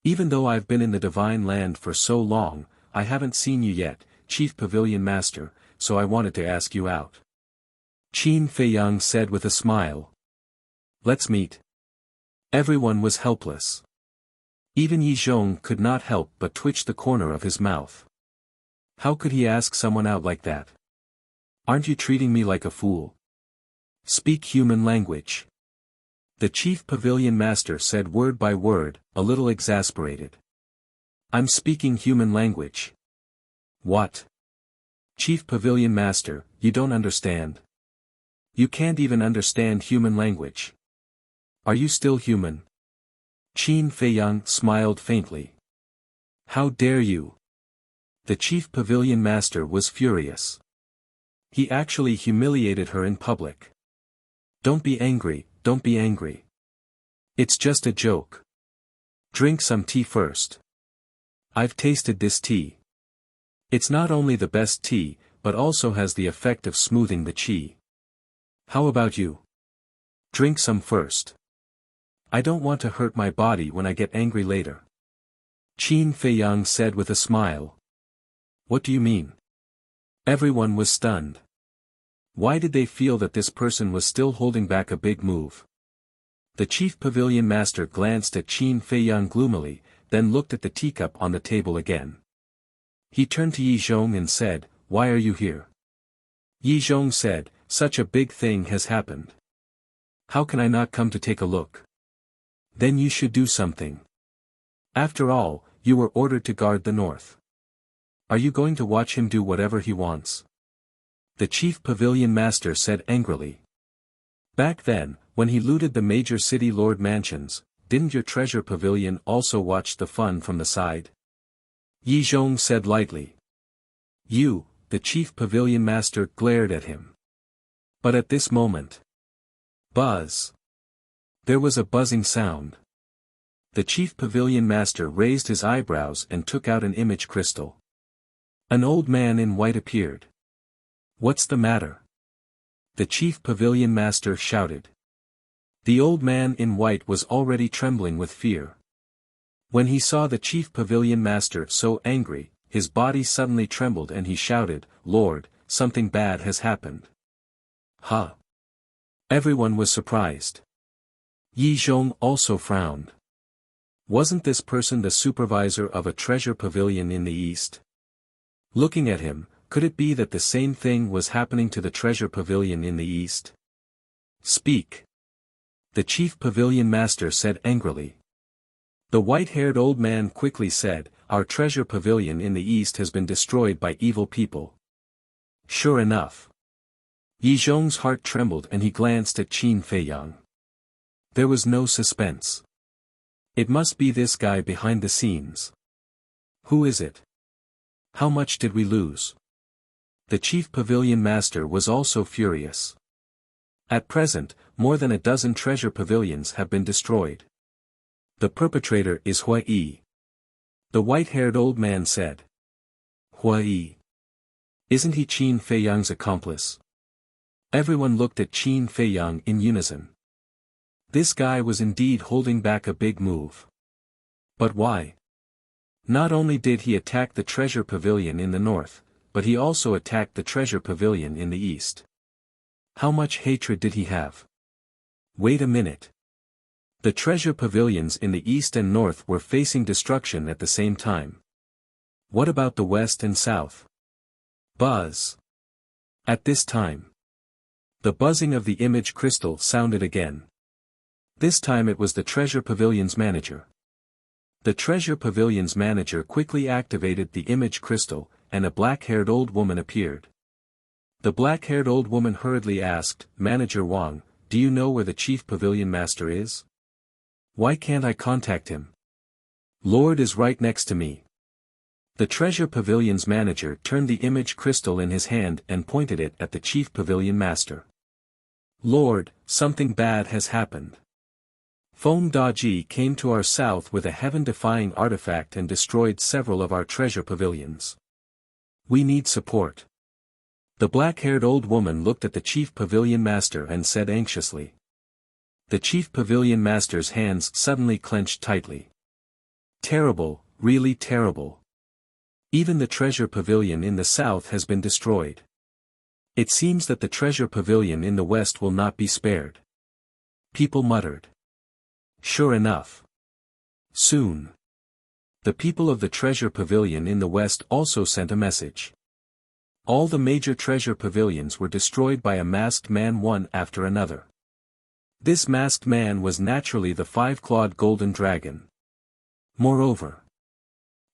Even though I've been in the divine land for so long, I haven't seen you yet, Chief Pavilion Master, so I wanted to ask you out." Qin Feiyang said with a smile. "Let's meet." Everyone was helpless. Even Yi Zhong could not help but twitch the corner of his mouth. How could he ask someone out like that? "Aren't you treating me like a fool? Speak human language." The Chief Pavilion Master said word by word, a little exasperated. "I'm speaking human language." "What? Chief Pavilion Master, you don't understand. You can't even understand human language. Are you still human?" Qin Feiyang smiled faintly. "How dare you?" The Chief Pavilion Master was furious. He actually humiliated her in public. "Don't be angry, don't be angry. It's just a joke. Drink some tea first. I've tasted this tea. It's not only the best tea, but also has the effect of smoothing the qi. How about you? Drink some first. I don't want to hurt my body when I get angry later." Qin Feiyang said with a smile. "What do you mean?" Everyone was stunned. Why did they feel that this person was still holding back a big move? The Chief Pavilion Master glanced at Qin Feiyang gloomily, then looked at the teacup on the table again. He turned to Yi Zhong and said, "Why are you here?" Yi Zhong said, "Such a big thing has happened. How can I not come to take a look?" "Then you should do something. After all, you were ordered to guard the north. Are you going to watch him do whatever he wants?" The Chief Pavilion Master said angrily. "Back then, when he looted the major city lord mansions, didn't your treasure pavilion also watch the fun from the side?" Yi Zhong said lightly. "You," the Chief Pavilion Master glared at him. But at this moment, buzz! There was a buzzing sound. The Chief Pavilion Master raised his eyebrows and took out an image crystal. An old man in white appeared. "What's the matter?" the Chief Pavilion Master shouted. The old man in white was already trembling with fear. When he saw the chief pavilion master so angry, his body suddenly trembled and he shouted, "Lord, something bad has happened." "Huh?" Everyone was surprised. Yi Zhong also frowned. Wasn't this person the supervisor of a treasure pavilion in the east? Looking at him, could it be that the same thing was happening to the treasure pavilion in the east? "Speak," the chief pavilion master said angrily. The white-haired old man quickly said, "Our treasure pavilion in the east has been destroyed by evil people." Sure enough. Yi Zhong's heart trembled and he glanced at Qin Feiyang. There was no suspense. It must be this guy behind the scenes. Who is it? How much did we lose? The chief pavilion master was also furious. At present, more than a dozen treasure pavilions have been destroyed. The perpetrator is Hua Yi. The white-haired old man said. Hua Yi. Isn't he Qin Feiyang's accomplice? Everyone looked at Qin Feiyang in unison. This guy was indeed holding back a big move. But why? Not only did he attack the treasure pavilion in the north, but he also attacked the treasure pavilion in the east. How much hatred did he have? Wait a minute. The treasure pavilions in the east and north were facing destruction at the same time. What about the west and south? Buzz. At this time, the buzzing of the image crystal sounded again. This time it was the treasure pavilion's manager. The treasure pavilion's manager quickly activated the image crystal, and a black-haired old woman appeared. The black-haired old woman hurriedly asked, "Manager Wang, do you know where the chief pavilion master is? Why can't I contact him? Lord is right next to me." The treasure pavilion's manager turned the image crystal in his hand and pointed it at the chief pavilion master. "Lord, something bad has happened. Feng Daji came to our south with a heaven-defying artifact and destroyed several of our treasure pavilions. We need support." The black-haired old woman looked at the chief pavilion master and said anxiously. The chief pavilion master's hands suddenly clenched tightly. Terrible, really terrible. Even the treasure pavilion in the south has been destroyed. It seems that the treasure pavilion in the west will not be spared. People muttered. Sure enough. Soon. The people of the treasure pavilion in the west also sent a message. All the major treasure pavilions were destroyed by a masked man one after another. This masked man was naturally the five-clawed golden dragon. Moreover,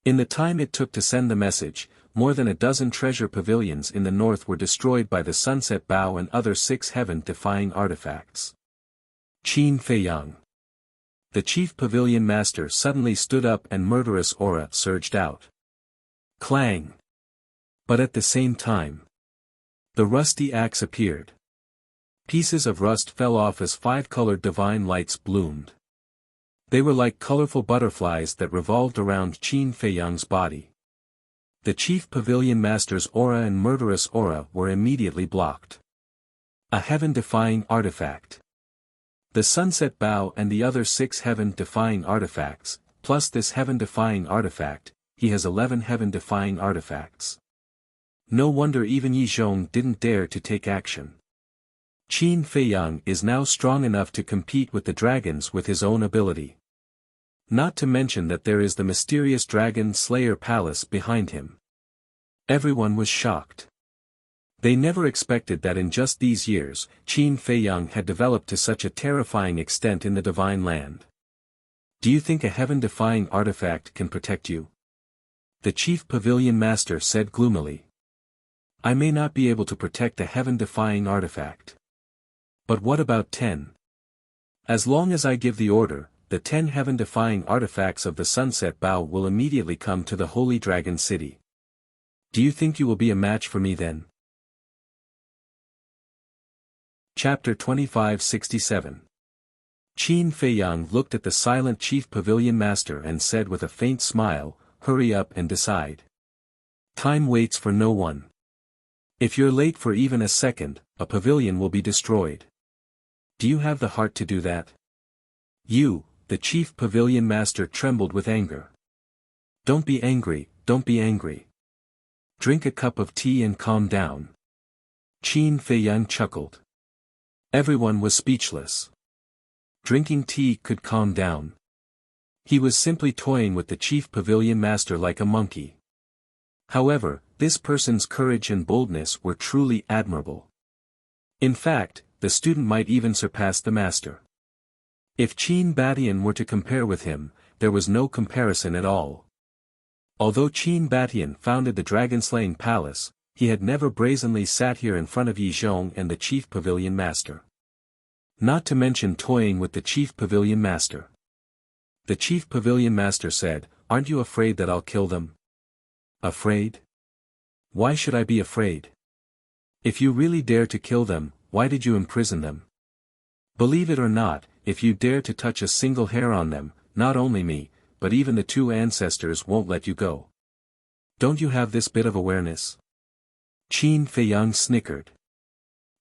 in the time it took to send the message, more than a dozen treasure pavilions in the north were destroyed by the sunset bow and other 6 heaven-defying artifacts. Qin Feiyang. The chief pavilion master suddenly stood up and murderous aura surged out. Clang! But at the same time, the rusty axe appeared. Pieces of rust fell off as 5-colored divine lights bloomed. They were like colorful butterflies that revolved around Qin Feiyang's body. The chief pavilion master's aura and murderous aura were immediately blocked. A heaven-defying artifact. The sunset bow and the other 6 heaven-defying artifacts, plus this heaven-defying artifact, he has 11 heaven-defying artifacts. No wonder even Yi Zhong didn't dare to take action. Qin Feiyang is now strong enough to compete with the dragons with his own ability. Not to mention that there is the mysterious Dragon Slayer Palace behind him. Everyone was shocked. They never expected that in just these years, Qin Feiyang had developed to such a terrifying extent in the Divine Land. Do you think a heaven-defying artifact can protect you? The chief pavilion master said gloomily. I may not be able to protect a heaven-defying artifact. But what about 10? As long as I give the order, the 10 heaven-defying artifacts of the sunset bow will immediately come to the Holy Dragon City. Do you think you will be a match for me then? Chapter 2567. Qin Feiyang looked at the silent chief pavilion master and said with a faint smile, hurry up and decide. Time waits for no one. If you're late for even a second, a pavilion will be destroyed. Do Do you have the heart to do that? You, the chief pavilion master, trembled with anger. Don't be angry, don't be angry. Drink a cup of tea and calm down. Qin Feiyang chuckled. Everyone was speechless. Drinking tea could calm down. He was simply toying with the chief pavilion master like a monkey. However, this person's courage and boldness were truly admirable. In fact, the student might even surpass the master. If Qin Batian were to compare with him, there was no comparison at all. Although Qin Batian founded the dragon-slaying palace, he had never brazenly sat here in front of Yi Zhong and the chief pavilion master. Not to mention toying with the chief pavilion master. The chief pavilion master said, "Aren't you afraid that I'll kill them?" Afraid? Why should I be afraid? If you really dare to kill them, why did you imprison them? Believe it or not, if you dare to touch a single hair on them, not only me, but even the two ancestors won't let you go. Don't you have this bit of awareness? Qin Feiyang snickered.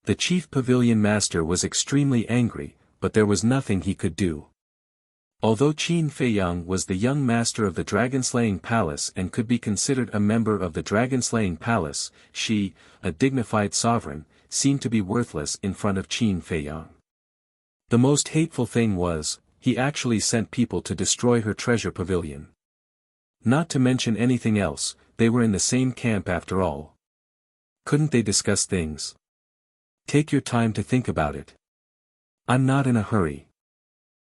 The chief pavilion master was extremely angry, but there was nothing he could do. Although Qin Feiyang was the young master of the dragon-slaying palace and could be considered a member of the dragon-slaying palace, she, a dignified sovereign, seemed to be worthless in front of Qin Feiyang. The most hateful thing was, he actually sent people to destroy her treasure pavilion. Not to mention anything else, they were in the same camp after all. Couldn't they discuss things? Take your time to think about it. I'm not in a hurry.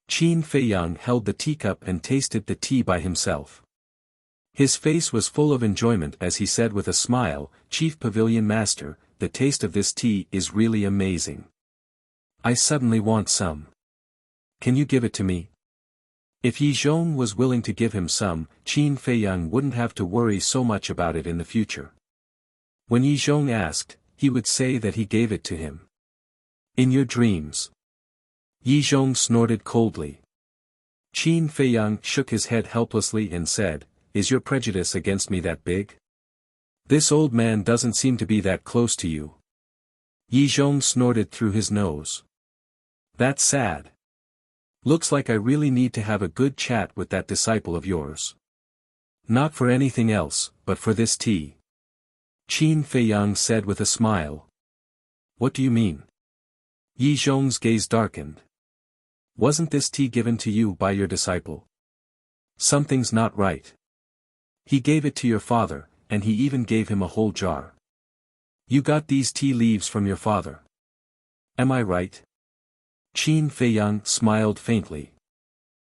Qin Feiyang held the teacup and tasted the tea by himself. His face was full of enjoyment as he said with a smile, "Chief Pavilion Master, the taste of this tea is really amazing. I suddenly want some. Can you give it to me?" If Yi Zhong was willing to give him some, Qin Feiyang wouldn't have to worry so much about it in the future. When Yi Zhong asked, he would say that he gave it to him. In your dreams. Yi Zhong snorted coldly. Qin Feiyang shook his head helplessly and said, "Is your prejudice against me that big? This old man doesn't seem to be that close to you." Yi Zhong snorted through his nose. "That's sad. Looks like I really need to have a good chat with that disciple of yours. Not for anything else, but for this tea." Qin Feiyang said with a smile. "What do you mean?" Yi Zhong's gaze darkened. "Wasn't this tea given to you by your disciple? Something's not right. He gave it to your father, and he even gave him a whole jar. You got these tea leaves from your father. Am I right?" Qin Feiyang smiled faintly.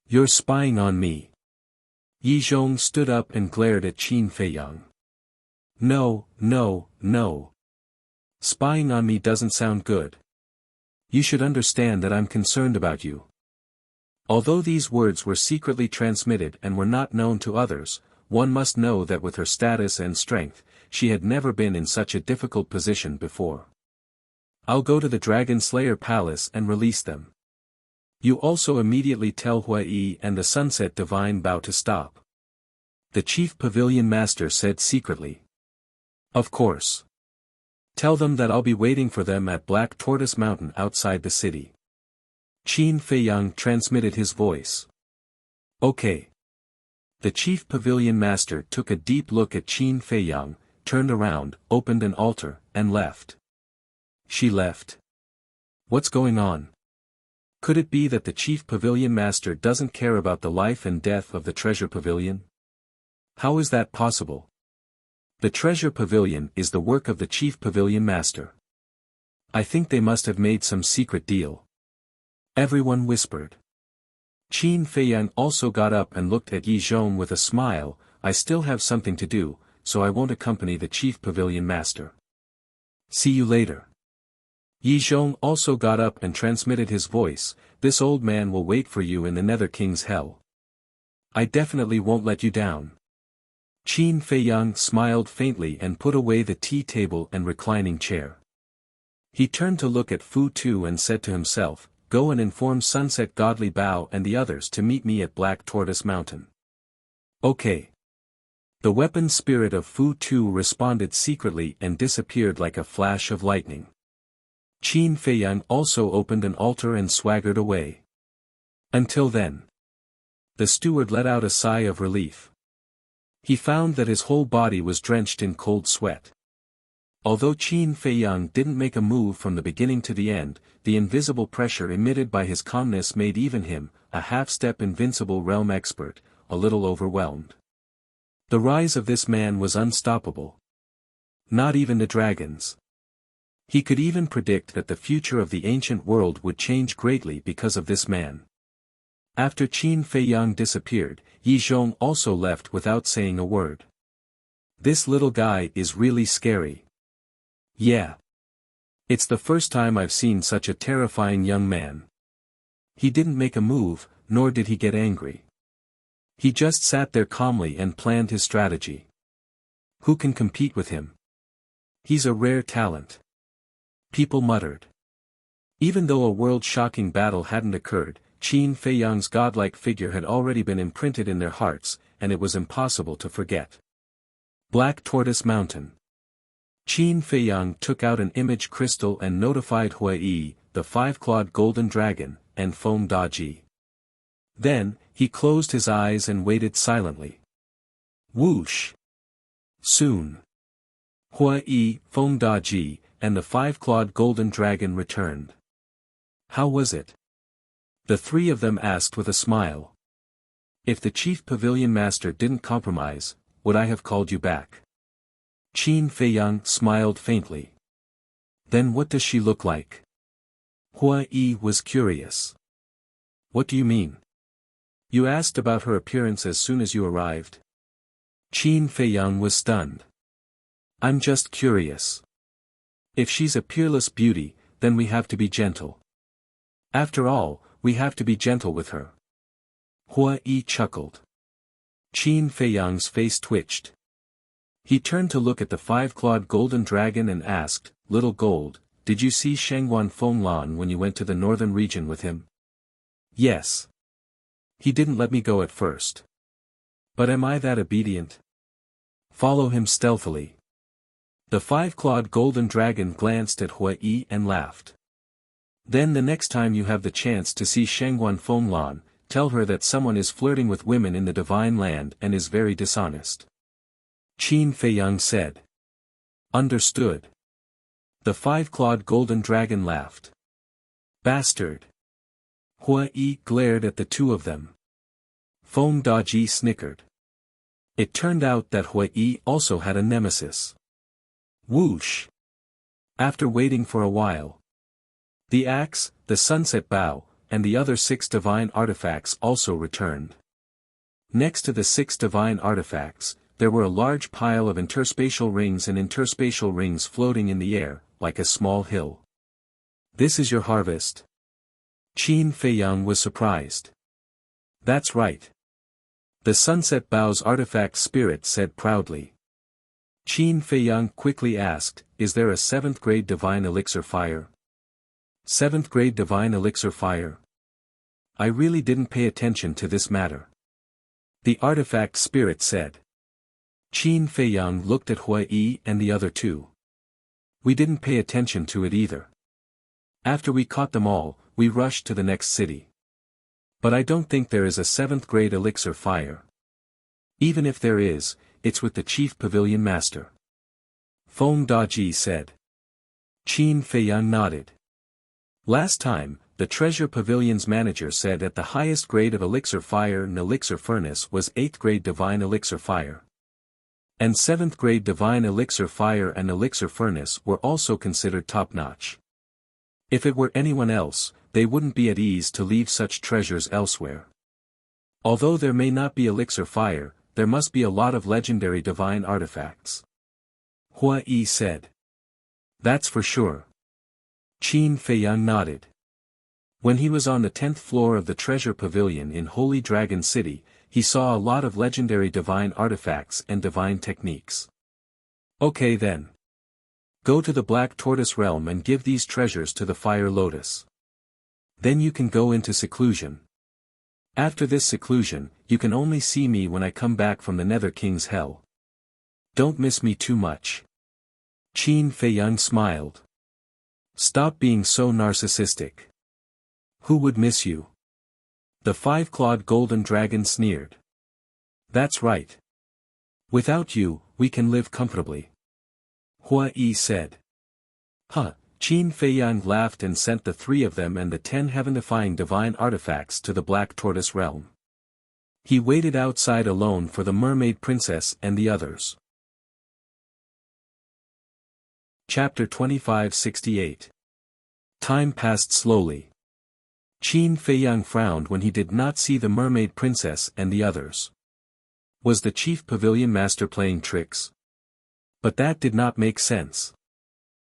"You're spying on me." Yi Zhong stood up and glared at Qin Feiyang. No, no, no. Spying on me doesn't sound good. You should understand that I'm concerned about you. Although these words were secretly transmitted and were not known to others, one must know that with her status and strength, she had never been in such a difficult position before. "I'll go to the Dragon Slayer Palace and release them. You also immediately tell Huai and the Sunset Divine Bao to stop," the chief pavilion master said secretly. "Of course. Tell them that I'll be waiting for them at Black Tortoise Mountain outside the city." Qin Feiyang transmitted his voice. "Okay." The chief pavilion master took a deep look at Qin Feiyang, turned around, opened an altar, and left. She left. What's going on? Could it be that the chief pavilion master doesn't care about the life and death of the treasure pavilion? How is that possible? The treasure pavilion is the work of the chief pavilion master. I think they must have made some secret deal. Everyone whispered. Qin Feiyang also got up and looked at Yi Zhong with a smile. "I still have something to do, so I won't accompany the chief pavilion master. See you later." Yi Zhong also got up and transmitted his voice. "This old man will wait for you in the Nether King's hell. I definitely won't let you down." Qin Feiyang smiled faintly and put away the tea table and reclining chair. He turned to look at Fu Tu and said to himself, "Go and inform Sunset Godly Bao and the others to meet me at Black Tortoise Mountain." "Okay." The weapon spirit of Fu Tu responded secretly and disappeared like a flash of lightning. Qin Feiyang also opened an altar and swaggered away. Until then. The steward let out a sigh of relief. He found that his whole body was drenched in cold sweat. Although Qin Feiyang didn't make a move from the beginning to the end, the invisible pressure emitted by his calmness made even him, a half-step invincible realm expert, a little overwhelmed. The rise of this man was unstoppable. Not even the dragons. He could even predict that the future of the ancient world would change greatly because of this man. After Qin Feiyang disappeared, Yi Zhong also left without saying a word. This little guy is really scary. Yeah. It's the first time I've seen such a terrifying young man. He didn't make a move, nor did he get angry. He just sat there calmly and planned his strategy. Who can compete with him? He's a rare talent. People muttered. Even though a world-shocking battle hadn't occurred, Qin Feiyang's godlike figure had already been imprinted in their hearts, and it was impossible to forget. Black Tortoise Mountain. Qin Feiyang took out an image crystal and notified Hui, the five-clawed golden dragon, and Feng Daji. Then, he closed his eyes and waited silently. Whoosh! Soon. Hui, Feng Daji, and the five-clawed golden dragon returned. How was it? The three of them asked with a smile. If the chief pavilion master didn't compromise, would I have called you back? Qin Feiyang smiled faintly. Then what does she look like? Hui was curious. What do you mean? You asked about her appearance as soon as you arrived? Qin Feiyang was stunned. I'm just curious. If she's a peerless beauty, then we have to be gentle. After all, we have to be gentle with her. Hui chuckled. Qin Feiyang's face twitched. He turned to look at the five-clawed golden dragon and asked, Little Gold, did you see Shangguan Fenglan when you went to the northern region with him? Yes. He didn't let me go at first. But am I that obedient? Follow him stealthily. The five-clawed golden dragon glanced at Hui and laughed. Then the next time you have the chance to see Shangguan Fenglan, tell her that someone is flirting with women in the divine land and is very dishonest. Qin Feiyang said. Understood. The five-clawed golden dragon laughed. Bastard. Hui glared at the two of them. Feng Daji snickered. It turned out that Hui also had a nemesis. Whoosh. After waiting for a while. The axe, the sunset bow, and the other 6 divine artifacts also returned. Next to the 6 divine artifacts, there were a large pile of interspatial rings and interspatial rings floating in the air, like a small hill. This is your harvest? Qin Feiyang was surprised. That's right. The sunset bow's artifact spirit said proudly. Qin Feiyang quickly asked, is there a 7th grade divine elixir fire? 7th grade divine elixir fire? I really didn't pay attention to this matter. The artifact spirit said. Qin Feiyang looked at Hui and the other two. We didn't pay attention to it either. After we caught them all, we rushed to the next city. But I don't think there is a 7th grade elixir fire. Even if there is, it's with the chief pavilion master. Feng Daji said. Qin Feiyang nodded. Last time, the treasure pavilion's manager said that the highest grade of elixir fire and elixir furnace was 8th grade divine elixir fire. And 7th grade divine elixir fire and elixir furnace were also considered top-notch. If it were anyone else, they wouldn't be at ease to leave such treasures elsewhere. Although there may not be elixir fire, there must be a lot of legendary divine artifacts. Hui said. That's for sure. Qin Feiyang nodded. When he was on the 10th floor of the treasure pavilion in Holy Dragon City, he saw a lot of legendary divine artifacts and divine techniques. Okay then. Go to the Black Tortoise realm and give these treasures to the Fire Lotus. Then you can go into seclusion. After this seclusion, you can only see me when I come back from the Nether King's hell. Don't miss me too much. Qin Feiyang smiled. Stop being so narcissistic. Who would miss you? The five-clawed golden dragon sneered. That's right. Without you, we can live comfortably. Hua Yi said. Huh, Qin Feiyang laughed and sent the three of them and the 10 heaven-defying divine artifacts to the Black Tortoise realm. He waited outside alone for the mermaid princess and the others. Chapter 2568. Time passed slowly. Qin Feiyang frowned when he did not see the mermaid princess and the others. Was the chief pavilion master playing tricks? But that did not make sense.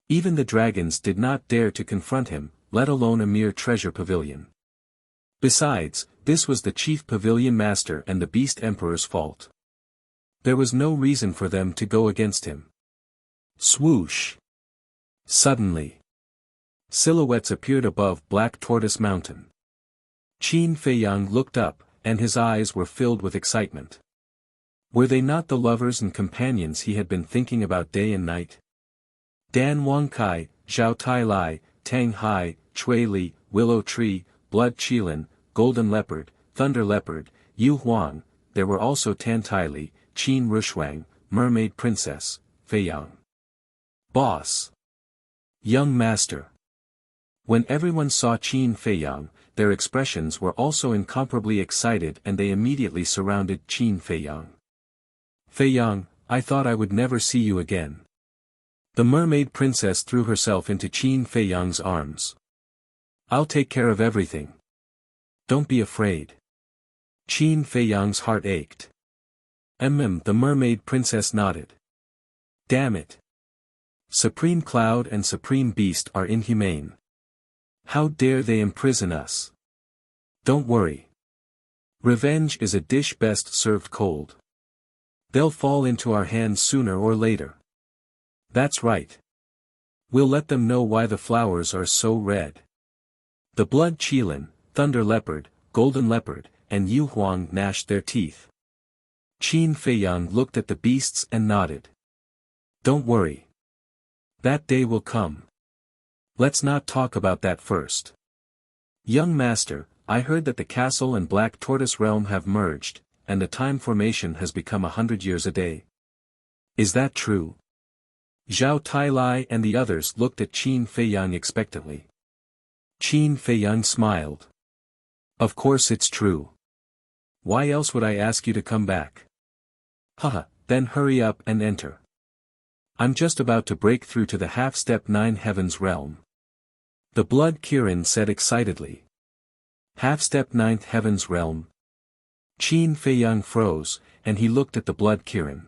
Even the dragons did not dare to confront him, let alone a mere treasure pavilion. Besides, this was the chief pavilion master and the beast emperor's fault. There was no reason for them to go against him. Swoosh! Suddenly, silhouettes appeared above Black Tortoise Mountain. Qin Feiyang looked up, and his eyes were filled with excitement. Were they not the lovers and companions he had been thinking about day and night? Dan Wangkai, Zhao Tai Lai, Tang Hai, Chui Li, Willow Tree, Blood Qilin, Golden Leopard, Thunder Leopard, Yu Huang, there were also Tan Tai Li, Qin Rushuang, Mermaid Princess, Feiyang. Boss. Young Master. When everyone saw Qin Feiyang, their expressions were also incomparably excited and they immediately surrounded Qin Feiyang. Feiyang, I thought I would never see you again. The mermaid princess threw herself into Qin Feiyang's arms. I'll take care of everything. Don't be afraid. Qin Feiyang's heart ached. The mermaid princess nodded. Damn it. Supreme Cloud and Supreme Beast are inhumane. How dare they imprison us? Don't worry. Revenge is a dish best served cold. They'll fall into our hands sooner or later. That's right. We'll let them know why the flowers are so red. The Blood Qilin, Thunder Leopard, Golden Leopard, and Yu Huang gnashed their teeth. Qin Feiyang looked at the beasts and nodded. Don't worry. That day will come. Let's not talk about that first. Young Master, I heard that the castle and Black Tortoise realm have merged, and the time formation has become 100 years a day. Is that true? Zhao Tai Lai and the others looked at Qin Feiyang expectantly. Qin Feiyang smiled. Of course it's true. Why else would I ask you to come back? Haha, then hurry up and enter. I'm just about to break through to the half-step 9 heavens realm. The Blood Kirin said excitedly. Half-step 9th heavens realm. Qin Feiyang froze, and he looked at the Blood Kirin.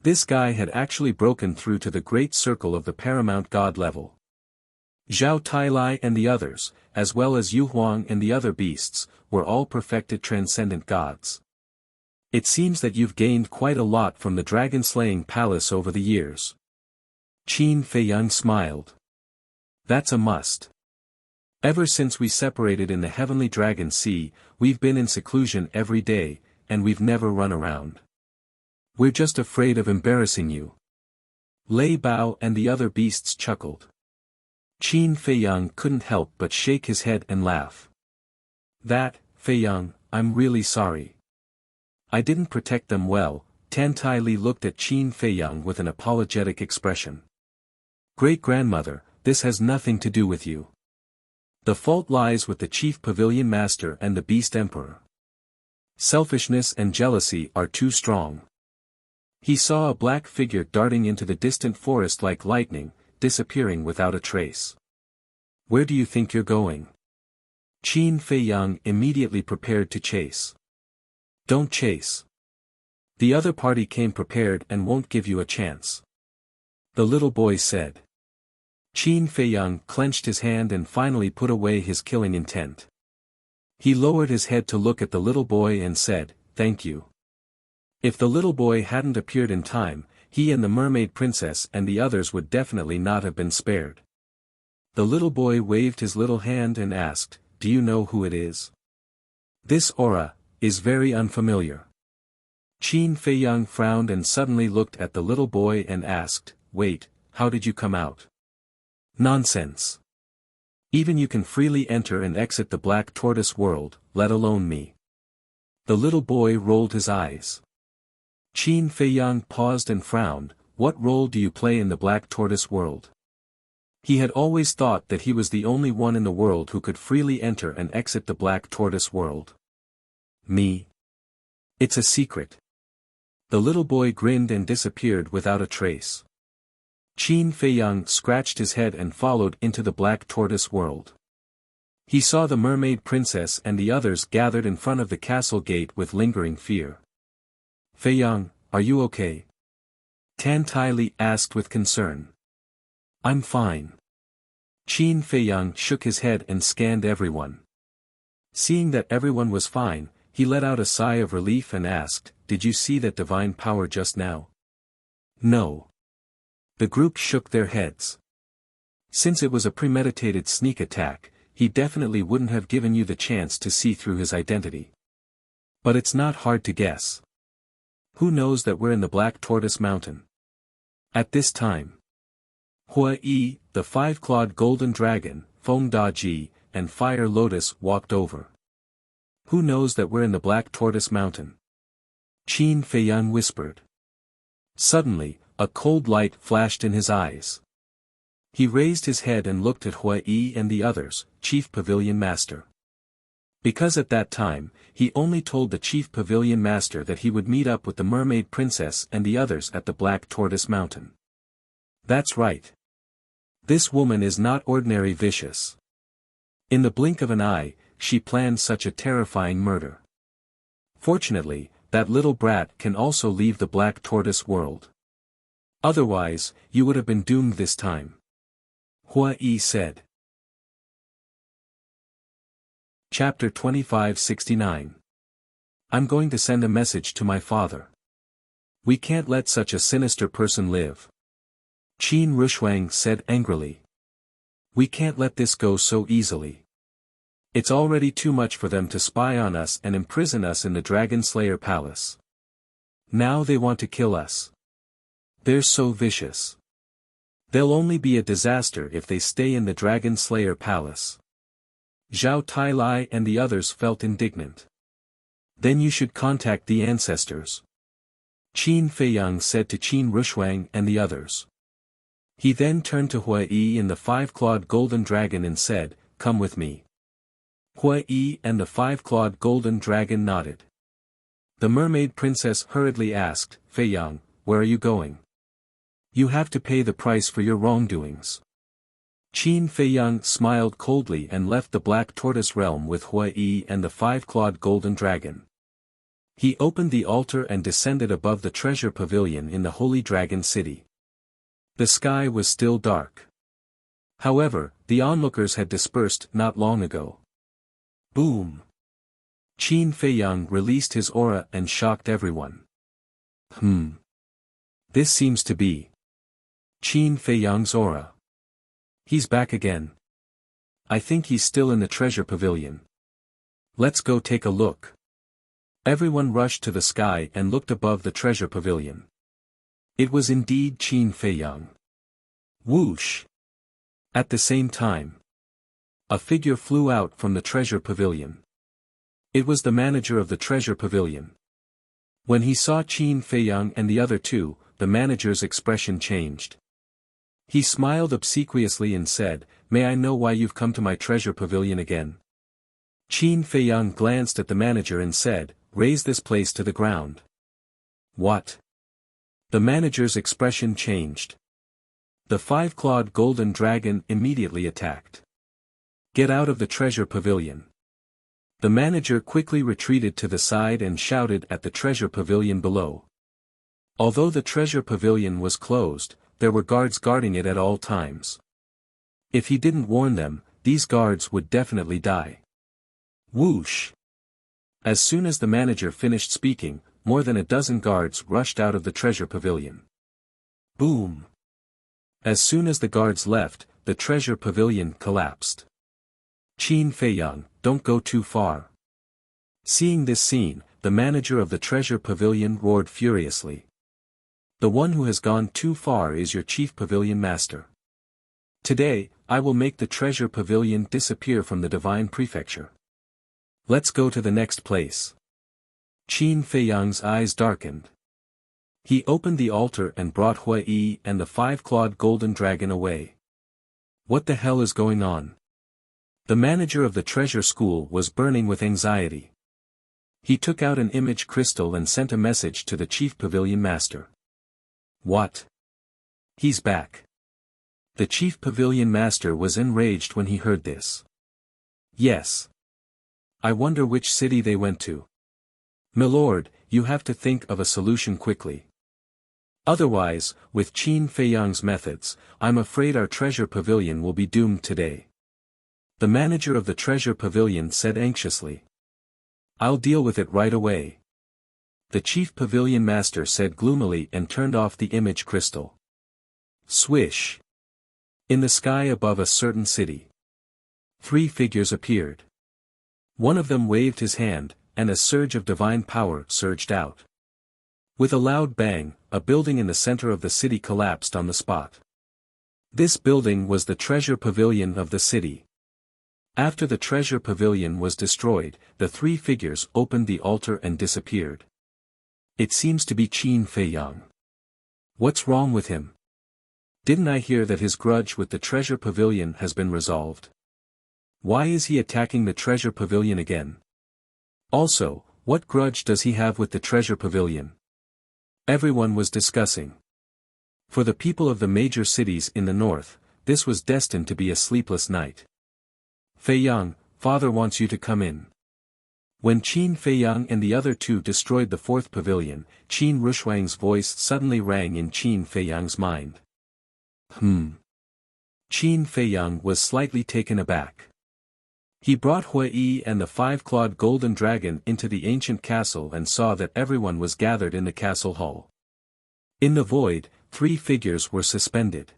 This guy had actually broken through to the great circle of the paramount god level. Zhao Tai Lai and the others, as well as Yu Huang and the other beasts, were all perfected transcendent gods. It seems that you've gained quite a lot from the dragon-slaying palace over the years. Qin Feiyang smiled. That's a must. Ever since we separated in the heavenly dragon sea, we've been in seclusion every day, and we've never run around. We're just afraid of embarrassing you. Lei Bao and the other beasts chuckled. Qin Feiyang couldn't help but shake his head and laugh. That, Feiyang, I'm really sorry. I didn't protect them well. Tan Tai Li looked at Qin Feiyang with an apologetic expression. Great-grandmother, this has nothing to do with you. The fault lies with the chief pavilion master and the beast emperor. Selfishness and jealousy are too strong. He saw a black figure darting into the distant forest like lightning, disappearing without a trace. Where do you think you're going? Qin Feiyang immediately prepared to chase. Don't chase. The other party came prepared and won't give you a chance. The little boy said. Qin Feiyang clenched his hand and finally put away his killing intent. He lowered his head to look at the little boy and said, "Thank you." If the little boy hadn't appeared in time, he and the mermaid princess and the others would definitely not have been spared. The little boy waved his little hand and asked, "Do you know who it is?" This aura is very unfamiliar. Qin Feiyang frowned and suddenly looked at the little boy and asked, "Wait, how did you come out?" Nonsense. Even you can freely enter and exit the Black Tortoise world, let alone me. The little boy rolled his eyes. Qin Feiyang paused and frowned. What role do you play in the Black Tortoise world? He had always thought that he was the only one in the world who could freely enter and exit the Black Tortoise world. Me? It's a secret. The little boy grinned and disappeared without a trace. Qin Feiyang scratched his head and followed into the Black Tortoise world. He saw the mermaid princess and the others gathered in front of the castle gate with lingering fear. Feiyang, are you okay? Tan Tai Li asked with concern. I'm fine. Qin Feiyang shook his head and scanned everyone. Seeing that everyone was fine, he let out a sigh of relief and asked, Did you see that divine power just now? No. The group shook their heads. Since it was a premeditated sneak attack, he definitely wouldn't have given you the chance to see through his identity. But it's not hard to guess. Who knows that we're in the Black Tortoise Mountain? At this time, Hua Yi, the five-clawed golden dragon, Feng Da Ji, and Fire Lotus walked over. Who knows that we're in the Black Tortoise Mountain? Qin Feiyang whispered. Suddenly, a cold light flashed in his eyes. He raised his head and looked at Hua Yi and the others, Chief Pavilion Master. Because at that time, he only told the Chief Pavilion Master that he would meet up with the Mermaid Princess and the others at the Black Tortoise Mountain. That's right. This woman is not ordinary vicious. In the blink of an eye, she planned such a terrifying murder. Fortunately, that little brat can also leave the Black Tortoise world. Otherwise, you would have been doomed this time. Hua Yi said. Chapter 2569. I'm going to send a message to my father. We can't let such a sinister person live. Qin Rushuang said angrily. We can't let this go so easily. It's already too much for them to spy on us and imprison us in the Dragon Slayer Palace. Now they want to kill us. They're so vicious. They'll only be a disaster if they stay in the Dragon Slayer Palace. Zhao Tailai and the others felt indignant. Then you should contact the ancestors. Qin Feiyang said to Qin Rushuang and the others. He then turned to Hua Yi and the five-clawed golden dragon and said, Come with me. Hua Yi and the five-clawed golden dragon nodded. The mermaid princess hurriedly asked, Feiyang, where are you going? You have to pay the price for your wrongdoings. Qin Feiyang smiled coldly and left the Black Tortoise realm with Hua Yi and the five-clawed golden dragon. He opened the altar and descended above the treasure pavilion in the Holy Dragon City. The sky was still dark. However, the onlookers had dispersed not long ago. Boom! Qin Feiyang released his aura and shocked everyone. This seems to be Qin Feiyang's aura. He's back again. I think he's still in the treasure pavilion. Let's go take a look. Everyone rushed to the sky and looked above the treasure pavilion. It was indeed Qin Feiyang. Whoosh! At the same time, a figure flew out from the treasure pavilion. It was the manager of the treasure pavilion. When he saw Qin Feiyang and the other two, the manager's expression changed. He smiled obsequiously and said, May I know why you've come to my treasure pavilion again? Qin Feiyang glanced at the manager and said, Raise this place to the ground. What? The manager's expression changed. The five-clawed golden dragon immediately attacked. Get out of the treasure pavilion. The manager quickly retreated to the side and shouted at the treasure pavilion below. Although the treasure pavilion was closed, there were guards guarding it at all times. If he didn't warn them, these guards would definitely die. Whoosh! As soon as the manager finished speaking, more than a dozen guards rushed out of the treasure pavilion. Boom! As soon as the guards left, the treasure pavilion collapsed. Qin Feiyang, don't go too far. Seeing this scene, the manager of the treasure pavilion roared furiously. The one who has gone too far is your chief pavilion master. Today, I will make the treasure pavilion disappear from the divine prefecture. Let's go to the next place. Qin Feiyang's eyes darkened. He opened the altar and brought Hui and the five-clawed golden dragon away. What the hell is going on? The manager of the treasure school was burning with anxiety. He took out an image crystal and sent a message to the chief pavilion master. What? He's back. The chief pavilion master was enraged when he heard this. Yes. I wonder which city they went to. Milord, you have to think of a solution quickly. Otherwise, with Qin Feiyang's methods, I'm afraid our treasure pavilion will be doomed today. The manager of the treasure pavilion said anxiously. I'll deal with it right away. The chief pavilion master said gloomily and turned off the image crystal. Swish. In the sky above a certain city, 3 figures appeared. One of them waved his hand, and a surge of divine power surged out. With a loud bang, a building in the center of the city collapsed on the spot. This building was the treasure pavilion of the city. After the treasure pavilion was destroyed, the 3 figures opened the altar and disappeared. It seems to be Qin Feiyang. What's wrong with him? Didn't I hear that his grudge with the treasure pavilion has been resolved? Why is he attacking the treasure pavilion again? Also, what grudge does he have with the treasure pavilion? Everyone was discussing. For the people of the major cities in the north, this was destined to be a sleepless night. Feiyang, father wants you to come in. When Qin Feiyang and the other 2 destroyed the 4th pavilion, Qin Rushuang's voice suddenly rang in Qin Feiyang's mind. Qin Feiyang was slightly taken aback. He brought Hui and the 5-clawed golden dragon into the ancient castle and saw that everyone was gathered in the castle hall. In the void, 3 figures were suspended.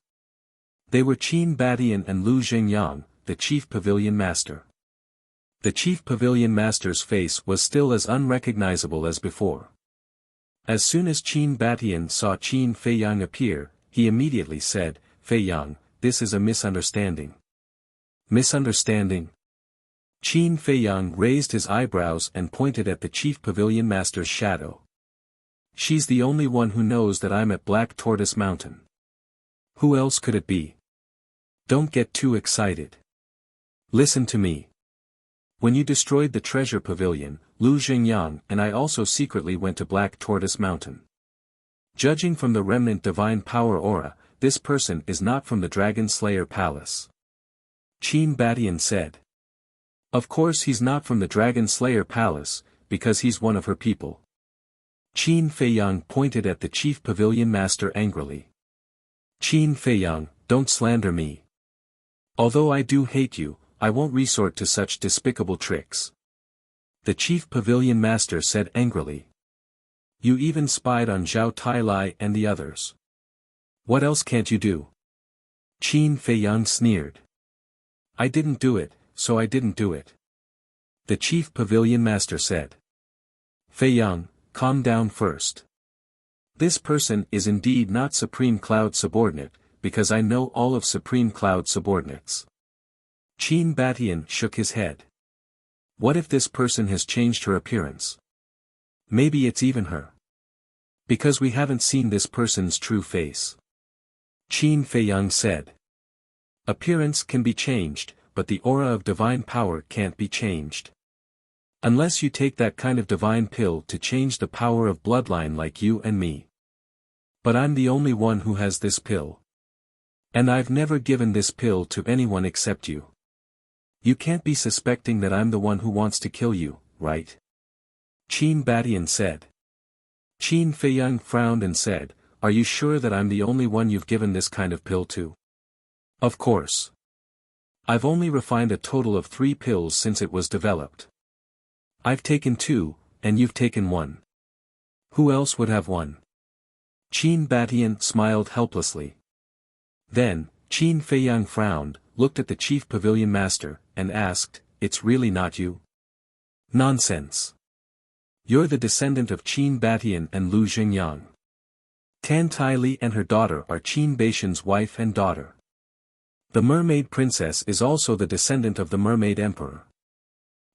They were Qin Batian and Lu Xingyang, the chief pavilion master. The chief pavilion master's face was still as unrecognizable as before. As soon as Qin Batian saw Qin Feiyang appear, he immediately said, Feiyang, this is a misunderstanding. Misunderstanding? Qin Feiyang raised his eyebrows and pointed at the chief pavilion master's shadow. She's the only one who knows that I'm at Black Tortoise Mountain. Who else could it be? Don't get too excited. Listen to me. When you destroyed the treasure pavilion, Lu Xingyang and I also secretly went to Black Tortoise Mountain. Judging from the remnant divine power aura, this person is not from the Dragon Slayer Palace. Qin Batian said. Of course he's not from the Dragon Slayer Palace, because he's one of her people. Qin Feiyang pointed at the chief pavilion master angrily. Qin Feiyang, don't slander me. Although I do hate you, I won't resort to such despicable tricks. The chief pavilion master said angrily. You even spied on Zhao Tailai and the others. What else can't you do? Qin Feiyang sneered. I didn't do it, so I didn't do it. The chief pavilion master said. Feiyang, calm down first. This person is indeed not Supreme Cloud subordinate, because I know all of Supreme Cloud subordinates. Qin Batian shook his head. What if this person has changed her appearance? Maybe it's even her. Because we haven't seen this person's true face. Qin Feiyang said. Appearance can be changed, but the aura of divine power can't be changed. Unless you take that kind of divine pill to change the power of bloodline like you and me. But I'm the only one who has this pill. And I've never given this pill to anyone except you. You can't be suspecting that I'm the one who wants to kill you, right? Qin Batian said. Qin Feiyang frowned and said, Are you sure that I'm the only one you've given this kind of pill to? Of course. I've only refined a total of 3 pills since it was developed. I've taken 2, and you've taken 1. Who else would have 1? Qin Batian smiled helplessly. Then, Qin Feiyang frowned, looked at the chief pavilion master, and asked, It's really not you? Nonsense. You're the descendant of Qin Batian and Lu Xingyang. Tan Tai Li and her daughter are Qin Baishan's wife and daughter. The mermaid princess is also the descendant of the mermaid emperor.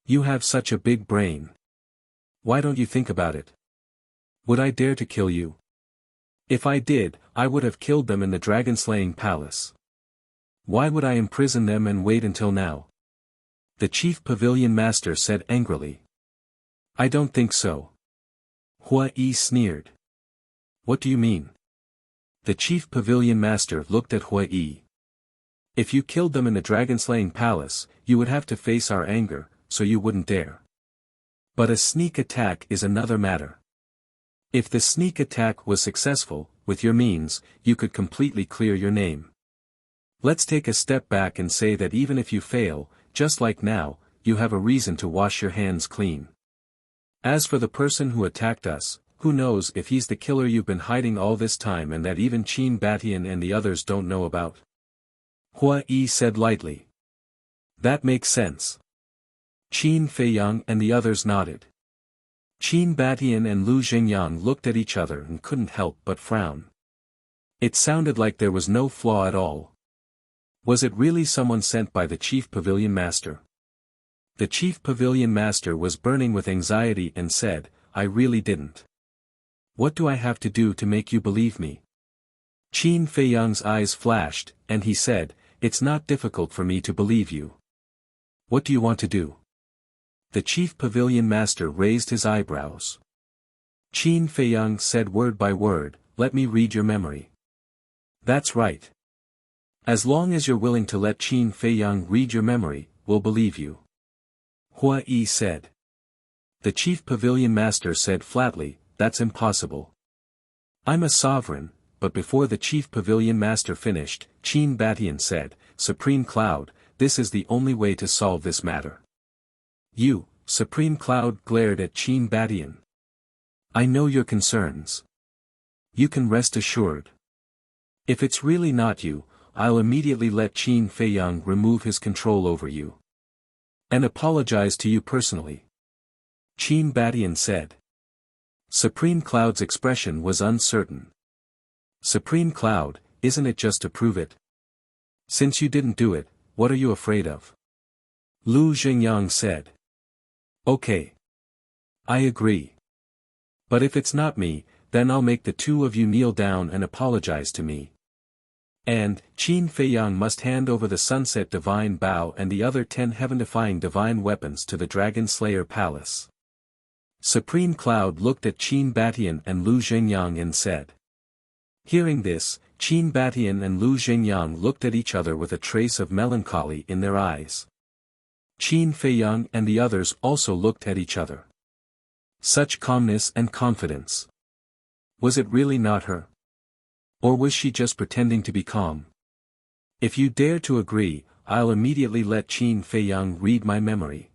You have such a big brain. Why don't you think about it? Would I dare to kill you? If I did, I would have killed them in the dragon-slaying palace. Why would I imprison them and wait until now? The chief pavilion master said angrily. I don't think so. Hua Yi sneered. What do you mean? The chief pavilion master looked at Hua Yi. If you killed them in the dragon-slaying palace, you would have to face our anger, so you wouldn't dare. But a sneak attack is another matter. If the sneak attack was successful, with your means, you could completely clear your name. Let's take a step back and say that even if you fail, just like now, you have a reason to wash your hands clean. As for the person who attacked us, who knows if he's the killer you've been hiding all this time and that even Qin Batian and the others don't know about? Hua Yi said lightly. That makes sense. Qin Feiyang and the others nodded. Qin Batian and Lu Xingyang looked at each other and couldn't help but frown. It sounded like there was no flaw at all. Was it really someone sent by the chief pavilion master? The chief pavilion master was burning with anxiety and said, I really didn't. What do I have to do to make you believe me? Qin Feiyang's eyes flashed, and he said, It's not difficult for me to believe you. What do you want to do? The chief pavilion master raised his eyebrows. Qin Feiyang said word by word, Let me read your memory. That's right. As long as you're willing to let Qin Feiyang read your memory, we'll believe you. Hua Yi said. The chief pavilion master said flatly, That's impossible. I'm a sovereign, but before the chief pavilion master finished, Qin Batian said, Supreme Cloud, this is the only way to solve this matter. You, Supreme Cloud glared at Qin Batian. I know your concerns. You can rest assured. If it's really not you, I'll immediately let Qin Feiyang remove his control over you. And apologize to you personally. Qin Batian said. Supreme Cloud's expression was uncertain. Supreme Cloud, isn't it just to prove it? Since you didn't do it, what are you afraid of? Lu Xingyang said. Okay. I agree. But if it's not me, then I'll make the two of you kneel down and apologize to me. And, Qin Feiyang must hand over the Sunset Divine Bow and the other 10 heaven-defying divine weapons to the Dragon Slayer Palace. Supreme Cloud looked at Qin Batian and Lu Xingyang and said. Hearing this, Qin Batian and Lu Xingyang looked at each other with a trace of melancholy in their eyes. Qin Feiyang and the others also looked at each other. Such calmness and confidence. Was it really not her? Or was she just pretending to be calm? If you dare to agree, I'll immediately let Qin Feiyang read my memory.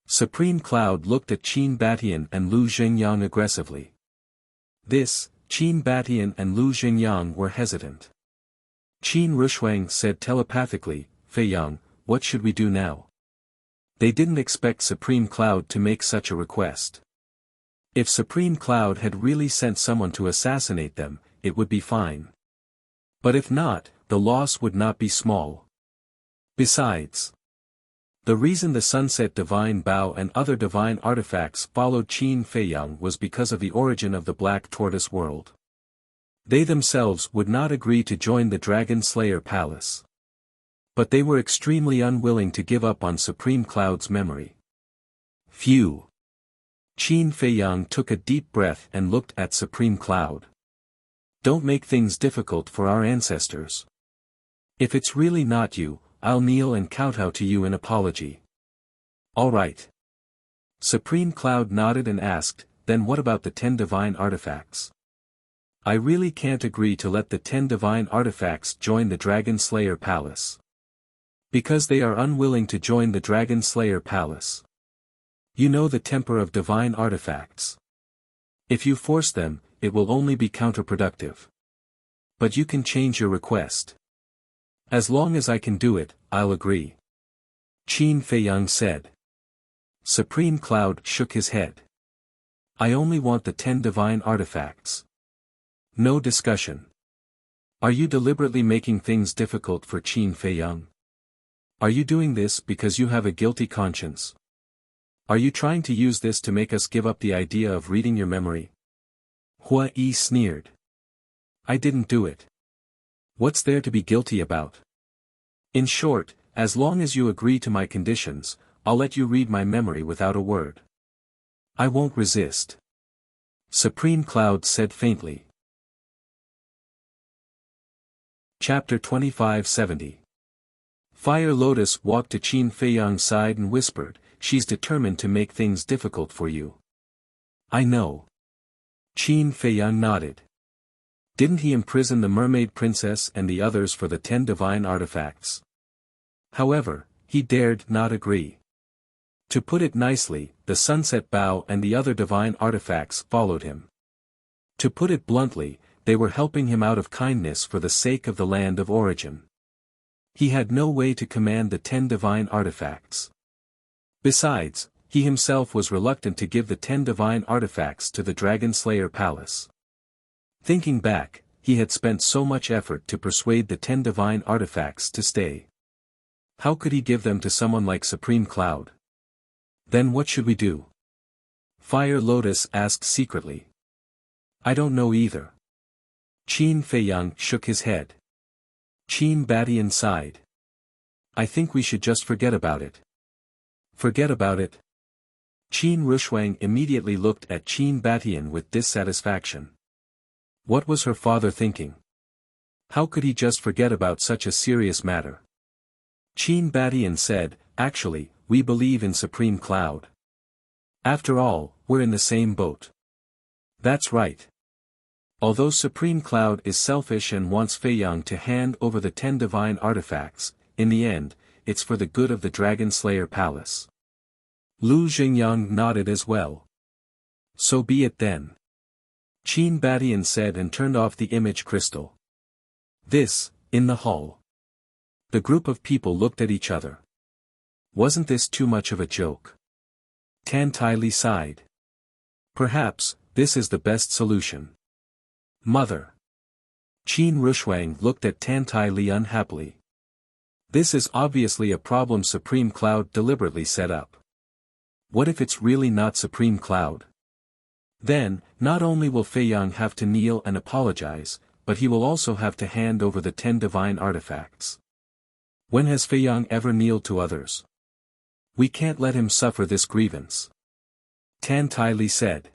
Supreme Cloud looked at Qin Batian and Lu Xingyang aggressively. Qin Batian and Lu Xingyang were hesitant. Qin Rushuang said telepathically, Feiyang, what should we do now? They didn't expect Supreme Cloud to make such a request. If Supreme Cloud had really sent someone to assassinate them, it would be fine. But if not, the loss would not be small. Besides, the reason the Sunset Divine Bow and other divine artifacts followed Qin Feiyang was because of the origin of the Black Tortoise world. They themselves would not agree to join the Dragon Slayer Palace. But they were extremely unwilling to give up on Supreme Cloud's memory. Phew! Qin Feiyang took a deep breath and looked at Supreme Cloud. Don't make things difficult for our ancestors. If it's really not you, I'll kneel and kowtow to you in apology. All right. Supreme Cloud nodded and asked, then what about the 10 divine artifacts? I really can't agree to let the 10 divine artifacts join the Dragon Slayer Palace. Because they are unwilling to join the Dragon Slayer Palace. You know the temper of divine artifacts. If you force them, it will only be counterproductive. But you can change your request. As long as I can do it, I'll agree. Qin Feiyang said. Supreme Cloud shook his head. I only want the 10 divine artifacts. No discussion. Are you deliberately making things difficult for Qin Feiyang? Are you doing this because you have a guilty conscience? Are you trying to use this to make us give up the idea of reading your memory? Hua Yi sneered. I didn't do it. What's there to be guilty about? In short, as long as you agree to my conditions, I'll let you read my memory without a word. I won't resist. Supreme Cloud said faintly. Chapter 2570. Fire Lotus walked to Qin Feiyang's side and whispered, she's determined to make things difficult for you. I know. Qin Feiyang nodded. Didn't he imprison the mermaid princess and the others for the 10 divine artifacts? However, he dared not agree. To put it nicely, the sunset bow and the other divine artifacts followed him. To put it bluntly, they were helping him out of kindness for the sake of the land of origin. He had no way to command the 10 divine artifacts. Besides, he himself was reluctant to give the 10 divine artifacts to the Dragon Slayer Palace. Thinking back, he had spent so much effort to persuade the 10 divine artifacts to stay. How could he give them to someone like Supreme Cloud? Then what should we do? Fire Lotus asked secretly. I don't know either. Qin Feiyang shook his head. Qin Batian sighed. I think we should just forget about it. Forget about it? Qin Rushuang immediately looked at Qin Batian with dissatisfaction. What was her father thinking? How could he just forget about such a serious matter? Qin Batian said, actually, we believe in Supreme Cloud. After all, we're in the same boat. That's right. Although Supreme Cloud is selfish and wants Feiyang to hand over the 10 divine artifacts, in the end, it's for the good of the Dragon Slayer Palace. Lu Xingyang nodded as well. So be it then. Qin Batian said and turned off the image crystal. In the hall. The group of people looked at each other. Wasn't this too much of a joke? Tan Tai Li sighed. Perhaps, this is the best solution. Mother. Qin Rushuang looked at Tan Tai Li unhappily. This is obviously a problem Supreme Cloud deliberately set up. What if it's really not Supreme Cloud? Then, not only will Feiyang have to kneel and apologize, but he will also have to hand over the 10 divine artifacts. When has Feiyang ever kneeled to others? We can't let him suffer this grievance. Tan Tai Li said.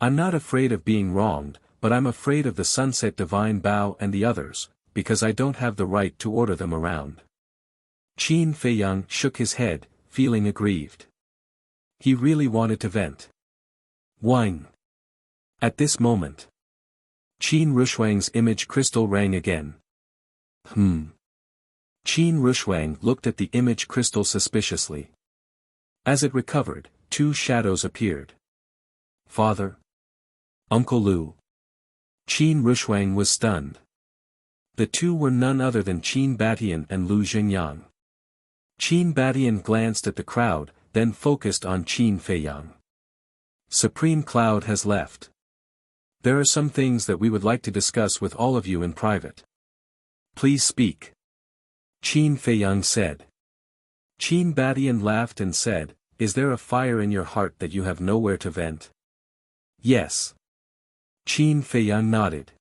I'm not afraid of being wronged, but I'm afraid of the Sunset Divine Bow and the others, because I don't have the right to order them around. Qin Feiyang shook his head, feeling aggrieved. He really wanted to vent. Whine. At this moment, Qin Rushuang's image crystal rang again. Qin Rushuang looked at the image crystal suspiciously. As it recovered, 2 shadows appeared. Father. Uncle Lu. Qin Rushuang was stunned. The 2 were none other than Qin Batian and Lu Xingyang. Qin Batian glanced at the crowd, then focused on Qin Feiyang. Supreme Cloud has left. There are some things that we would like to discuss with all of you in private. Please speak. Qin Feiyang said. Qin Batian laughed and said, is there a fire in your heart that you have nowhere to vent? Yes. Qin Feiyang nodded.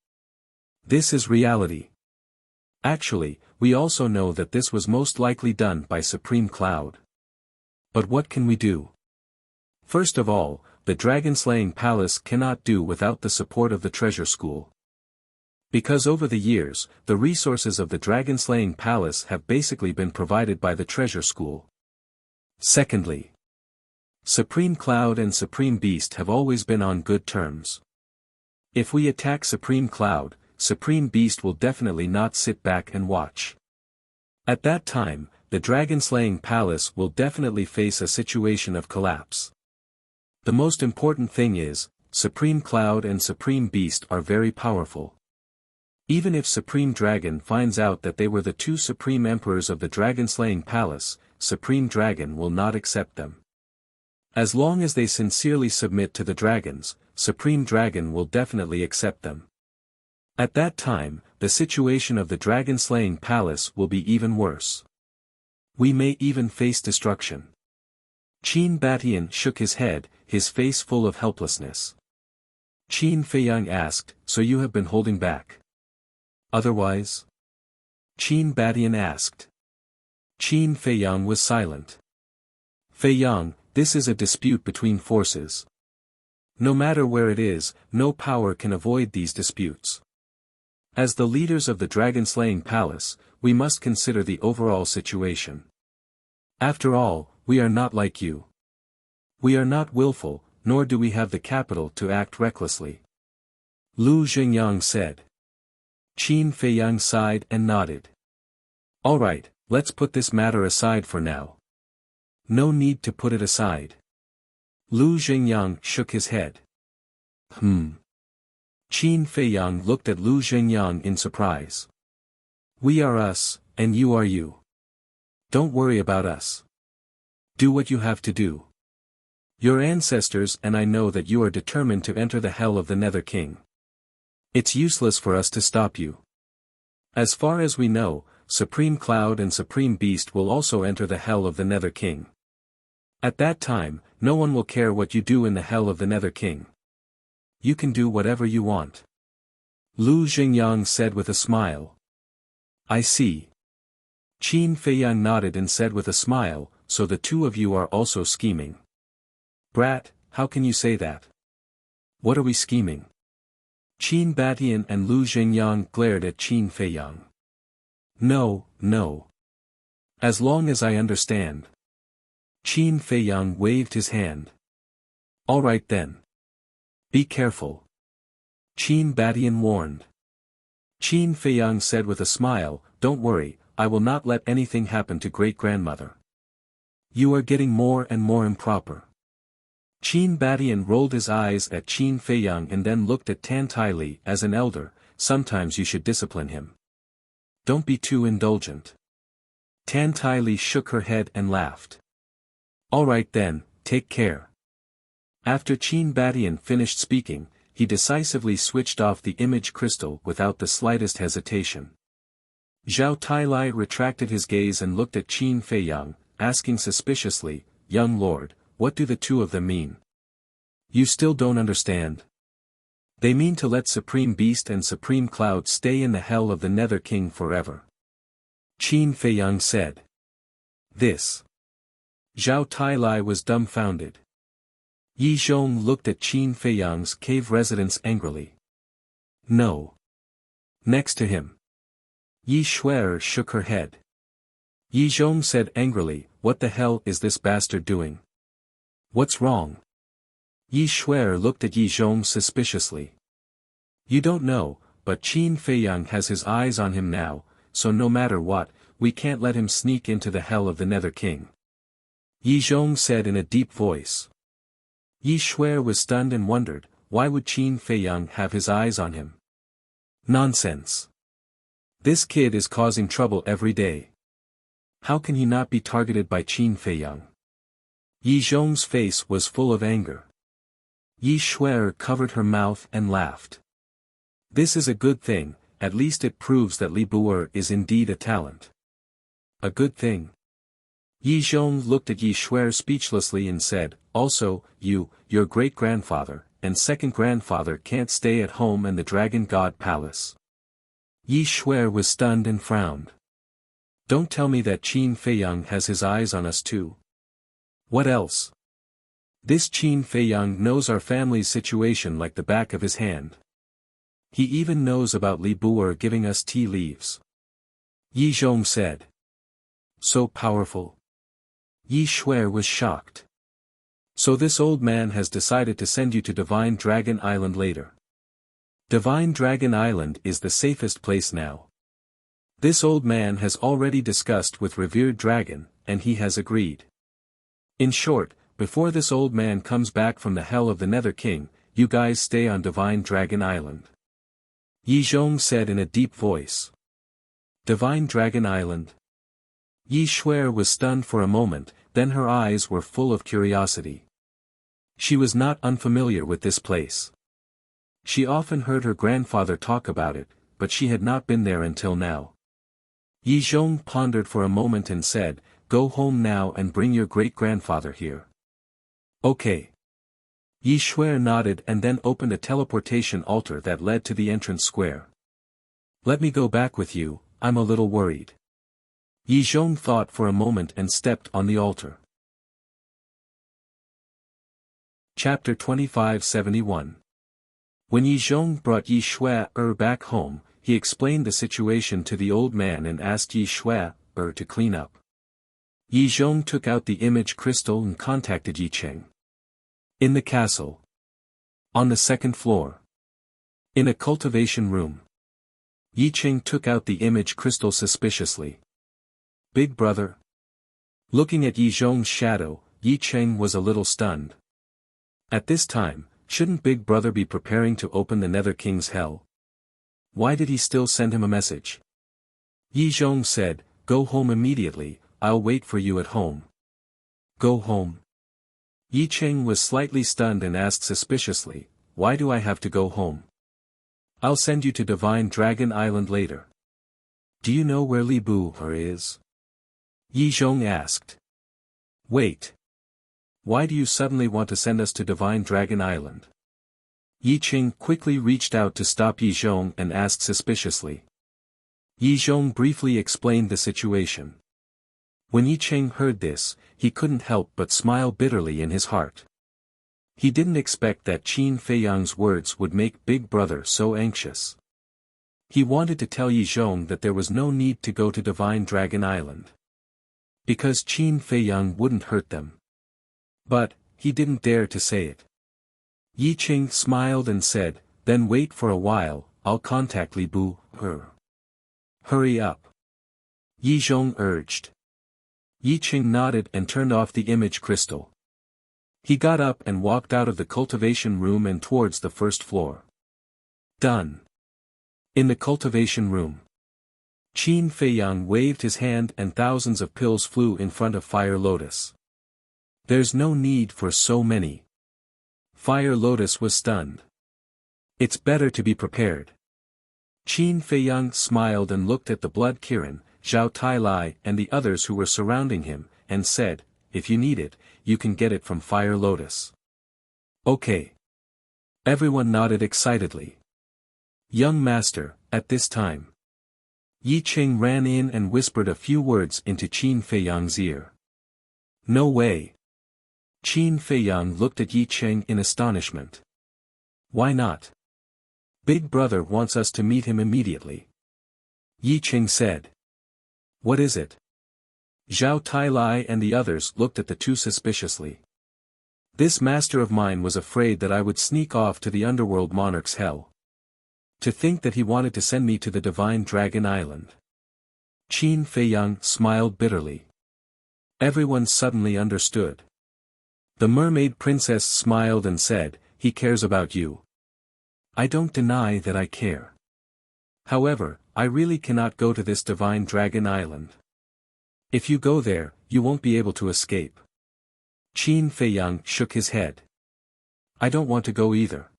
This is reality. Actually, we also know that this was most likely done by Supreme Cloud. But what can we do? First of all, the Dragon-Slaying Palace cannot do without the support of the Treasure School. Because over the years, the resources of the Dragon-Slaying Palace have basically been provided by the Treasure School. Secondly, Supreme Cloud and Supreme Beast have always been on good terms. If we attack Supreme Cloud, Supreme Beast will definitely not sit back and watch. At that time, the Dragon-Slaying Palace will definitely face a situation of collapse. The most important thing is, Supreme Cloud and Supreme Beast are very powerful. Even if Supreme Dragon finds out that they were the 2 Supreme Emperors of the Dragon-Slaying Palace, Supreme Dragon will not accept them. As long as they sincerely submit to the dragons, Supreme Dragon will definitely accept them. At that time, the situation of the dragon-slaying palace will be even worse. We may even face destruction. Qin Batian shook his head, his face full of helplessness. Qin Feiyang asked, so you have been holding back? Otherwise? Qin Batian asked. Qin Feiyang was silent. Feiyang, this is a dispute between forces. No matter where it is, no power can avoid these disputes. As the leaders of the dragon-slaying palace, we must consider the overall situation. After all, we are not like you. We are not willful, nor do we have the capital to act recklessly. Lu Xingyang said. Qin Feiyang sighed and nodded. All right, let's put this matter aside for now. No need to put it aside. Lu Xingyang shook his head. Qin Feiyang looked at Lu Xingyang in surprise. We are us, and you are you. Don't worry about us. Do what you have to do. Your ancestors and I know that you are determined to enter the hell of the Nether King. It's useless for us to stop you. As far as we know, Supreme Cloud and Supreme Beast will also enter the hell of the Nether King. At that time, no one will care what you do in the hell of the Nether King. You can do whatever you want. Lu Xingyang said with a smile. I see. Qin Feiyang nodded and said with a smile, so the two of you are also scheming. Brat, how can you say that? What are we scheming? Qin Batian and Lu Xingyang glared at Qin Feiyang. No, no. As long as I understand. Qin Feiyang waved his hand. All right then. Be careful. Qin Batian warned. Qin Feiyang said with a smile, don't worry, I will not let anything happen to great-grandmother. You are getting more and more improper. Qin Batian rolled his eyes at Qin Feiyang and then looked at Tan Tai Li as an elder, sometimes you should discipline him. Don't be too indulgent. Tan Tai Li shook her head and laughed. All right then, take care. After Qin Batian finished speaking, he decisively switched off the image crystal without the slightest hesitation. Zhao Tailai retracted his gaze and looked at Qin Feiyang, asking suspiciously, young lord, what do the two of them mean? You still don't understand? They mean to let Supreme Beast and Supreme Cloud stay in the hell of the Nether King forever. Qin Feiyang said. This. Zhao Tailai was dumbfounded. Yi Zhong looked at Qin Feiyang's cave residence angrily. No. Next to him. Yi Xuer shook her head. Yi Zhong said angrily, what the hell is this bastard doing? What's wrong? Yi Xuer looked at Yi Zhong suspiciously. You don't know, but Qin Feiyang has his eyes on him now, so no matter what, we can't let him sneak into the hell of the Nether King. Yi Zhong said in a deep voice. Yi Xuer was stunned and wondered, why would Qin Feiyang have his eyes on him? Nonsense. This kid is causing trouble every day. How can he not be targeted by Qin Feiyang? Yi Zhong's face was full of anger. Yi Xuer covered her mouth and laughed. This is a good thing, at least it proves that Li Buer is indeed a talent. A good thing. Yi Zhong looked at Yi Xuer speechlessly and said, also, your great-grandfather, and second-grandfather can't stay at home in the Dragon God Palace. Yi Xuer was stunned and frowned. Don't tell me that Qin Feiyang has his eyes on us too. What else? This Qin Feiyang knows our family's situation like the back of his hand. He even knows about Li Buer giving us tea leaves. Yi Zhong said. So powerful. Yi Xuer was shocked. So this old man has decided to send you to Divine Dragon Island later. Divine Dragon Island is the safest place now. This old man has already discussed with Revered Dragon, and he has agreed. In short, before this old man comes back from the hell of the Nether King, you guys stay on Divine Dragon Island. Yi Zhong said in a deep voice. Divine Dragon Island. Yi Xuer was stunned for a moment, then her eyes were full of curiosity. She was not unfamiliar with this place. She often heard her grandfather talk about it, but she had not been there until now. Yi Zhong pondered for a moment and said, "Go home now and bring your great-grandfather here." "Okay." Yi Shuai nodded and then opened a teleportation altar that led to the entrance square. "Let me go back with you, I'm a little worried." Yi Zhong thought for a moment and stepped on the altar. Chapter 2571. When Yi Zhong brought Yi Shuai back home, he explained the situation to the old man and asked Yi Shuai to clean up. Yi Zhong took out the image crystal and contacted Yi Cheng. In the castle. On the second floor. In a cultivation room. Yi Cheng took out the image crystal suspiciously. "Big brother?" Looking at Yi Zhong's shadow, Yi Cheng was a little stunned. At this time, shouldn't Big Brother be preparing to open the Nether King's hell? Why did he still send him a message? Yi Zhong said, "Go home immediately, I'll wait for you at home." "Go home?" Yi Cheng was slightly stunned and asked suspiciously, "Why do I have to go home? I'll send you to Divine Dragon Island later." "Do you know where Li Bu is?" Yi Zhong asked. "Wait. Why do you suddenly want to send us to Divine Dragon Island?" Yi Cheng quickly reached out to stop Yi Zhong and asked suspiciously. Yi Zhong briefly explained the situation. When Yi Cheng heard this, he couldn't help but smile bitterly in his heart. He didn't expect that Qin Feiyang's words would make Big Brother so anxious. He wanted to tell Yi Zhong that there was no need to go to Divine Dragon Island. Because Qin Feiyang wouldn't hurt them. But, he didn't dare to say it. Yi Cheng smiled and said, "Then wait for a while, I'll contact Li Bu. Hurry up." Yi Zhong urged. Yi Cheng nodded and turned off the image crystal. He got up and walked out of the cultivation room and towards the first floor. Done. In the cultivation room. Qin Feiyang waved his hand and thousands of pills flew in front of Fire Lotus. "There's no need for so many." Fire Lotus was stunned. "It's better to be prepared." Qin Feiyang smiled and looked at the Blood Kirin, Zhao Tai and the others who were surrounding him, and said, "If you need it, you can get it from Fire Lotus." "Okay." Everyone nodded excitedly. "Young master," at this time. Yi Cheng ran in and whispered a few words into Qin Feiyang's ear. "No way." Qin Feiyang looked at Yi Cheng in astonishment. "Why not?" "Big Brother wants us to meet him immediately." Yi Cheng said. "What is it?" Zhao Tai and the others looked at the two suspiciously. "This master of mine was afraid that I would sneak off to the underworld monarch's hell. To think that he wanted to send me to the Divine Dragon Island." Qin Feiyang smiled bitterly. Everyone suddenly understood. The mermaid princess smiled and said, "He cares about you." "I don't deny that I care. However, I really cannot go to this Divine Dragon Island. If you go there, you won't be able to escape." Qin Feiyang shook his head. "I don't want to go either.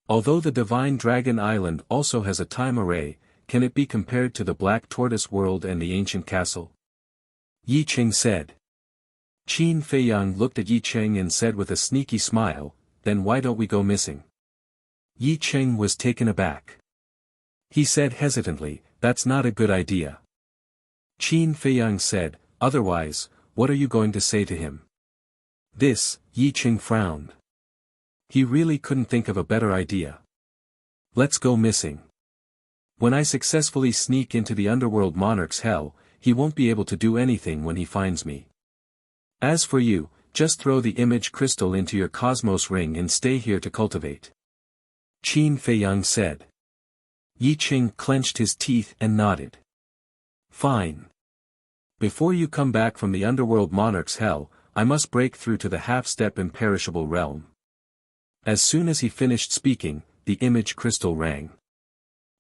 Although the Divine Dragon Island also has a time array, can it be compared to the Black Tortoise World and the Ancient Castle?" Yi Cheng said. Qin Feiyang looked at Yi Cheng and said with a sneaky smile, "Then why don't we go missing?" Yi Cheng was taken aback. He said hesitantly, "That's not a good idea." Qin Feiyang said, "Otherwise, what are you going to say to him?" This, Yi Cheng frowned. He really couldn't think of a better idea. "Let's go missing. When I successfully sneak into the underworld monarch's hell, he won't be able to do anything when he finds me. As for you, just throw the image crystal into your cosmos ring and stay here to cultivate." Qin Feiyang said. Yi Cheng clenched his teeth and nodded. "Fine. Before you come back from the underworld monarch's hell, I must break through to the half-step imperishable realm." As soon as he finished speaking, the image crystal rang.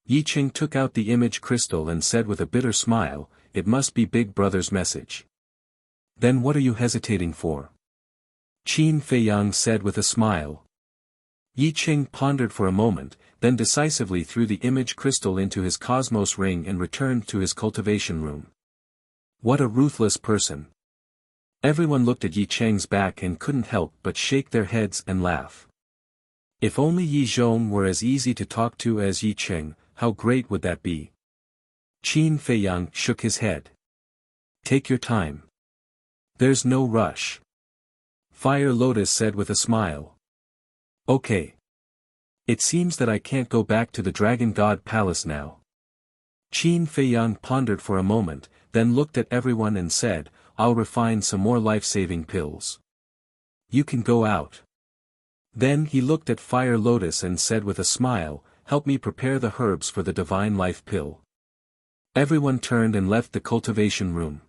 Yi Cheng took out the image crystal and said with a bitter smile, "It must be Big Brother's message." "Then what are you hesitating for?" Qin Feiyang said with a smile. Yi Qing pondered for a moment, then decisively threw the image crystal into his cosmos ring and returned to his cultivation room. What a ruthless person. Everyone looked at Yi Cheng's back and couldn't help but shake their heads and laugh. If only Yi Zhong were as easy to talk to as Yi Cheng, how great would that be? Qin Feiyang shook his head. Take your time. There's no rush. Fire Lotus said with a smile. Okay. It seems that I can't go back to the Dragon God Palace now. Qin Feiyang pondered for a moment, then looked at everyone and said, I'll refine some more life-saving pills. You can go out. Then he looked at Fire Lotus and said with a smile, help me prepare the herbs for the divine life pill. Everyone turned and left the cultivation room.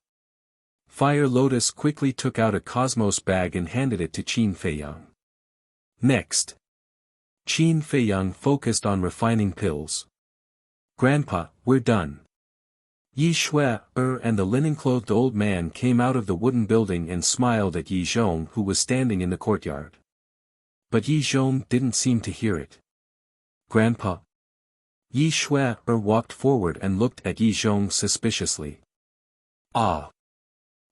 Fire Lotus quickly took out a cosmos bag and handed it to Qin Feiyang. Next. Qin Feiyang focused on refining pills. Grandpa, we're done. Yi Shui and the linen-clothed old man came out of the wooden building and smiled at Yi Zhong who was standing in the courtyard. But Yi Zhong didn't seem to hear it. Grandpa. Yi Shui walked forward and looked at Yi Zhong suspiciously. Ah.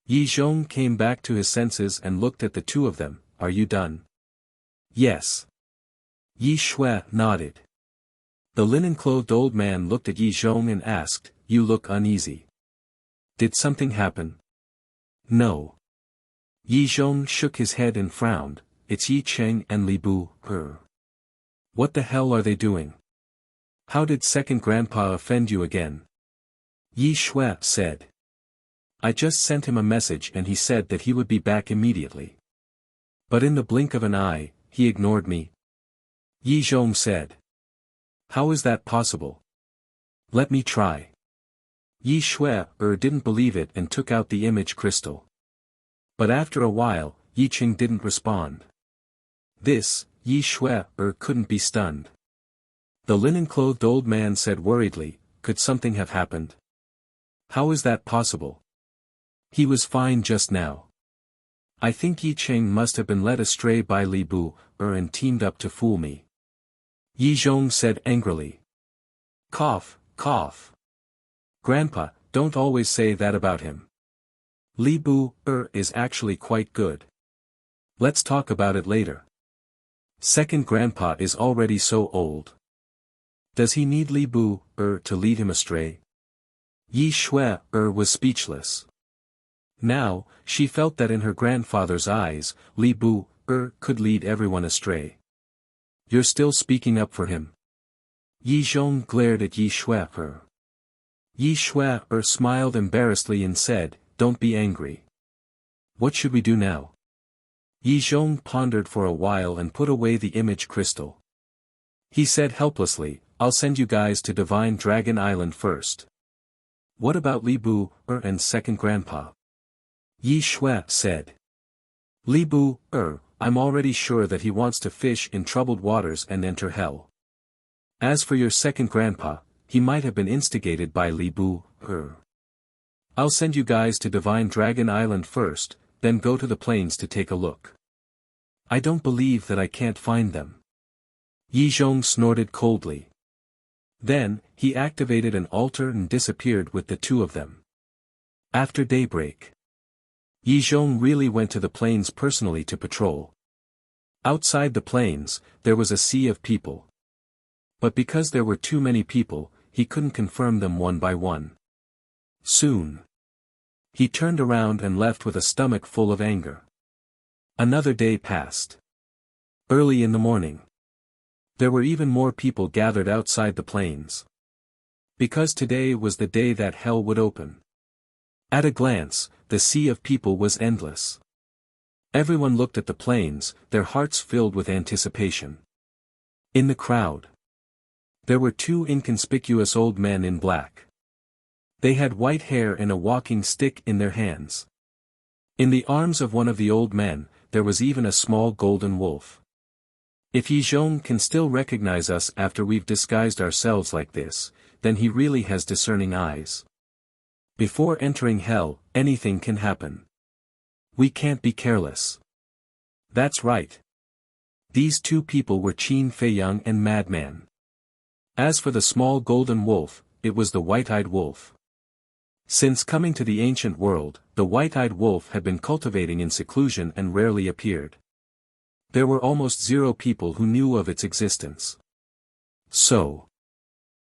Yi Zhong came back to his senses and looked at the two of them. Are you done? Yes. Yi Shui nodded. The linen-clothed old man looked at Yi Zhong and asked, you look uneasy. Did something happen? No. Yi Zhong shook his head and frowned. It's Yi Cheng and Li Bu. What the hell are they doing? How did second grandpa offend you again? Yi Shui said. I just sent him a message and he said that he would be back immediately. But in the blink of an eye, he ignored me. Yi Zhong said. How is that possible? Let me try. Yi Shui didn't believe it and took out the image crystal. But after a while, Yi Cheng didn't respond. This, Yi Shui couldn't be stunned. The linen-clothed old man said worriedly, could something have happened? How is that possible? He was fine just now. I think Yi Cheng must have been led astray by Li Bu and teamed up to fool me. Yi Zhong said angrily. Cough, cough. Grandpa, don't always say that about him. Li Bu is actually quite good. Let's talk about it later. Second grandpa is already so old. Does he need Li Bu to lead him astray? Yi Shui was speechless. Now, she felt that in her grandfather's eyes, Li Bu could lead everyone astray. You're still speaking up for him. Yi Zhong glared at Yi Shui. Yi Shui smiled embarrassedly and said, don't be angry. What should we do now? Yi Zhong pondered for a while and put away the image crystal. He said helplessly, I'll send you guys to Divine Dragon Island first. What about Li Bu and second grandpa? Yi Shui said. Li Bu I'm already sure that he wants to fish in troubled waters and enter hell. As for your second grandpa, he might have been instigated by Li Bu I'll send you guys to Divine Dragon Island first, then go to the plains to take a look. I don't believe that I can't find them. Yi Zhong snorted coldly. Then, he activated an altar and disappeared with the two of them. After daybreak, Yi Zhong really went to the plains personally to patrol. Outside the plains, there was a sea of people. But because there were too many people, he couldn't confirm them one by one. Soon, he turned around and left with a stomach full of anger. Another day passed. Early in the morning, there were even more people gathered outside the plains. Because today was the day that hell would open. At a glance, the sea of people was endless. Everyone looked at the plains, their hearts filled with anticipation. In the crowd, there were two inconspicuous old men in black. They had white hair and a walking stick in their hands. In the arms of one of the old men, there was even a small golden wolf. If Yi Zhong can still recognize us after we've disguised ourselves like this, then he really has discerning eyes. Before entering hell, anything can happen. We can't be careless. That's right. These two people were Qin Feiyang and Madman. As for the small golden wolf, it was the white-eyed wolf. Since coming to the ancient world, the white-eyed wolf had been cultivating in seclusion and rarely appeared. There were almost 0 people who knew of its existence. So,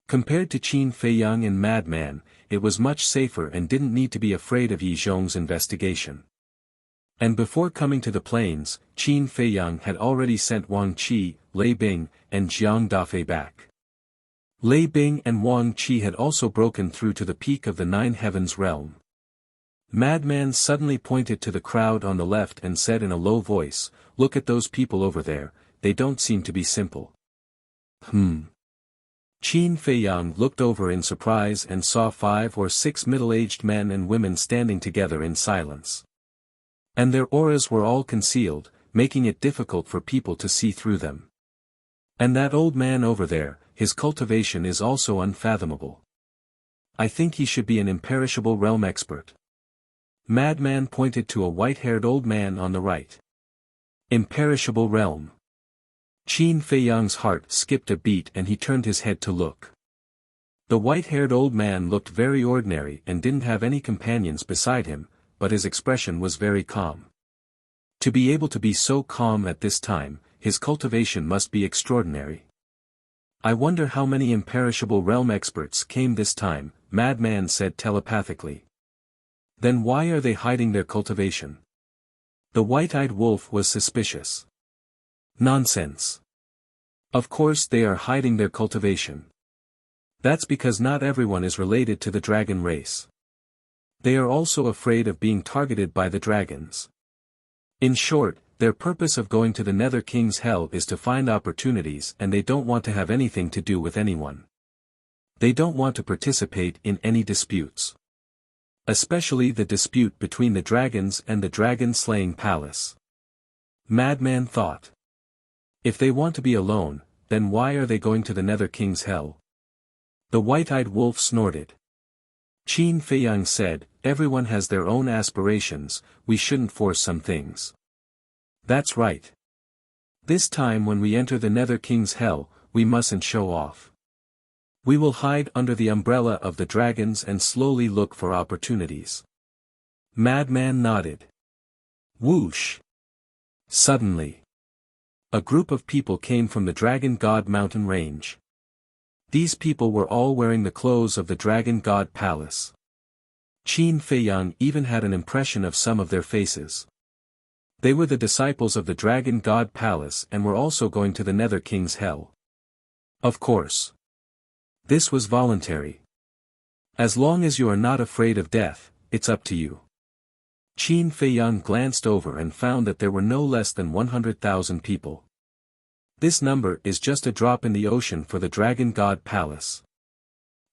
compared to Qin Feiyang and Madman, it was much safer and didn't need to be afraid of Yi Zhong's investigation. And before coming to the plains, Qin Feiyang had already sent Wang Qi, Lei Bing, and Jiang Dafei back. Lei Bing and Wang Qi had also broken through to the peak of the 9 heavens realm. Madman suddenly pointed to the crowd on the left and said in a low voice, "Look at those people over there, they don't seem to be simple." Qin Feiyang looked over in surprise and saw 5 or 6 middle-aged men and women standing together in silence. And their auras were all concealed, making it difficult for people to see through them. And that old man over there, his cultivation is also unfathomable. I think he should be an imperishable realm expert. Madman pointed to a white-haired old man on the right. Imperishable realm. Qin Feiyang's heart skipped a beat and he turned his head to look. The white-haired old man looked very ordinary and didn't have any companions beside him, but his expression was very calm. To be able to be so calm at this time, his cultivation must be extraordinary. I wonder how many imperishable realm experts came this time, Madman said telepathically. Then why are they hiding their cultivation? The white-eyed wolf was suspicious. Nonsense. Of course they are hiding their cultivation. That's because not everyone is related to the dragon race. They are also afraid of being targeted by the dragons. In short, their purpose of going to the Nether King's Hell is to find opportunities and they don't want to have anything to do with anyone. They don't want to participate in any disputes. Especially the dispute between the dragons and the dragon-slaying palace. Madman thought. If they want to be alone, then why are they going to the Nether King's Hell? The white-eyed wolf snorted. Qin Feiyang said, "Everyone has their own aspirations, we shouldn't force some things." That's right. This time when we enter the Nether King's Hell, we mustn't show off. We will hide under the umbrella of the dragons and slowly look for opportunities. Madman nodded. Whoosh! Suddenly, a group of people came from the Dragon God mountain range. These people were all wearing the clothes of the Dragon God Palace. Qin Feiyang even had an impression of some of their faces. They were the disciples of the Dragon God Palace and were also going to the Nether King's Hell. Of course. This was voluntary. As long as you are not afraid of death, it's up to you. Qin Feiyang glanced over and found that there were no less than 100,000 people. This number is just a drop in the ocean for the Dragon God Palace.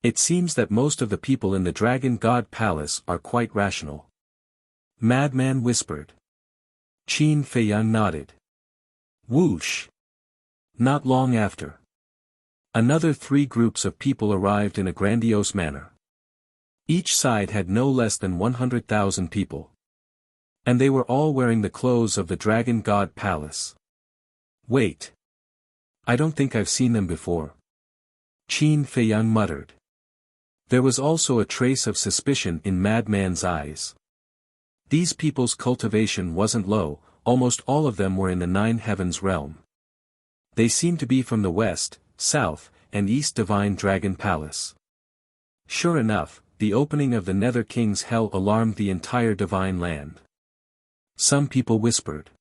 It seems that most of the people in the Dragon God Palace are quite rational. Madman whispered. Qin Feiyang nodded. Whoosh! Not long after. Another 3 groups of people arrived in a grandiose manner. Each side had no less than 100,000 people. And they were all wearing the clothes of the Dragon God Palace. Wait. I don't think I've seen them before. Qin Feiyang muttered. There was also a trace of suspicion in Madman's eyes. These people's cultivation wasn't low, almost all of them were in the 9 heavens realm. They seemed to be from the west, south, and east Divine Dragon Palace. Sure enough, the opening of the Nether King's Hell alarmed the entire Divine Land. Some people whispered.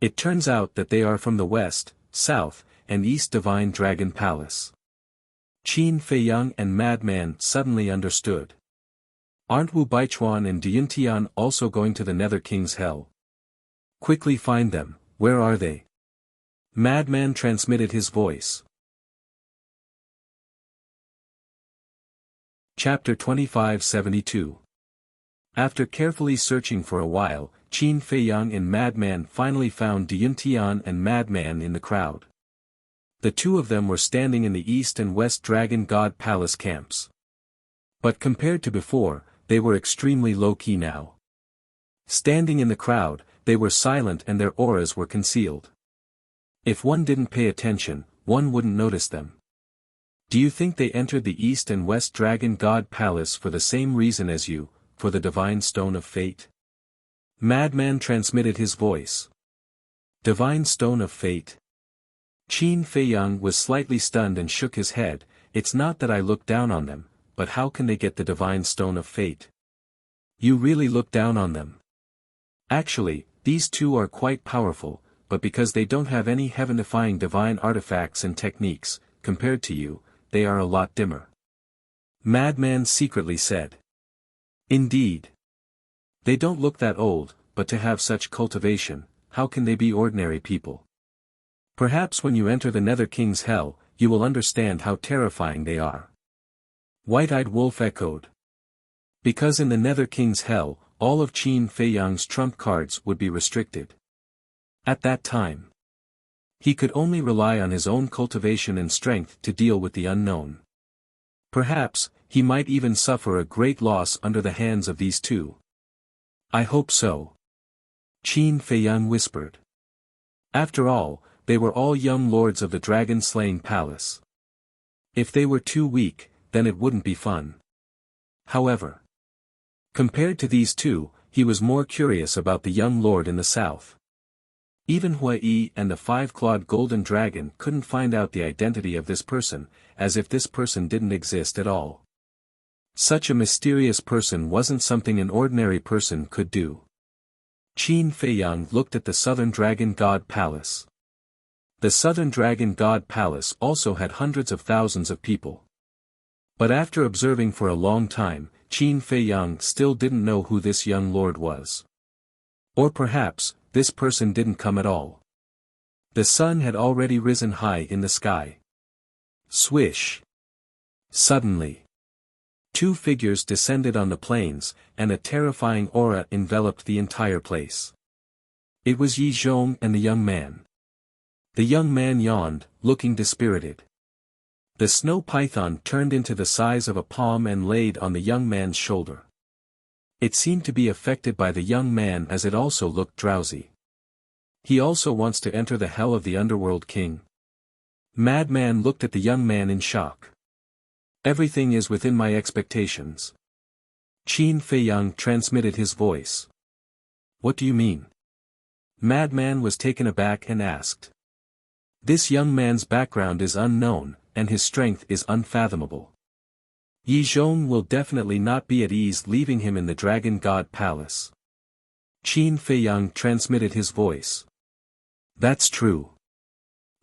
It turns out that they are from the west, south, and east Divine Dragon Palace. Qin Feiyang and Madman suddenly understood. Aren't Wu Baichuan and Diantian also going to the Nether King's Hell? Quickly find them, where are they? Madman transmitted his voice. Chapter 2572. After carefully searching for a while, Qin Feiyang and Madman finally found Diantian and Madman in the crowd. The two of them were standing in the East and West Dragon God Palace camps. But compared to before, they were extremely low-key now. Standing in the crowd, they were silent and their auras were concealed. If one didn't pay attention, one wouldn't notice them. Do you think they entered the East and West Dragon God Palace for the same reason as you, for the Divine Stone of Fate? Madman transmitted his voice. Divine Stone of Fate? Qin Feiyang was slightly stunned and shook his head. It's not that I look down on them, but how can they get the Divine Stone of Fate? You really look down on them? Actually, these two are quite powerful, but because they don't have any heaven-defying divine artifacts and techniques, compared to you, they are a lot dimmer. Madman secretly said. Indeed. They don't look that old, but to have such cultivation, how can they be ordinary people? Perhaps when you enter the Nether King's hell, you will understand how terrifying they are. White-Eyed Wolf echoed. Because in the Nether King's hell, all of Qin Feiyang's trump cards would be restricted. At that time, he could only rely on his own cultivation and strength to deal with the unknown. Perhaps, he might even suffer a great loss under the hands of these two. I hope so. Qin Feiyang whispered. After all, they were all young lords of the dragon-slaying palace. If they were too weak, then it wouldn't be fun. However, compared to these two, he was more curious about the young lord in the south. Even Hui and the five-clawed golden dragon couldn't find out the identity of this person, as if this person didn't exist at all. Such a mysterious person wasn't something an ordinary person could do. Qin Feiyang looked at the Southern Dragon God Palace. The Southern Dragon God Palace also had hundreds of thousands of people. But after observing for a long time, Qin Feiyang still didn't know who this young lord was. Or perhaps, this person didn't come at all. The sun had already risen high in the sky. Swish! Suddenly, two figures descended on the plains, and a terrifying aura enveloped the entire place. It was Yi Zhong and the young man. The young man yawned, looking dispirited. The snow python turned into the size of a palm and laid on the young man's shoulder. It seemed to be affected by the young man as it also looked drowsy. He also wants to enter the hell of the underworld king. Madman looked at the young man in shock. Everything is within my expectations. Qin Feiyang transmitted his voice. What do you mean? Madman was taken aback and asked. This young man's background is unknown, and his strength is unfathomable. Yi Zhong will definitely not be at ease leaving him in the Dragon God Palace. Qin Feiyang transmitted his voice. That's true.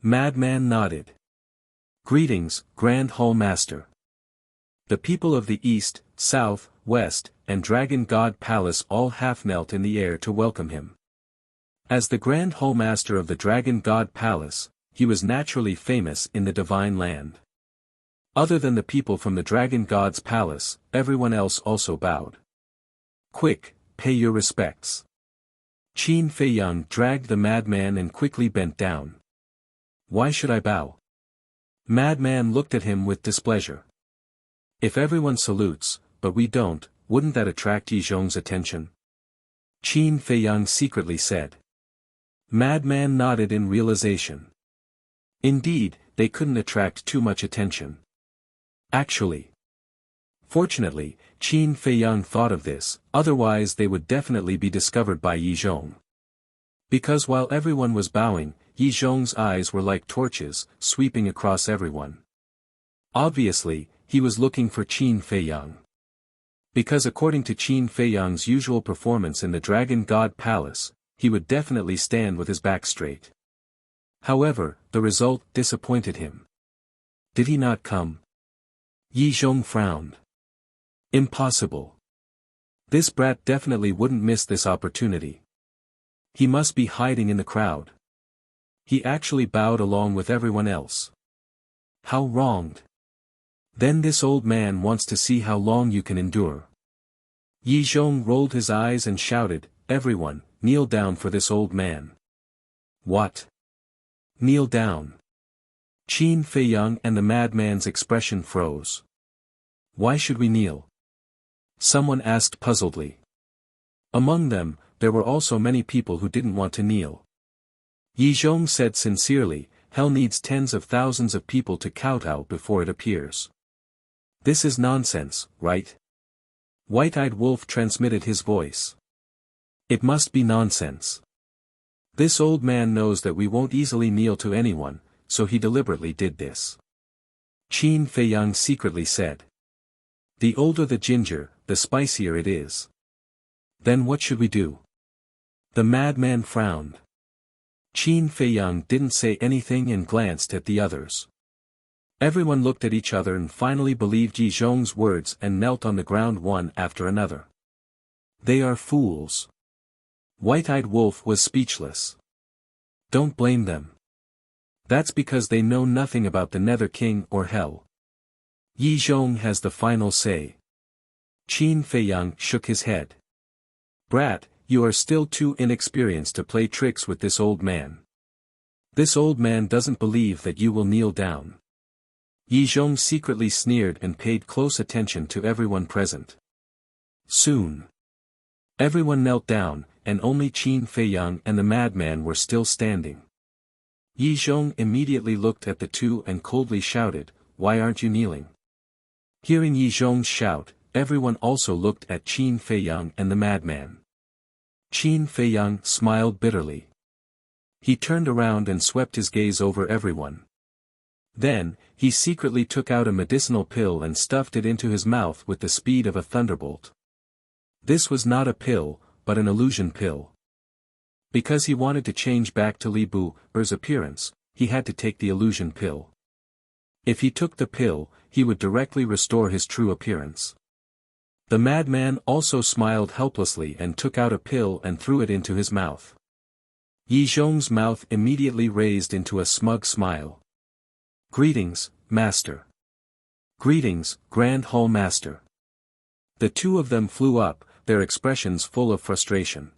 Madman nodded. Greetings, Grand Hall Master. The people of the East, South, West, and Dragon God Palace all half-knelt in the air to welcome him. As the Grand Hall Master of the Dragon God Palace, he was naturally famous in the Divine Land. Other than the people from the Dragon God's palace, everyone else also bowed. Quick, pay your respects. Qin Feiyang dragged the madman and quickly bent down. Why should I bow? Madman looked at him with displeasure. If everyone salutes, but we don't, wouldn't that attract Yi Zhong's attention? Qin Feiyang secretly said. Madman nodded in realization. Indeed, they couldn't attract too much attention. Actually. Fortunately, Qin Feiyang thought of this, otherwise they would definitely be discovered by Yi Zhong. Because while everyone was bowing, Yi Zhong's eyes were like torches, sweeping across everyone. Obviously, he was looking for Qin Feiyang. Because according to Qin Feiyang's usual performance in the Dragon God Palace, he would definitely stand with his back straight. However, the result disappointed him. Did he not come? Yi Zhong frowned. Impossible. This brat definitely wouldn't miss this opportunity. He must be hiding in the crowd. He actually bowed along with everyone else. How wronged. Then this old man wants to see how long you can endure. Yi Zhong rolled his eyes and shouted, Everyone, kneel down for this old man. What? Kneel down. Qin Feiyang and the madman's expression froze. Why should we kneel? Someone asked puzzledly. Among them, there were also many people who didn't want to kneel. Yi Zhong said sincerely, hell needs tens of thousands of people to kowtow before it appears. This is nonsense, right? White-eyed wolf transmitted his voice. It must be nonsense. This old man knows that we won't easily kneel to anyone, so he deliberately did this. Qin Feiyang secretly said. The older the ginger, the spicier it is. Then what should we do? The madman frowned. Qin Feiyang didn't say anything and glanced at the others. Everyone looked at each other and finally believed Yi Zhong's words and knelt on the ground one after another. They are fools. White-eyed wolf was speechless. Don't blame them. That's because they know nothing about the Nether King or Hell. Yi Zhong has the final say. Qin Feiyang shook his head. Brat, you are still too inexperienced to play tricks with this old man. This old man doesn't believe that you will kneel down. Yi Zhong secretly sneered and paid close attention to everyone present. Soon. Everyone knelt down, and only Qin Feiyang and the madman were still standing. Yi Zhong immediately looked at the two and coldly shouted, "Why aren't you kneeling?" Hearing Yi Zhong's shout, everyone also looked at Qin Feiyang and the madman. Qin Feiyang smiled bitterly. He turned around and swept his gaze over everyone. Then, he secretly took out a medicinal pill and stuffed it into his mouth with the speed of a thunderbolt. This was not a pill, but an illusion pill. Because he wanted to change back to Li Bu's appearance, he had to take the illusion pill. If he took the pill, he would directly restore his true appearance. The madman also smiled helplessly and took out a pill and threw it into his mouth. Yi Zhong's mouth immediately raised into a smug smile. Greetings, Master. Greetings, Grand Hall Master. The two of them flew up, their expressions full of frustration.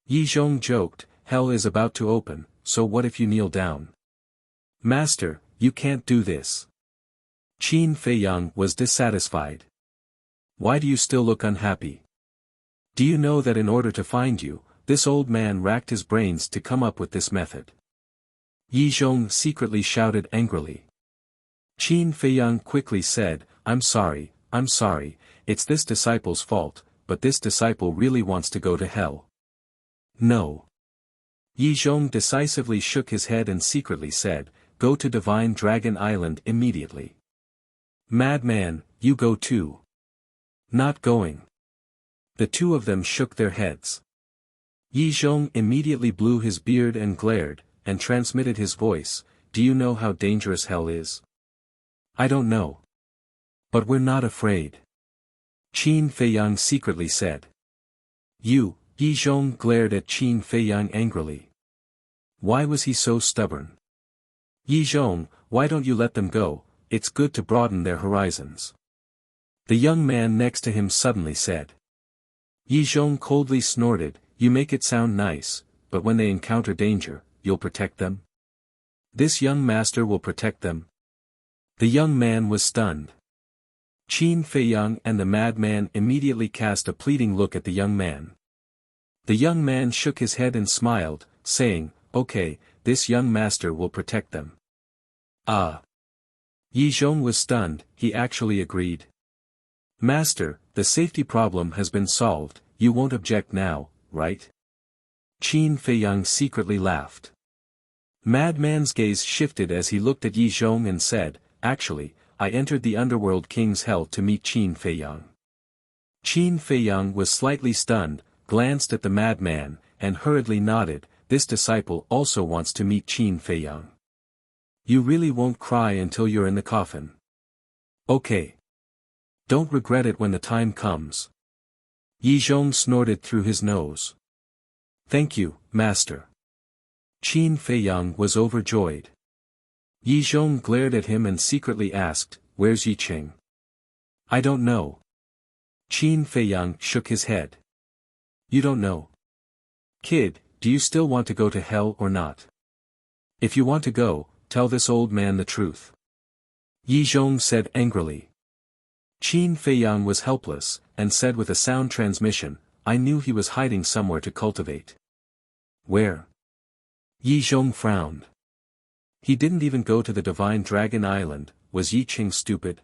Yi Zhong joked, hell is about to open, so what if you kneel down? Master, you can't do this. Qin Feiyang was dissatisfied. Why do you still look unhappy? Do you know that in order to find you, this old man racked his brains to come up with this method? Yi Zhong secretly shouted angrily. Qin Feiyang quickly said, I'm sorry, it's this disciple's fault, but this disciple really wants to go to hell. No. Yi Zhong decisively shook his head and secretly said, go to Divine Dragon Island immediately. Madman, you go too. Not going. The two of them shook their heads. Yi Zhong immediately blew his beard and glared, and transmitted his voice, do you know how dangerous hell is? I don't know. But we're not afraid. Qin Feiyang secretly said. You, Yi Zhong glared at Qin Feiyang angrily. Why was he so stubborn? Yi Zhong, why don't you let them go, it's good to broaden their horizons. The young man next to him suddenly said. Yi Zhong coldly snorted, you make it sound nice, but when they encounter danger, you'll protect them? This young master will protect them? The young man was stunned. Qin Feiyang and the madman immediately cast a pleading look at the young man. The young man shook his head and smiled, saying, okay, this young master will protect them. Ah. Yi Zhong was stunned, he actually agreed. Master, the safety problem has been solved, you won't object now, right? Qin Feiyang secretly laughed. Madman's gaze shifted as he looked at Yi Zhong and said, actually, I entered the Underworld King's Hell to meet Qin Feiyang. Qin Feiyang was slightly stunned, glanced at the madman, and hurriedly nodded, this disciple also wants to meet Qin Feiyang. You really won't cry until you're in the coffin. Okay. Don't regret it when the time comes. Yi Zhong snorted through his nose. Thank you, Master. Qin Feiyang was overjoyed. Yi Zhong glared at him and secretly asked, where's Yi Qing? I don't know. Qin Feiyang shook his head. You don't know? Kid, do you still want to go to hell or not? If you want to go, tell this old man the truth. Yi Zhong said angrily. Qin Feiyang was helpless, and said with a sound transmission, I knew he was hiding somewhere to cultivate. Where? Yi Zhong frowned. He didn't even go to the Divine Dragon Island. Was Yi Qing stupid?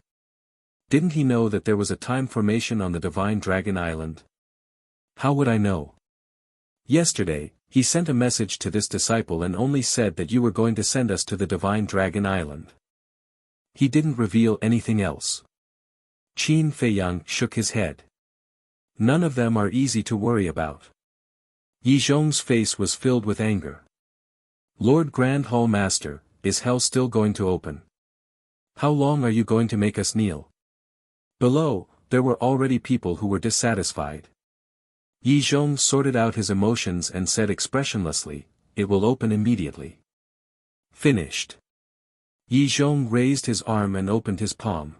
Didn't he know that there was a time formation on the Divine Dragon Island? How would I know? Yesterday, he sent a message to this disciple and only said that you were going to send us to the Divine Dragon Island. He didn't reveal anything else. Qin Feiyang shook his head. None of them are easy to worry about. Yi Zhong's face was filled with anger. Lord Grand Hall Master, is hell still going to open? How long are you going to make us kneel? Below, there were already people who were dissatisfied. Yi Zhong sorted out his emotions and said expressionlessly, it will open immediately. Finished. Yi Zhong raised his arm and opened his palm.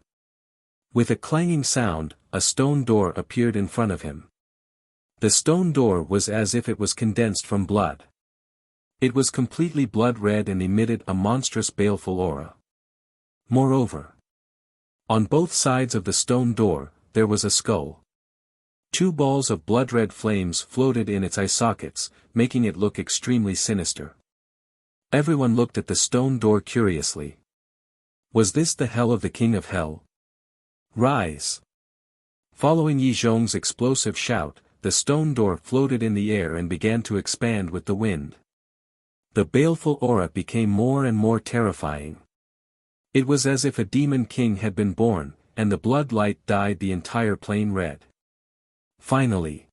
With a clanging sound, a stone door appeared in front of him. The stone door was as if it was condensed from blood. It was completely blood-red and emitted a monstrous baleful aura. Moreover, on both sides of the stone door, there was a skull. 2 balls of blood-red flames floated in its eye sockets, making it look extremely sinister. Everyone looked at the stone door curiously. Was this the hell of the King of Hell? Rise! Following Yi Zhong's explosive shout, the stone door floated in the air and began to expand with the wind. The baleful aura became more and more terrifying. It was as if a demon king had been born, and the blood light dyed the entire plain red. Finally,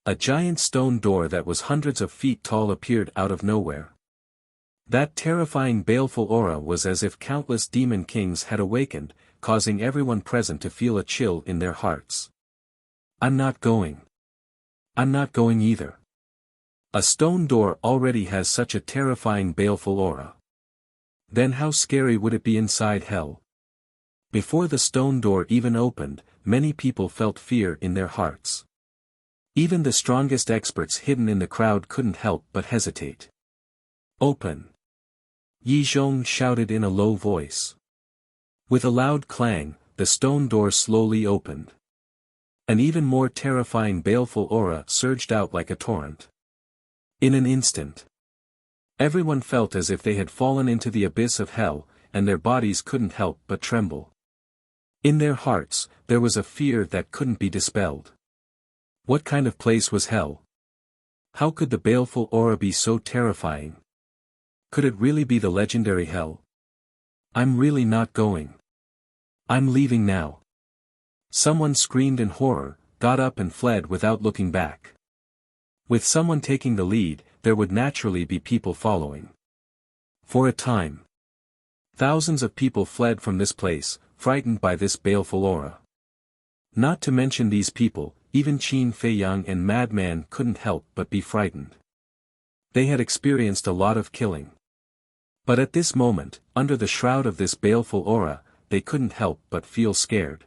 a giant stone door that was hundreds of feet tall appeared out of nowhere. That terrifying baleful aura was as if countless demon kings had awakened, causing everyone present to feel a chill in their hearts. I'm not going. I'm not going either. A stone door already has such a terrifying baleful aura. Then how scary would it be inside hell? Before the stone door even opened, many people felt fear in their hearts. Even the strongest experts hidden in the crowd couldn't help but hesitate. Open! Yi Zhong shouted in a low voice. With a loud clang, the stone door slowly opened. An even more terrifying baleful aura surged out like a torrent. In an instant, everyone felt as if they had fallen into the abyss of hell, and their bodies couldn't help but tremble. In their hearts, there was a fear that couldn't be dispelled. What kind of place was hell? How could the baleful aura be so terrifying? Could it really be the legendary hell? I'm really not going. I'm leaving now. Someone screamed in horror, got up and fled without looking back. With someone taking the lead, there would naturally be people following. For a time, thousands of people fled from this place, frightened by this baleful aura. Not to mention these people, even Qin Feiyang and Madman couldn't help but be frightened. They had experienced a lot of killing. But at this moment, under the shroud of this baleful aura, they couldn't help but feel scared.